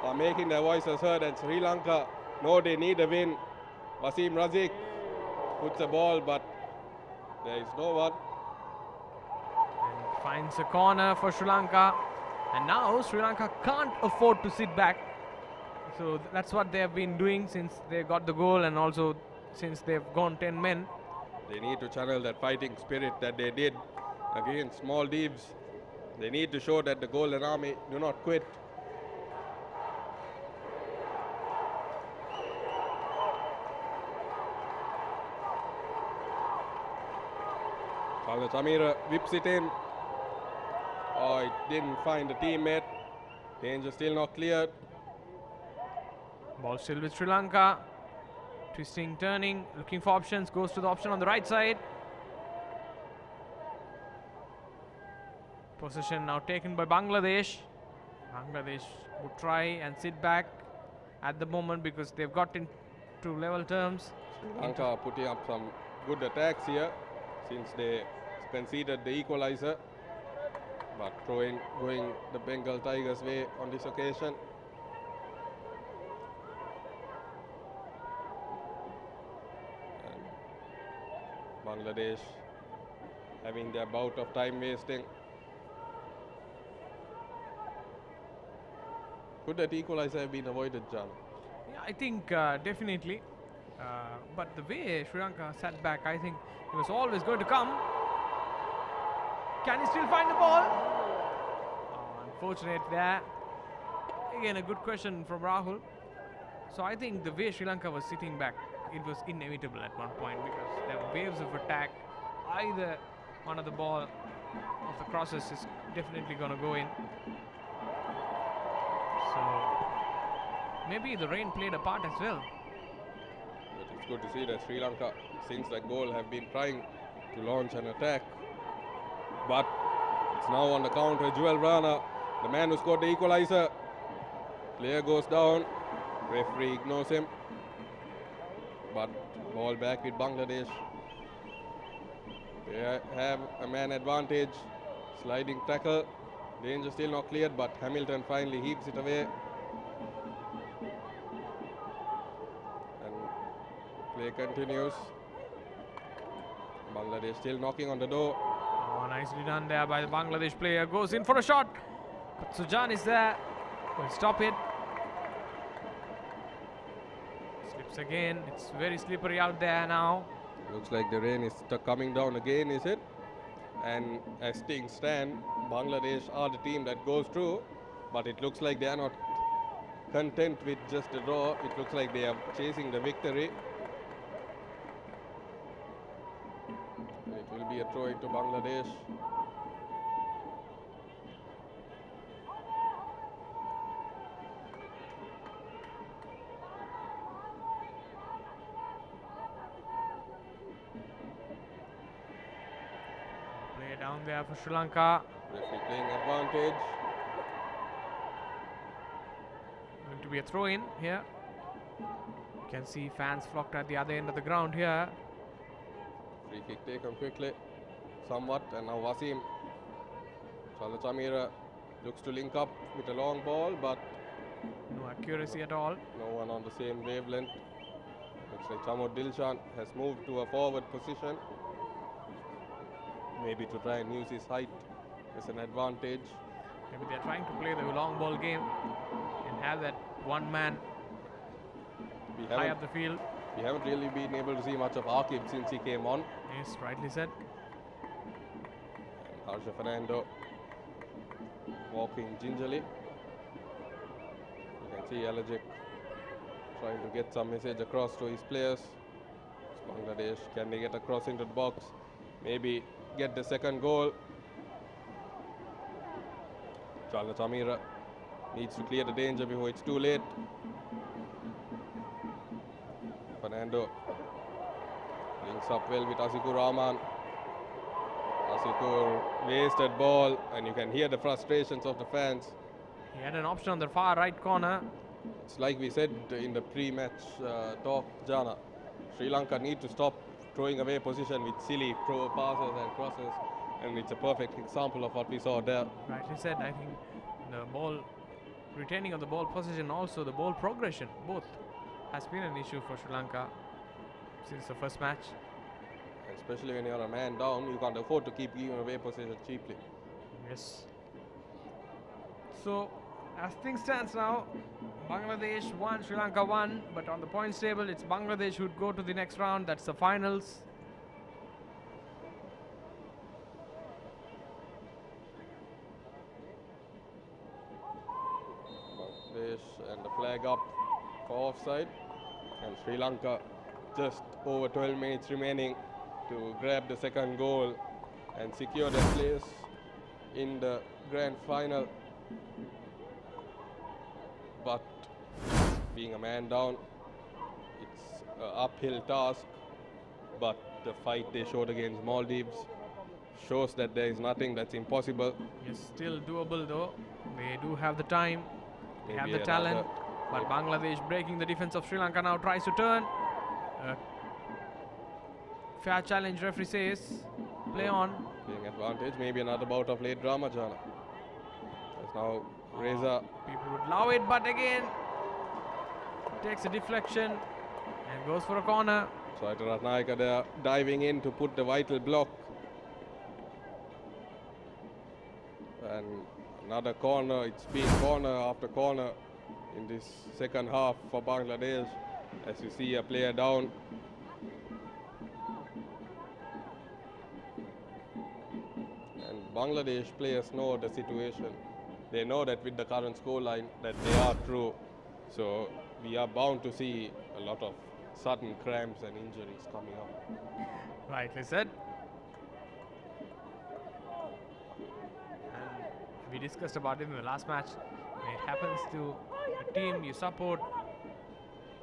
are making their voices heard, and Sri Lanka know they need a win. Wasim Razik puts a ball, but there is no one. And finds a corner for Sri Lanka. And now Sri Lanka can't afford to sit back. So that's what they have been doing since they got the goal, and also since they've gone 10 men. They need to channel that fighting spirit that they did against Maldives. They need to show that the Golden Army do not quit. Tamira whips it in. Oh, it didn't find a teammate. Danger still not cleared. Ball still with Sri Lanka. Twisting, turning, looking for options. Goes to the option on the right side. Possession now taken by Bangladesh. Bangladesh would try and sit back at the moment because they've got into level terms. Sri Lanka putting up some good attacks here since they conceded the equalizer. But going the Bengal Tigers' way on this occasion. And Bangladesh having their bout of time wasting. Could that equalizer have been avoided, John? Yeah, I think definitely. But the way Sri Lanka sat back, I think it was always going to come. Can he still find the ball? Oh, unfortunate there. Again, a good question from Rahul. So I think the way Sri Lanka was sitting back, it was inevitable at one point because there were waves of attack. Either one of the ball of the crosses is definitely going to go in. So maybe the rain played a part as well. But it's good to see that Sri Lanka, since that goal, have been trying to launch an attack. But it's now on the counter. Jewel Rana, the man who scored the equalizer. Player goes down. Referee ignores him. But ball back with Bangladesh. They have a man advantage. Sliding tackle. Danger still not cleared, but Hamilton finally heaps it away. And play continues. Bangladesh still knocking on the door. Oh, nicely done there by the Bangladesh player. Goes in for a shot. But Sujan is there. Will stop it. Slips again. It's very slippery out there now. Looks like the rain is coming down again, is it? And as things stand, Bangladesh are the team that goes through, but it looks like they are not content with just a draw. It looks like they are chasing the victory. It will be a throw into Bangladesh. Play down there for Sri Lanka. Referee playing advantage. Going to be a throw in here. You can see fans flocked at the other end of the ground here. Free kick taken quickly, somewhat, and now Wasim. Tamira looks to link up with a long ball, but No accuracy at all. no one on the same wavelength. Looks like Chamod Dilshan has moved to a forward position. Maybe to try and use his height as an advantage. Maybe they're trying to play the long ball game and have that one man high up the field. We haven't really been able to see much of Akib since he came on. Yes, rightly said. And Harsha Fernando walking gingerly. You can see Alajic trying to get some message across to his players. Bangladesh, can they get across into the box? Maybe get the second goal. Tamira needs to clear the danger before it's too late. Fernando links up well with Asikur Rahman. Asikur wasted ball, and you can hear the frustrations of the fans. He had an option on the far right corner. It's like we said in the pre-match talk, Jana. Sri Lanka need to stop throwing away position with silly pro passes and crosses, and it's a perfect example of what we saw there. Rightly said. I think the ball retaining of the ball position, also the ball progression, both has been an issue for Sri Lanka since the first match. Especially when you're a man down, you can't afford to keep giving away possession cheaply. Yes. So As things stands now, Bangladesh 1, Sri Lanka 1, but on the points table it's Bangladesh who'd go to the next round, that's the finals. Bangladesh and the flag up for offside, and Sri Lanka just over 12 minutes remaining to grab the second goal and secure their place in the grand final. But being a man down, it's an uphill task, but the fight they showed against Maldives shows that there is nothing that's impossible. It's still doable though. They do have the time, they have Maybe the talent, another- but Bangladesh breaking the defense of Sri Lanka now tries to turn. Fair challenge, referee says. Play on. Playing advantage, maybe another bout of late drama, Jana. As now Reza, People would love it, but again takes a deflection and goes for a corner. Saita Ratnayaka there diving in to put the vital block. And another corner, it's been corner after corner in this second half for Bangladesh. As you see a player down. And Bangladesh players know the situation. They know that with the current scoreline that they are through. So we are bound to see a lot of sudden cramps and injuries coming up. Rightly said. And we discussed about it in the last match. When it happens to a team you support,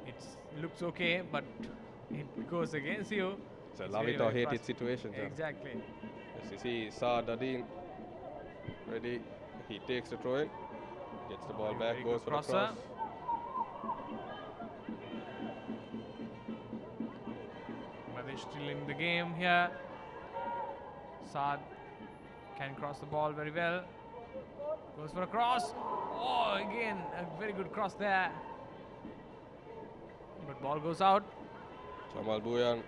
it looks okay, but it goes against you. It's a It's love very, it or very hate it frustrating. situation. Jan. Exactly. As you see, Saad Adin ready. He takes the throw in, gets the ball back, Very goes good for the crosser. cross. Bangladesh still in the game here. Saad can cross the ball very well. Goes for a cross. Oh, again, a very good cross there. But ball goes out. Jamal Buyan,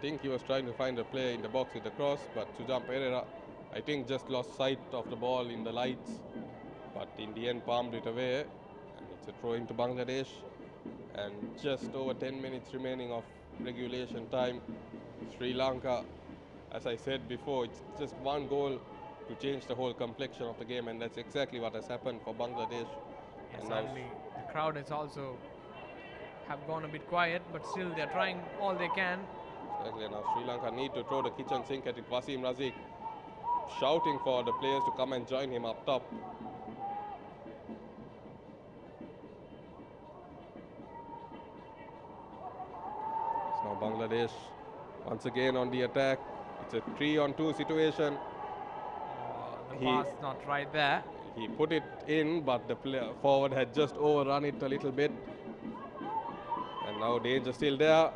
think he was trying to find a player in the box with the cross, but Sujam Pereira, I think, just lost sight of the ball in the lights. But in the end, palmed it away, and it's a throw into Bangladesh. And just over 10 minutes remaining of regulation time. Sri Lanka, as I said before, it's just one goal to change the whole complexion of the game, and that's exactly what has happened for Bangladesh. Yes, And now suddenly the crowd is also have gone a bit quiet, but still they're trying all they can. Exactly, now Sri Lanka need to throw the kitchen sink at it. Wasim Razik shouting for the players to come and join him up top. It's now Bangladesh once again on the attack. It's a 3-on-2 situation. The He- pass not right there. He put it in, but the forward had just overrun it a little bit. And now danger still there.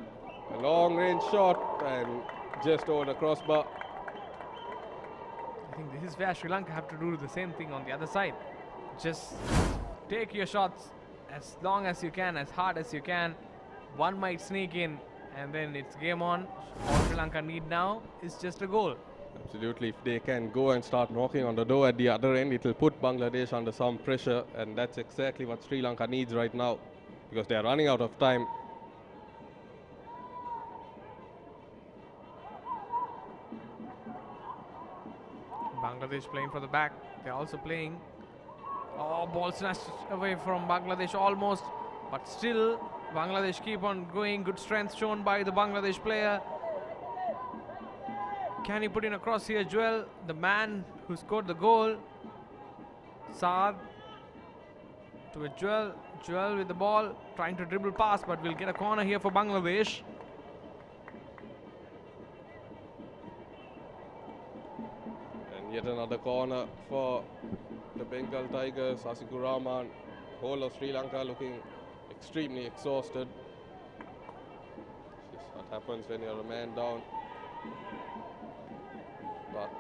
A long range shot and just over the crossbar. I think this is where Sri Lanka have to do the same thing on the other side. Just take your shots as long as you can, as hard as you can. One might sneak in and then it's game on. All Sri Lanka need now is just a goal. Absolutely, if they can go and start knocking on the door at the other end, it will put Bangladesh under some pressure, and that's exactly what Sri Lanka needs right now, because they are running out of time. Bangladesh playing for the back. They're also playing. Oh, ball snatched away from Bangladesh almost. But still, Bangladesh keep on going. Good strength shown by the Bangladesh player. Can he put in a cross here? Joel, the man who scored the goal. Saad to a Joel. Joel with the ball, trying to dribble past, but we'll get a corner here for Bangladesh. And yet another corner for the Bengal Tigers. Asikur Rahman, whole of Sri Lanka looking extremely exhausted. This is what happens when you're a man down. But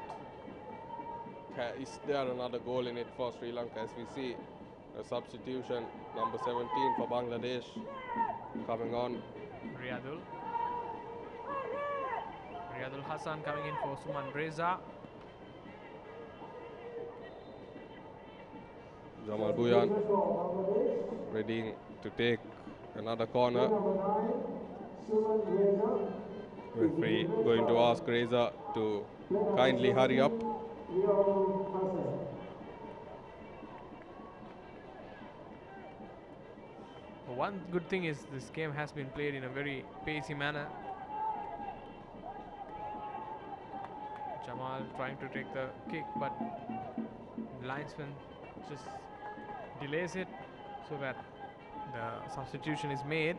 is there another goal in it for Sri Lanka? As we see a substitution, number 17 for Bangladesh coming on. Riyadul Hassan coming in for Suman Reza. Jamal Buyan ready to take another corner. Referee going to ask Reza to kindly hurry up. One good thing is this game has been played in a very pacey manner. Jamal trying to take the kick, but the linesman just delays it so that the substitution is made.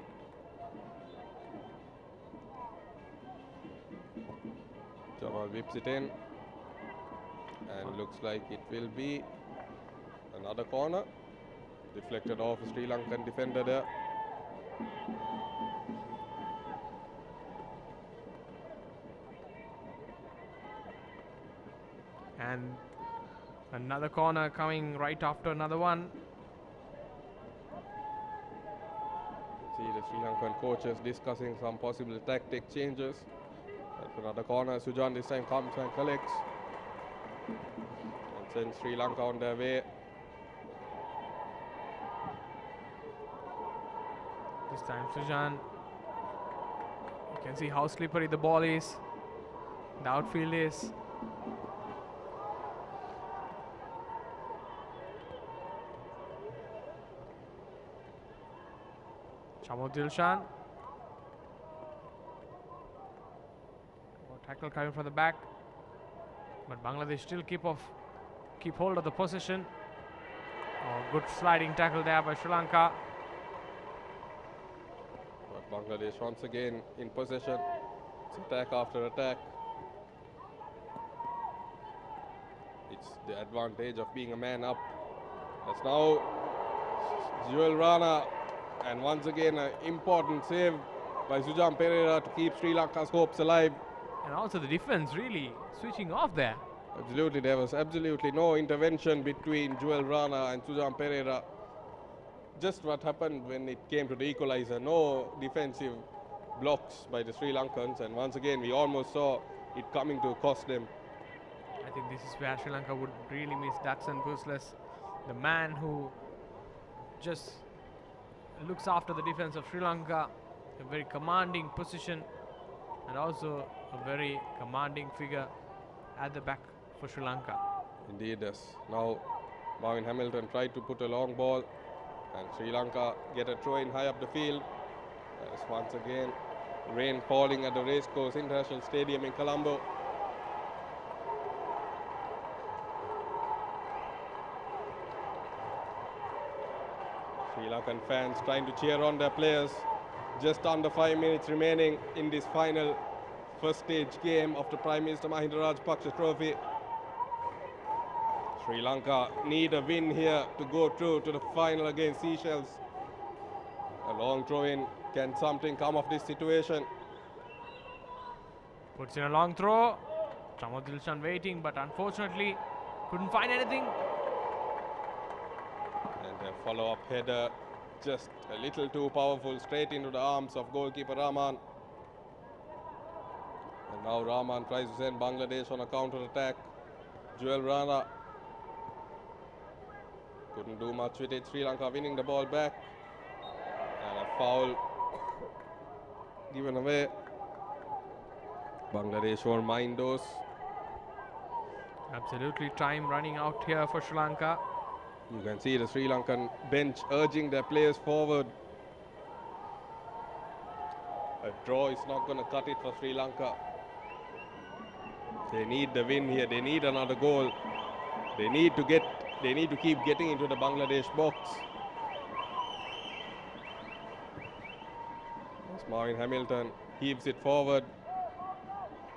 Jamal whips it in, and looks like it will be another corner. Deflected off a Sri Lankan defender there. And another corner coming right after another one. See the Sri Lankan coaches discussing some possible tactic changes. That's another corner. Sujan this time comes and collects and sends Sri Lanka on their way. This time Sujan, you can see how slippery the ball is, the outfield is. Chamo Dilshan. Tackle coming from the back, but Bangladesh still keep hold of the possession. Oh, good sliding tackle there by Sri Lanka. But Bangladesh once again in possession. It's attack after attack. It's the advantage of being a man up. That's now Joel Rana, and once again an important save by Sujan Pereira to keep Sri Lanka's hopes alive. And also the defense really switching off there. Absolutely, there was absolutely no intervention between Joel Rana and Sujan Pereira. Just what happened when it came to the equalizer. No defensive blocks by the Sri Lankans, and once again we almost saw it coming to cost them. I think this is where Sri Lanka would really miss Datsun Pusles, the man who just looks after the defense of Sri Lanka, a very commanding position and also a very commanding figure at the back for Sri Lanka. Indeed, yes. Now Marvin Hamilton tried to put a long ball, and Sri Lanka get a throw in high up the field. As once again rain falling at the Racecourse International Stadium in Colombo. Sri Lankan fans trying to cheer on their players. Just under 5 minutes remaining in this final first stage game of the Prime Minister Mahinda Rajapaksa Trophy. Sri Lanka need a win here to go through to the final against Seychelles. A long throw in. Can something come of this situation? Puts in a long throw. Chamo Dilshan waiting, but unfortunately couldn't find anything. And a follow-up header, just a little too powerful, straight into the arms of goalkeeper Rahman. And now Rahman tries to send Bangladesh on a counter-attack. Joel Rana couldn't do much with it. Sri Lanka winning the ball back. And a foul given away. Bangladesh won't mind those. Absolutely, time running out here for Sri Lanka. You can see the Sri Lankan bench urging their players forward. A draw is not going to cut it for Sri Lanka. They need the win here. They need another goal. They need to keep getting into the Bangladesh box. As Marvin Hamilton heaves it forward.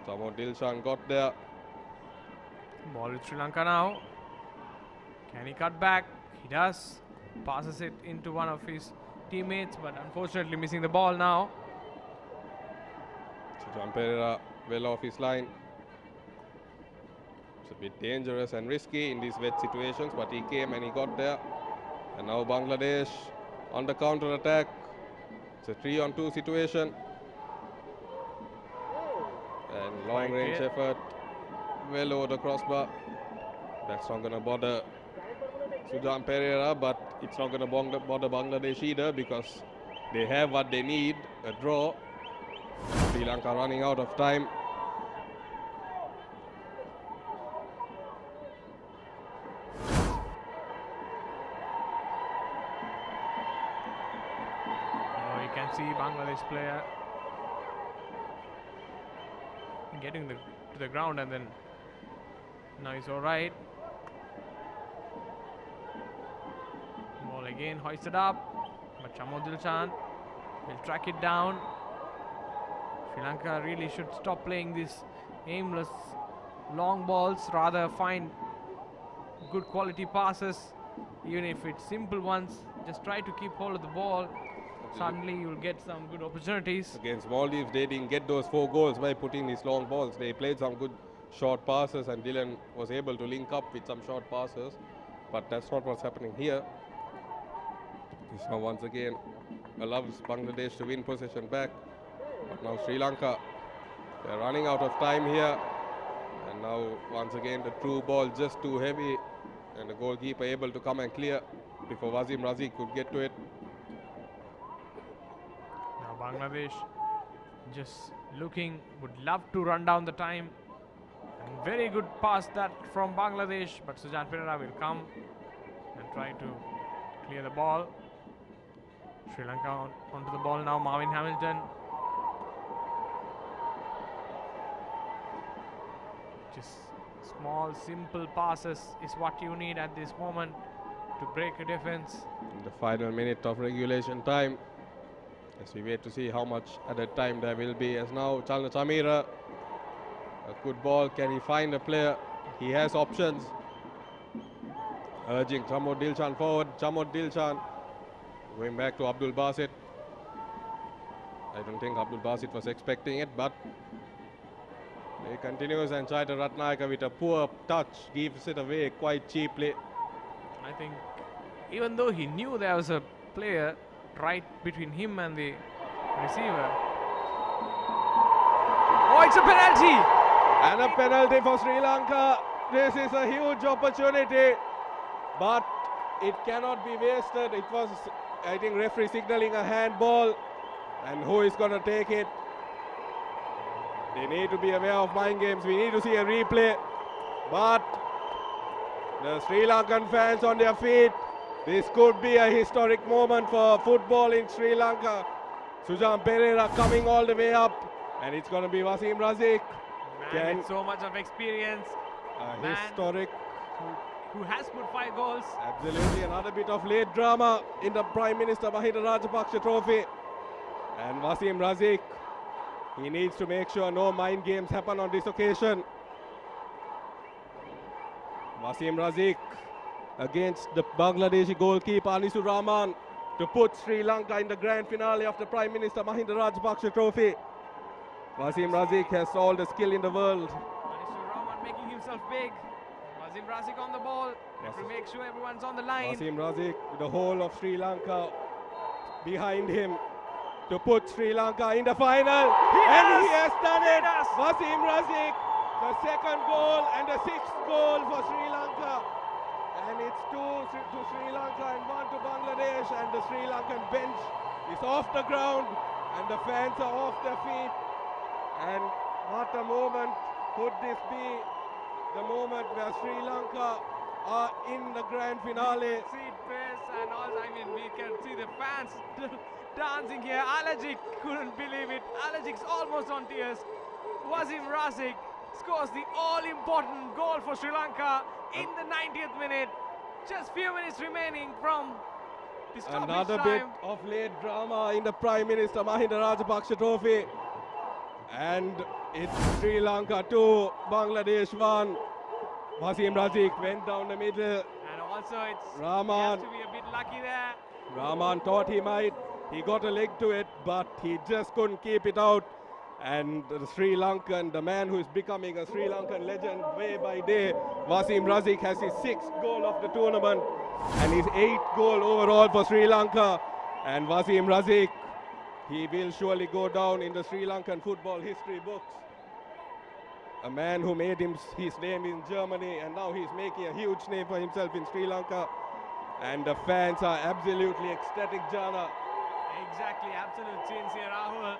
Chamo Dilshan got there. Ball with Sri Lanka now. Can he cut back? He does. Passes it into one of his teammates, but unfortunately missing the ball now. Sujan Pereira well off his line. It's a bit dangerous and risky in these wet situations, but he came and he got there. And now Bangladesh on the counter attack. It's a 3-on-2 situation. And long range effort well over the crossbar. That's not going to bother Sujan Pereira, but it's not going to bother Bangladesh either because they have what they need, a draw. Sri Lanka running out of time. Oh, you can see Bangladesh player getting to the ground, and then now he's all right. Ball again hoisted up, but Chamo Dilshan will track it down. Sri Lanka really should stop playing these aimless long balls, rather find good quality passes, even if it's simple ones. Just try to keep hold of the ball. Suddenly you'll get some good opportunities. Against Maldives, they didn't get those 4 goals by putting these long balls. They played some good short passes, and Dylan was able to link up with some short passes, but that's not what's happening here. This now once again allows Bangladesh to win possession back, but now Sri Lanka, they're running out of time here, and now once again the through ball just too heavy, and the goalkeeper able to come and clear before Wasim Razik could get to it. Now Bangladesh just looking, would love to run down the time. And very good pass that from Bangladesh, but Sujan Pereira will come and try to clear the ball. Sri Lanka onto the ball now. Marvin Hamilton. Just small, simple passes is what you need at this moment to break a defense. In the final minute of regulation time, as we wait to see how much added time there will be, as now Chalna Chamira, a good ball, can he find a player? He has options. Urging Chamod Dilshan forward. Chamod Dilshan going back to Abdul Basit. I don't think Abdul Basit was expecting it, but he continues, and Chaitra Ratnayaka with a poor touch gives it away quite cheaply. I think even though he knew there was a player right between him and the receiver. Oh, it's a penalty! And a penalty for Sri Lanka. This is a huge opportunity, but it cannot be wasted. It was, I think, referee signaling a handball, and who is going to take it? They need to be aware of mind games. We need to see a replay, but the Sri Lankan fans on their feet. This could be a historic moment for football in Sri Lanka. Sujan Pereira coming all the way up, and it's going to be Wasim Razik. Man with so much of experience. Man Historic. who has put 5 goals. Absolutely, another bit of late drama in the Prime Minister Mahinda Rajapaksa trophy. And Wasim Razik, he needs to make sure no mind games happen on this occasion. Wasim Razik against the Bangladeshi goalkeeper Anisur Rahman to put Sri Lanka in the grand finale of the Prime Minister Mahinda Rajapaksa trophy. Wasim Razik has all the skill in the world. Anisur Rahman making himself big. Wasim Razik on the ball. Have to make sure everyone's on the line. Wasim Razik with the whole of Sri Lanka behind him to put Sri Lanka in the final. He has done it! Wasim Razik, the second goal and the 6th goal for Sri Lanka. And it's 2 to Sri Lanka and 1 to Bangladesh, and the Sri Lankan bench is off the ground and the fans are off their feet. And what a moment could this be, the moment where Sri Lanka are in the grand finale. Seat press and all, I mean, we can see the fans dancing here. Alajic couldn't believe it. Alajic's almost on tears. Wasim Razik scores the all-important goal for Sri Lanka in the 90th minute. Just few minutes remaining from the stoppage Another time. bit of late drama in the Prime Minister Mahinda Rajapaksa trophy. And it's Sri Lanka 2, Bangladesh 1. Wasim Razik went down the middle. And also it's Rahman. he has to be a bit lucky there. Rahman thought he might. He got a leg to it, but he just couldn't keep it out. And the Sri Lankan, the man who is becoming a Sri Lankan legend day by day, Wasim Razik, has his 6th goal of the tournament and his 8th goal overall for Sri Lanka. And Wasim Razik, he will surely go down in the Sri Lankan football history books. A man who made his name in Germany, and now he's making a huge name for himself in Sri Lanka. And the fans are absolutely ecstatic, Jana. Exactly, absolute scenes here, Rahul.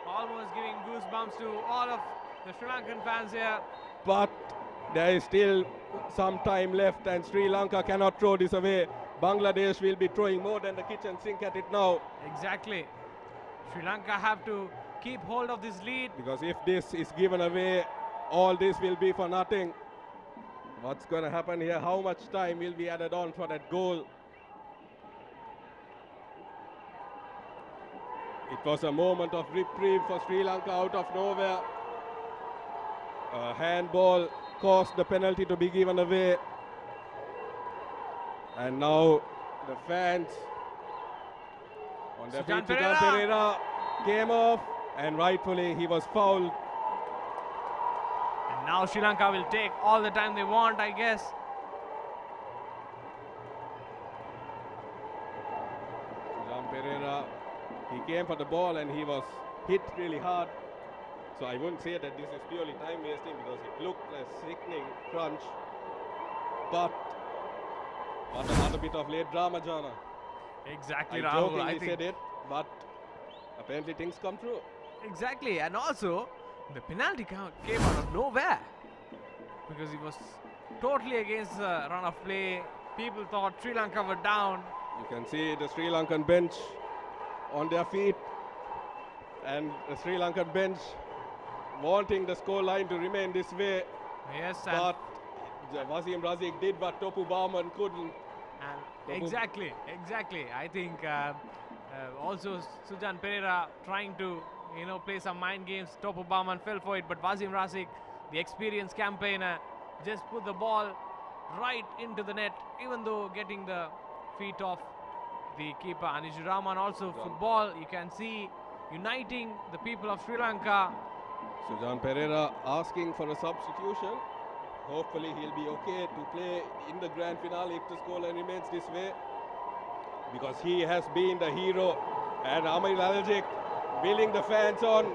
Almost giving goosebumps to all of the Sri Lankan fans here. But there is still some time left and Sri Lanka cannot throw this away. Bangladesh will be throwing more than the kitchen sink at it now. Exactly. Sri Lanka have to keep hold of this lead. Because if this is given away, all this will be for nothing. What's going to happen here? How much time will be added on for that goal? It was a moment of reprieve for Sri Lanka out of nowhere. A handball caused the penalty to be given away. And now the fans on their feet. Sujan Pereira came off and rightfully he was fouled. And now Sri Lanka will take all the time they want, I guess. Sujan Pereira, he came for the ball and he was hit really hard. So I wouldn't say that this is purely time wasting because it looked a sickening crunch. But what another bit of late drama, Jana. Exactly, I Rahul. jokingly said it, but apparently things come true. Exactly, and also the penalty count came out of nowhere because it was totally against the run of play. People thought Sri Lanka were down. You can see the Sri Lankan bench on their feet and the Sri Lankan bench wanting the score line to remain this way. Yes, but Wasim Razik did what Topu Bauman couldn't. And exactly. I think also Sujan Pereira trying to play some mind games. Topu Bauman fell for it, but Wasim Razik, the experienced campaigner, just put the ball right into the net, even though getting the feet off the keeper. Aniju Rahman also football, you can see, uniting the people of Sri Lanka. Sujan Pereira asking for a substitution. Hopefully he'll be okay to play in the grand finale if the scoreline remains this way. Because he has been the hero. And Amir Aljic willing the fans on.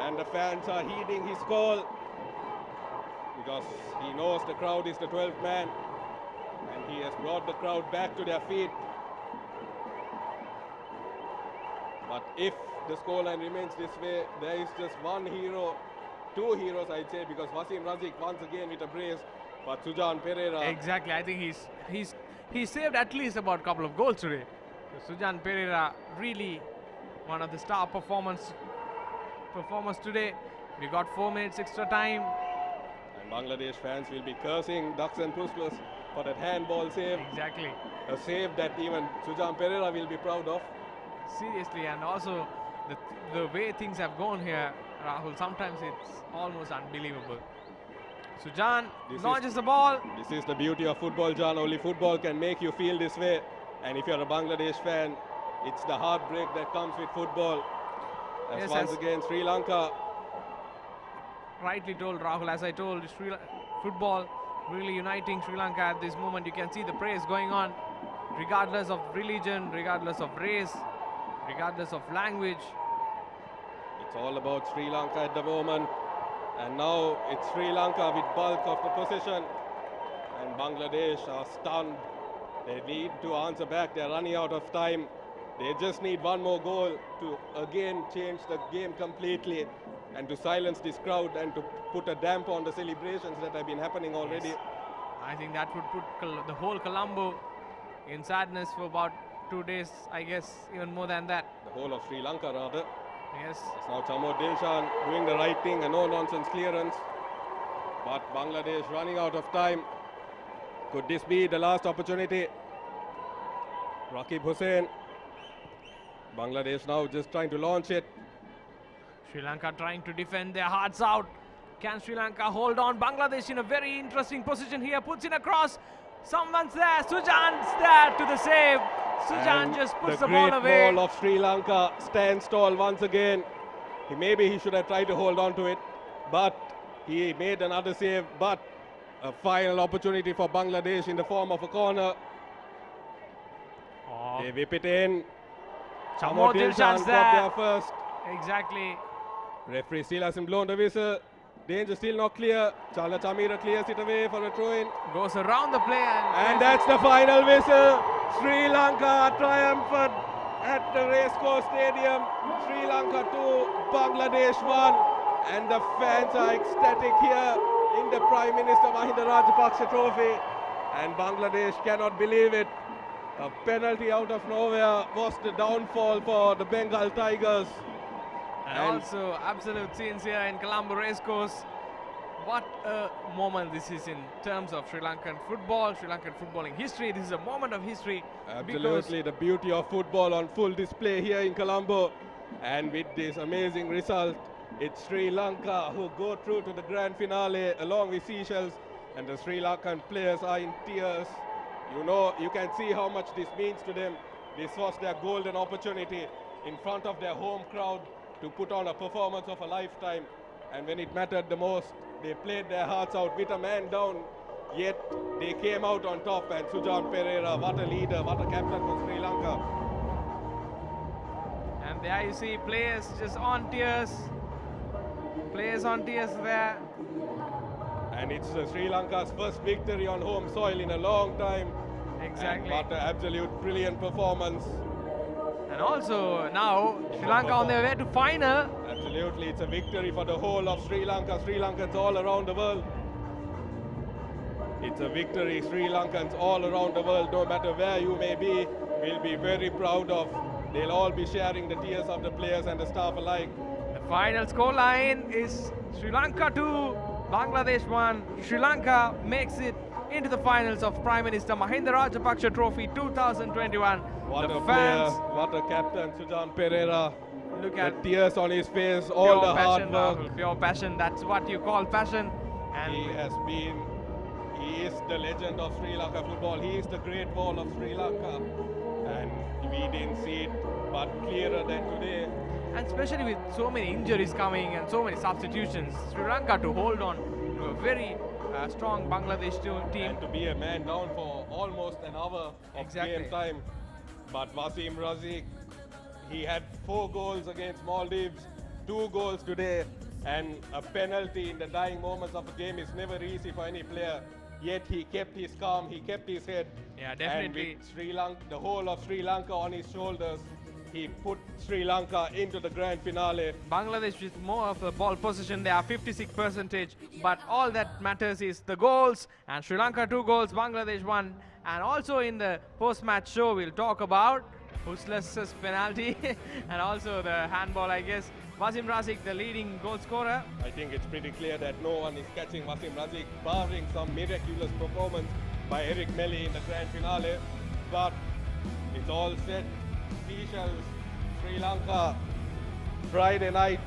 And the fans are heeding his call. Because he knows the crowd is the 12th man. And he has brought the crowd back to their feet. But if the scoreline remains this way, there is just one hero, two heroes I'd say, because Wasim Razik once again with a brace, but Sujan Pereira. Exactly, I think he's saved at least about a couple of goals today. So Sujan Pereira really one of the star performers today. We got 4 minutes extra time. And Bangladesh fans will be cursing Ducks and Puskas for that handball save. Exactly. A save that even Sujan Pereira will be proud of. Seriously, and also the way things have gone here, Rahul, sometimes it's almost unbelievable. Sujan launches the ball. This is the beauty of football, John. Only football can make you feel this way. And if you're a Bangladesh fan, it's the heartbreak that comes with football. As once again, Sri Lanka. Rightly told, Rahul, as I told, football really uniting Sri Lanka at this moment. You can see the praise going on, regardless of religion, regardless of race, regardless of language. It's all about Sri Lanka at the moment. And now it's Sri Lanka with bulk of the possession. And Bangladesh are stunned. They need to answer back. They're running out of time. They just need one more goal to again change the game completely and to silence this crowd and to put a damp on the celebrations that have been happening already. Yes. I think that would put the whole Colombo in sadness for about 2 days, I guess, even more than that. The whole of Sri Lanka, rather. Yes. It's now Chamo Dilshan doing the right thing, a no-nonsense clearance. But Bangladesh running out of time. Could this be the last opportunity? Rakib Hussain. Bangladesh now just trying to launch it. Sri Lanka trying to defend their hearts out. Can Sri Lanka hold on? Bangladesh in a very interesting position here. Puts in a cross. Someone's there. Sujan's there to the save. Sujan just puts the ball away. The great ball of Sri Lanka stands tall once again. Maybe he should have tried to hold on to it, but he made another save. But a final opportunity for Bangladesh in the form of a corner. They whip it in. Chamo Dilshan's got there first. Exactly. Referee still hasn't blown the whistle. Danger still not clear. Chala Chamira clears it away for a throw-in. Goes around the play and that's the final whistle. Sri Lanka triumphant at the Racecourse Stadium. Sri Lanka 2, Bangladesh 1, and the fans are ecstatic here in the Prime Minister Mahinda Rajapaksa trophy, and Bangladesh cannot believe it. A penalty out of nowhere was the downfall for the Bengal Tigers. And also absolute scenes here in Colombo Racecourse. What a moment this is in terms of Sri Lankan football, Sri Lankan footballing history. This is a moment of history. Absolutely, the beauty of football on full display here in Colombo. And with this amazing result, it's Sri Lanka who go through to the grand finale along with Seychelles. And the Sri Lankan players are in tears. You know, you can see how much this means to them. This was their golden opportunity in front of their home crowd to put on a performance of a lifetime. And when it mattered the most, they played their hearts out with a man down, yet they came out on top. And Sujan Pereira, what a leader, what a captain for Sri Lanka. And there you see players just on tears. Players on tears there. And it's Sri Lanka's first victory on home soil in a long time. Exactly. And what an absolute brilliant performance. And also now Sri Lanka on their way to final. Absolutely, it's a victory for the whole of Sri Lanka, Sri Lankans all around the world. It's a victory Sri Lankans all around the world, no matter where you may be, will be very proud of. They'll all be sharing the tears of the players and the staff alike. The final scoreline is Sri Lanka 2, Bangladesh 1. Sri Lanka makes it into the finals of Prime Minister Mahinda Rajapaksa Trophy 2021. What the a fans, player, what a captain, Sujan Pereira. look The at tears on his face, all the hard passion, work. Rahul, pure passion. That's what you call passion. And He is the legend of Sri Lanka football. He is the great wall of Sri Lanka. And we didn't see it, but clearer than today. And especially with so many injuries coming and so many substitutions, Sri Lanka to hold on to a very strong Bangladesh team. And to be a man down for almost an hour of game time. But Wasim Razik, he had 4 goals against Maldives, 2 goals today, and a penalty in the dying moments of a game is never easy for any player. Yet he kept his calm, he kept his head. Yeah, definitely. And with Sri Lanka, the whole of Sri Lanka on his shoulders, he put Sri Lanka into the grand finale. Bangladesh with more of a ball possession, they are 56%, but all that matters is the goals, and Sri Lanka 2 goals, Bangladesh 1. And also in the post-match show, we'll talk about Huslas's penalty and also the handball, I guess. Wasim Razik, the leading goal scorer. I think it's pretty clear that no one is catching Wasim Razik, barring some miraculous performance by Eric Melli in the grand finale. But it's all set. Seychelles, Sri Lanka, Friday night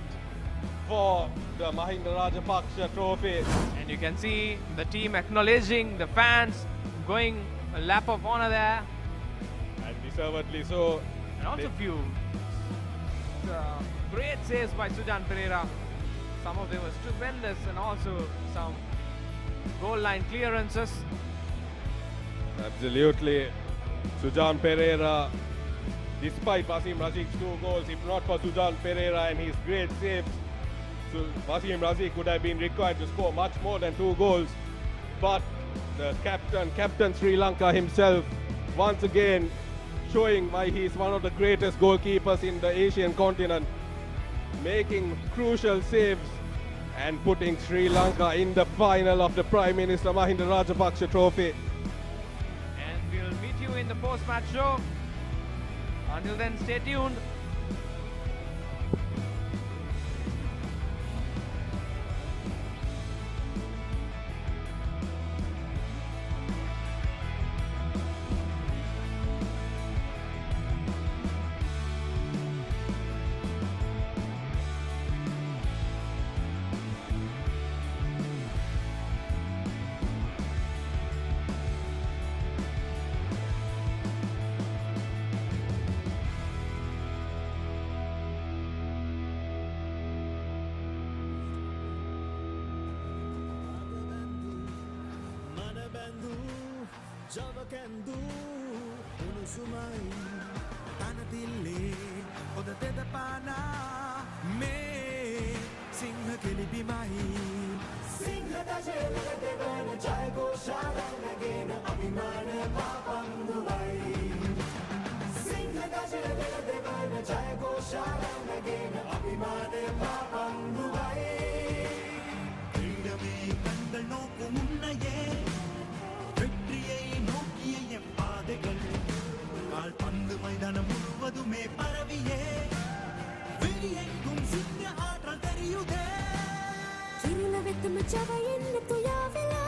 for the Mahinda Rajapaksa trophy. And you can see the team acknowledging the fans, going a lap of honor there. And deservedly so. And also few great saves by Sujan Pereira. Some of them were stupendous, and also some goal line clearances. Absolutely. Sujan Pereira, despite Wasim Razik's 2 goals, if not for Sujan Pereira and his great saves, Wasim Razik would have been required to score much more than 2 goals. But the Captain Sri Lanka himself, once again showing why he's one of the greatest goalkeepers in the Asian continent, making crucial saves and putting Sri Lanka in the final of the Prime Minister Mahinda Rajapaksa trophy. And we'll meet you in the post-match show. Until then, stay tuned. Javakandu unusumai tanatille odadeda pana me singha kelibimai singha dajela devana jay go sharanagena abhimana papanduai ഘോഷാരംഗേന അഭിമാന പാപന്തുവൈ ക്രീഡമേ കண்கள் നോക്കും ഉന്നയെ வெற்றியை நோக்கிய என் பாதைகள் கால்பந்து மைதானம் முழுவதுமே பரவியே வெளியெங்கும் சிங்க ஆற்றல் தெரியுதே කිරුල වෙතම ජව එන්න තුයා වෙලා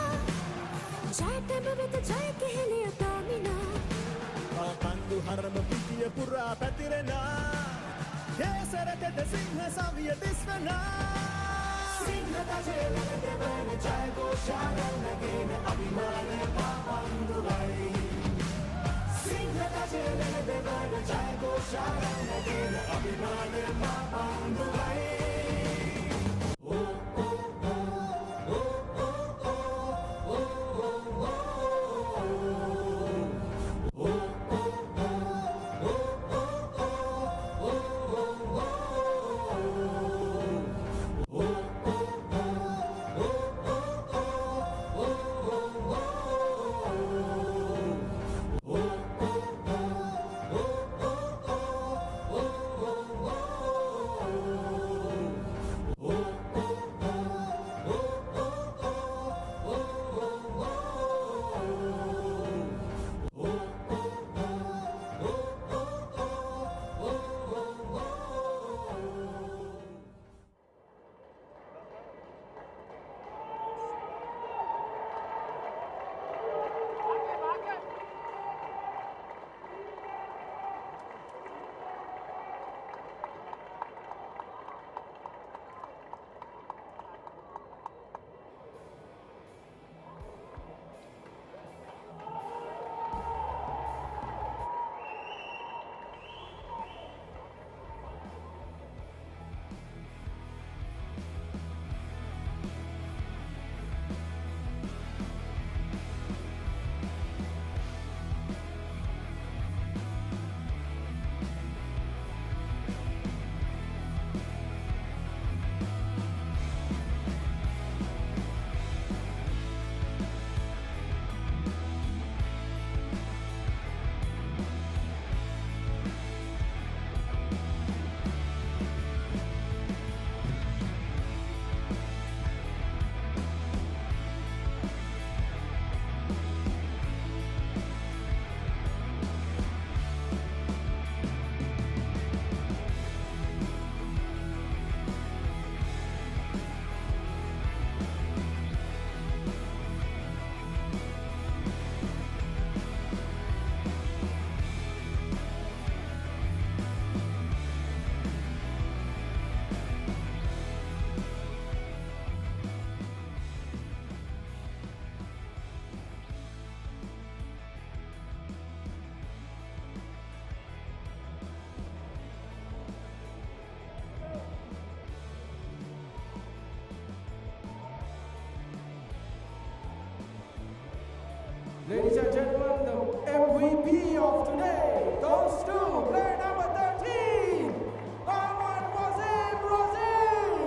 ජයතම වෙත ජය කෙහෙලිය තාමිනා කාපන්දු හරම පිටිය පුරා පැතිරෙනා කේසරකද සිංහ සවිය දිස්වනා සිංහ දජය ලඟදවන ජය ഘോഷාරංගේන අභිමාන පාපන්දුවයි සිංහ දජය ලඟදවන ජය ഘോഷාරංගේන අභිමාන පාපන්දුවයි Ladies and gentlemen, the MVP of today goes to player number 13, Mohammad Wasim Razim.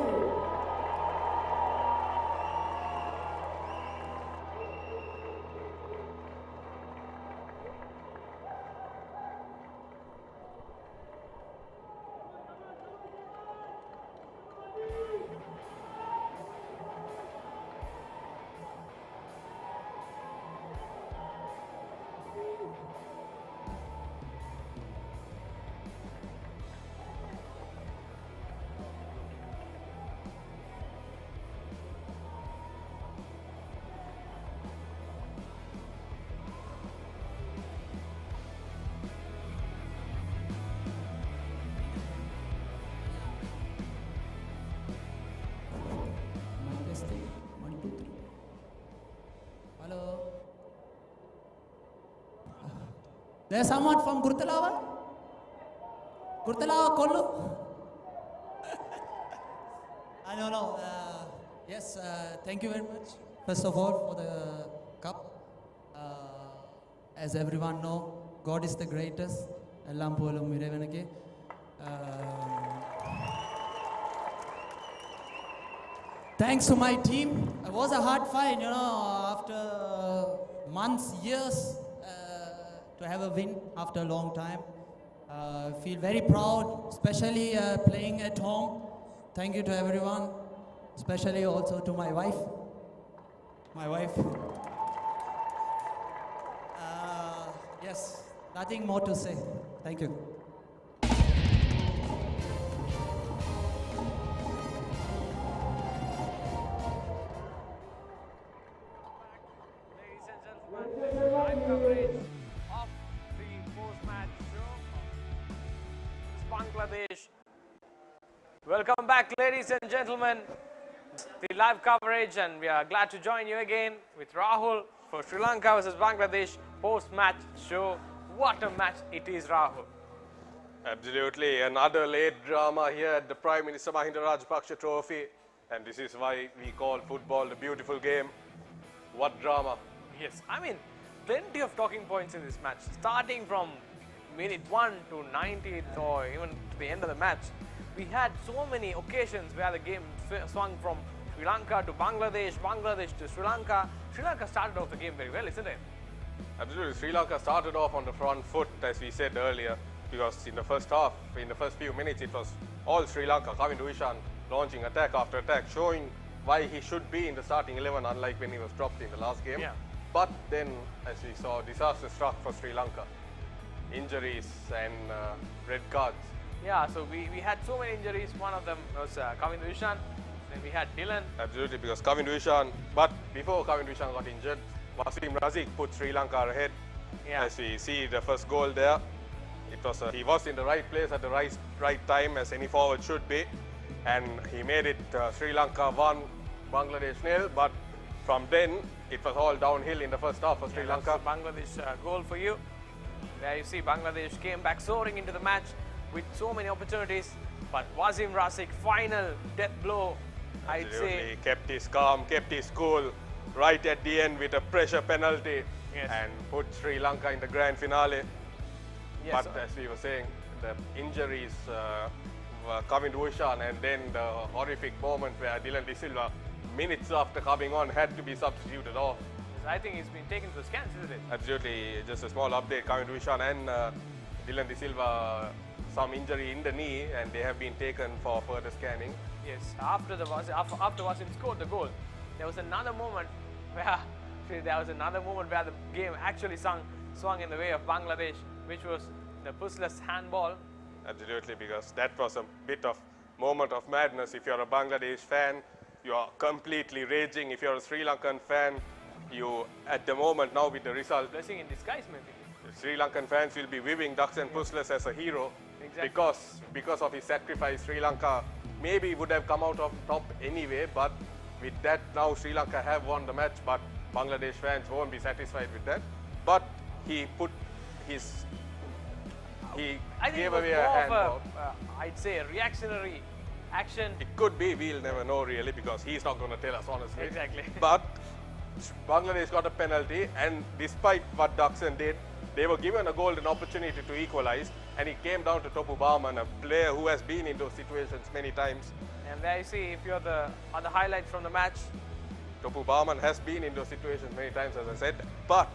Testing 1 2 3. Hello. There's someone from Gurtalava? Gurtalava Kollu? I don't know. Yes, thank you very much. First of all, for the cup. As everyone know, God is the greatest. Ellam polum irevanake. Thanks to my team. It was a hard fight, you know, after months, years, to have a win after a long time. Feel very proud, especially playing at home. Thank you to everyone, especially also to my wife. Yes, nothing more to say. Thank you. Ladies and gentlemen, live coverage of the post-match show of Bangladesh. Welcome back, ladies and gentlemen. The live coverage, and we are glad to join you again with Rahul for Sri Lanka versus Bangladesh post-match show. What a match it is, Rahul. Absolutely, another late drama here at the Prime Minister Mahinda Rajapaksa Trophy, and this is why we call football the beautiful game. What drama! Yes, I mean, plenty of talking points in this match, starting from minute 1 to 90th or even to the end of the match. We had so many occasions where the game swung from Sri Lanka to Bangladesh, Bangladesh to Sri Lanka. Sri Lanka started off the game very well, isn't it? Absolutely, Sri Lanka started off on the front foot, as we said earlier, because in the first half, in the first few minutes, it was all Sri Lanka. Kavindu Ishan launching attack after attack, showing why he should be in the starting 11, unlike when he was dropped in the last game. Yeah. But then, as we saw, disaster struck for Sri Lanka. Injuries and red cards. Yeah, so we had so many injuries. One of them was Kavindu Ishan. Then we had Dylan. Absolutely, because Kavindu Ishan, but before Kavindu Ishan got injured, Wasim Razik put Sri Lanka ahead. Yeah. As we see the first goal there, it was he was in the right place at the right time, as any forward should be, and he made it Sri Lanka 1, Bangladesh 0. But from then, it was all downhill in the first half for Sri Lanka. Bangladesh goal for you. There you see Bangladesh came back soaring into the match with so many opportunities, but Wasim Razik, final death blow, I'd say. Kept his calm, kept his cool right at the end with a pressure penalty, Yes. and put Sri Lanka in the grand finale. Yes, But as we were saying, the injuries were Kavindu Ishan, and then the horrific moment where Dylan De Silva, minutes after coming on, had to be substituted off. I think he's been taken to the scans, isn't it? Absolutely, just a small update, Kavindu Ishan and Dylan De Silva, some injury in the knee, and they have been taken for further scanning. Yes, after Wasim scored the goal, there was another moment where the game actually swung in the way of Bangladesh, which was the pushless handball. Absolutely, because that was a bit of moment of madness. If you're a Bangladesh fan, you are completely raging. If you're a Sri Lankan fan, you, at the moment now with the result, Blessing in disguise, maybe. Sri Lankan fans will be viewing Daxan Puslas as a hero. Exactly. Because of his sacrifice. Sri Lanka maybe would have come out of top anyway, but with that now Sri Lanka have won the match, but Bangladesh fans won't be satisfied with that. But he put his, he I think gave it was away more a of handball. I'd say a reactionary action. It could be, we'll never know really, because he's not going to tell us honestly. Exactly. But Bangladesh got a penalty, and despite what Daxan did, they were given a golden opportunity to equalize, and it came down to Topu Barman, a player who has been in those situations many times. And there you see, if you're on the highlights from the match, Topu Barman has been in those situations many times, as I said. But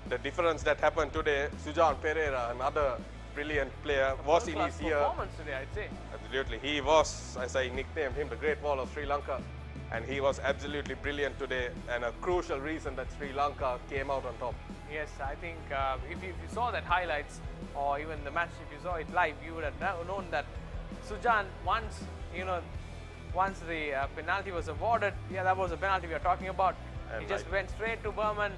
the difference that happened today, Sujan Pereira, another brilliant player, was in his year. performance today, I'd say. Absolutely, he was, as I nicknamed him, the Great Wall of Sri Lanka, and he was absolutely brilliant today, and a crucial reason that Sri Lanka came out on top. Yes, I think if you saw that highlights or even the match, if you saw it live, you would have known that Sujan, once the penalty was awarded, yeah, that was a penalty we are talking about. And he just went straight to Berman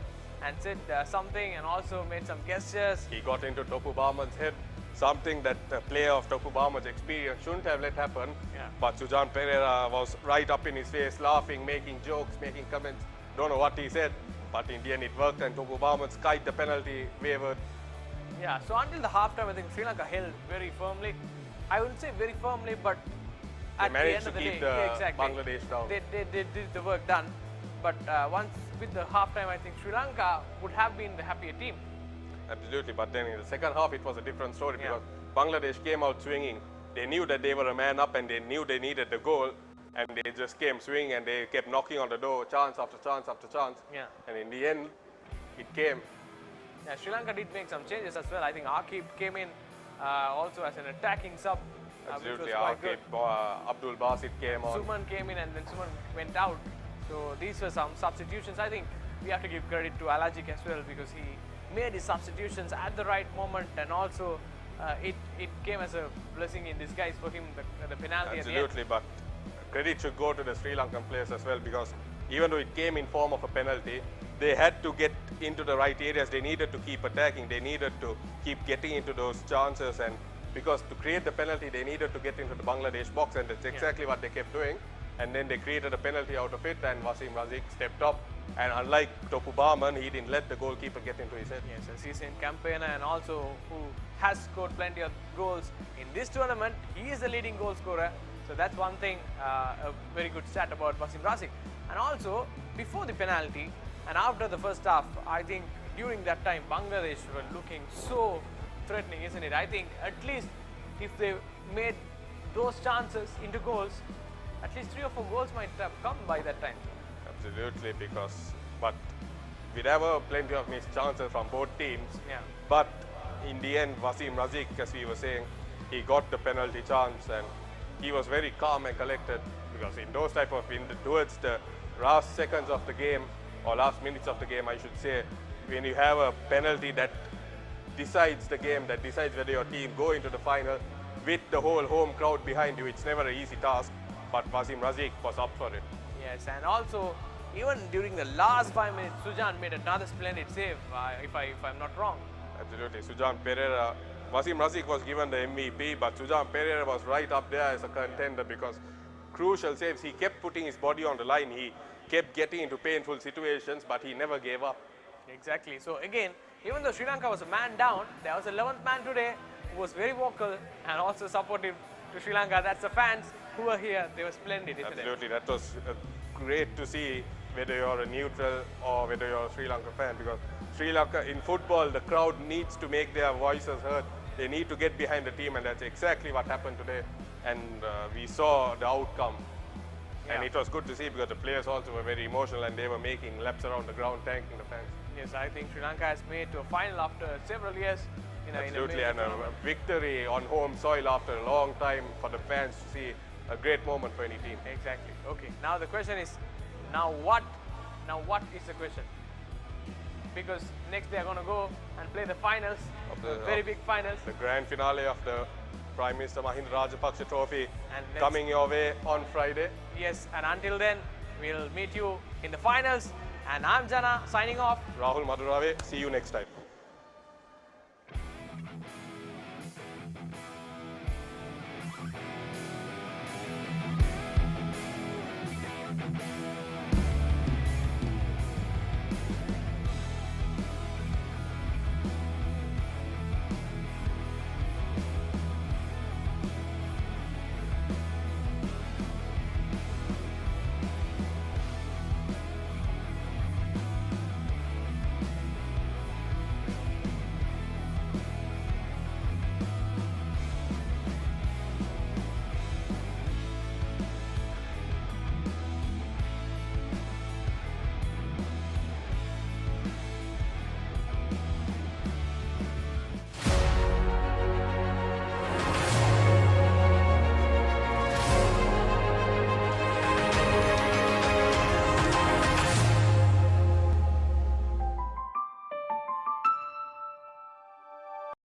and said something, and also made some gestures. He got into Topu Barman's head, something that a player of Topu Barman's experience shouldn't have let happen. Yeah. But Sujan Pereira was right up in his face, laughing, making jokes, making comments. Don't know what he said, but in the end it worked, and Topu Barman skied the penalty, wavered. Yeah, so until the halftime, I think Sri Lanka held very firmly. I wouldn't say very firmly, but at the managed end to of the keep day, the exactly. Bangladesh down. They did the work done. But once with the halftime, I think Sri Lanka would have been the happier team. Absolutely, but then in the second half it was a different story, Yeah. because Bangladesh came out swinging. They knew that they were a man up, and they knew they needed the goal, and they just came swinging, and they kept knocking on the door, chance after chance after chance. Yeah. And in the end, it came. Yeah, Sri Lanka did make some changes as well. I think Akib came in also as an attacking sub. Absolutely, which was quite good. Abdul Basit came on. Suman came in and then Suman went out. So these were some substitutions. I think we have to give credit to Alajic as well because he made his substitutions at the right moment, and also it came as a blessing in disguise for him, the penalty Absolutely, at the end. but credit should go to the Sri Lankan players as well because even though it came in form of a penalty, they had to get into the right areas. They needed to keep attacking. They needed to keep getting into those chances, and because to create the penalty, they needed to get into the Bangladesh box, and that's exactly what they kept doing. And then they created a penalty out of it, and Wasim Razik stepped up. And unlike Topu Barman, he didn't let the goalkeeper get into his head. Yes, a seasoned campaigner and also who has scored plenty of goals in this tournament. He is the leading goal scorer. So that's one thing, a very good stat about Wasim Razik. And also, before the penalty and after the first half, I think during that time, Bangladesh were looking so threatening, isn't it? I think at least if they made those chances into goals, at least 3 or 4 goals might have come by that time. Absolutely, but there were plenty of missed chances from both teams. Yeah. But in the end, Wasim Razik, as we were saying, he got the penalty chance, and he was very calm and collected because in those type of towards the last seconds of the game or last minutes of the game, I should say, when you have a penalty that decides the game, that decides whether your team go into the final with the whole home crowd behind you, it's never an easy task. But Wasim Razik was up for it. Yes, and also even during the last 5 minutes, Sujan made another splendid save, if I'm not wrong. Absolutely, Sujan Pereira. Wasim Razik was given the MVP, but Sujan Pereira was right up there as a contender because crucial saves. He kept putting his body on the line. He kept getting into painful situations, but he never gave up. Exactly. So again, even though Sri Lanka was a man down, there was 11th man today who was very vocal and also supportive to Sri Lanka. That's the fans who were here. They were splendid, isn't Absolutely, that was great to see, whether you're a neutral or whether you're a Sri Lanka fan, because Sri Lanka in football, the crowd needs to make their voices heard. They need to get behind the team, and that's exactly what happened today. And we saw the outcome. And it was good to see because the players also were very emotional and they were making laps around the ground, thanking the fans. Yes, I think Sri Lanka has made to a final after several years. Absolutely, and a victory on home soil after a long time for the fans to see. A great moment for any team. Exactly. Okay, now the question is, now what is the question? Because next they are going to go and play the finals, very big finals. The grand finale of the Prime Minister Mahinda Rajapaksa trophy and coming your way on Friday. Yes, and until then, we'll meet you in the finals. And I'm Jana, signing off. Rahul Madurave, see you next time.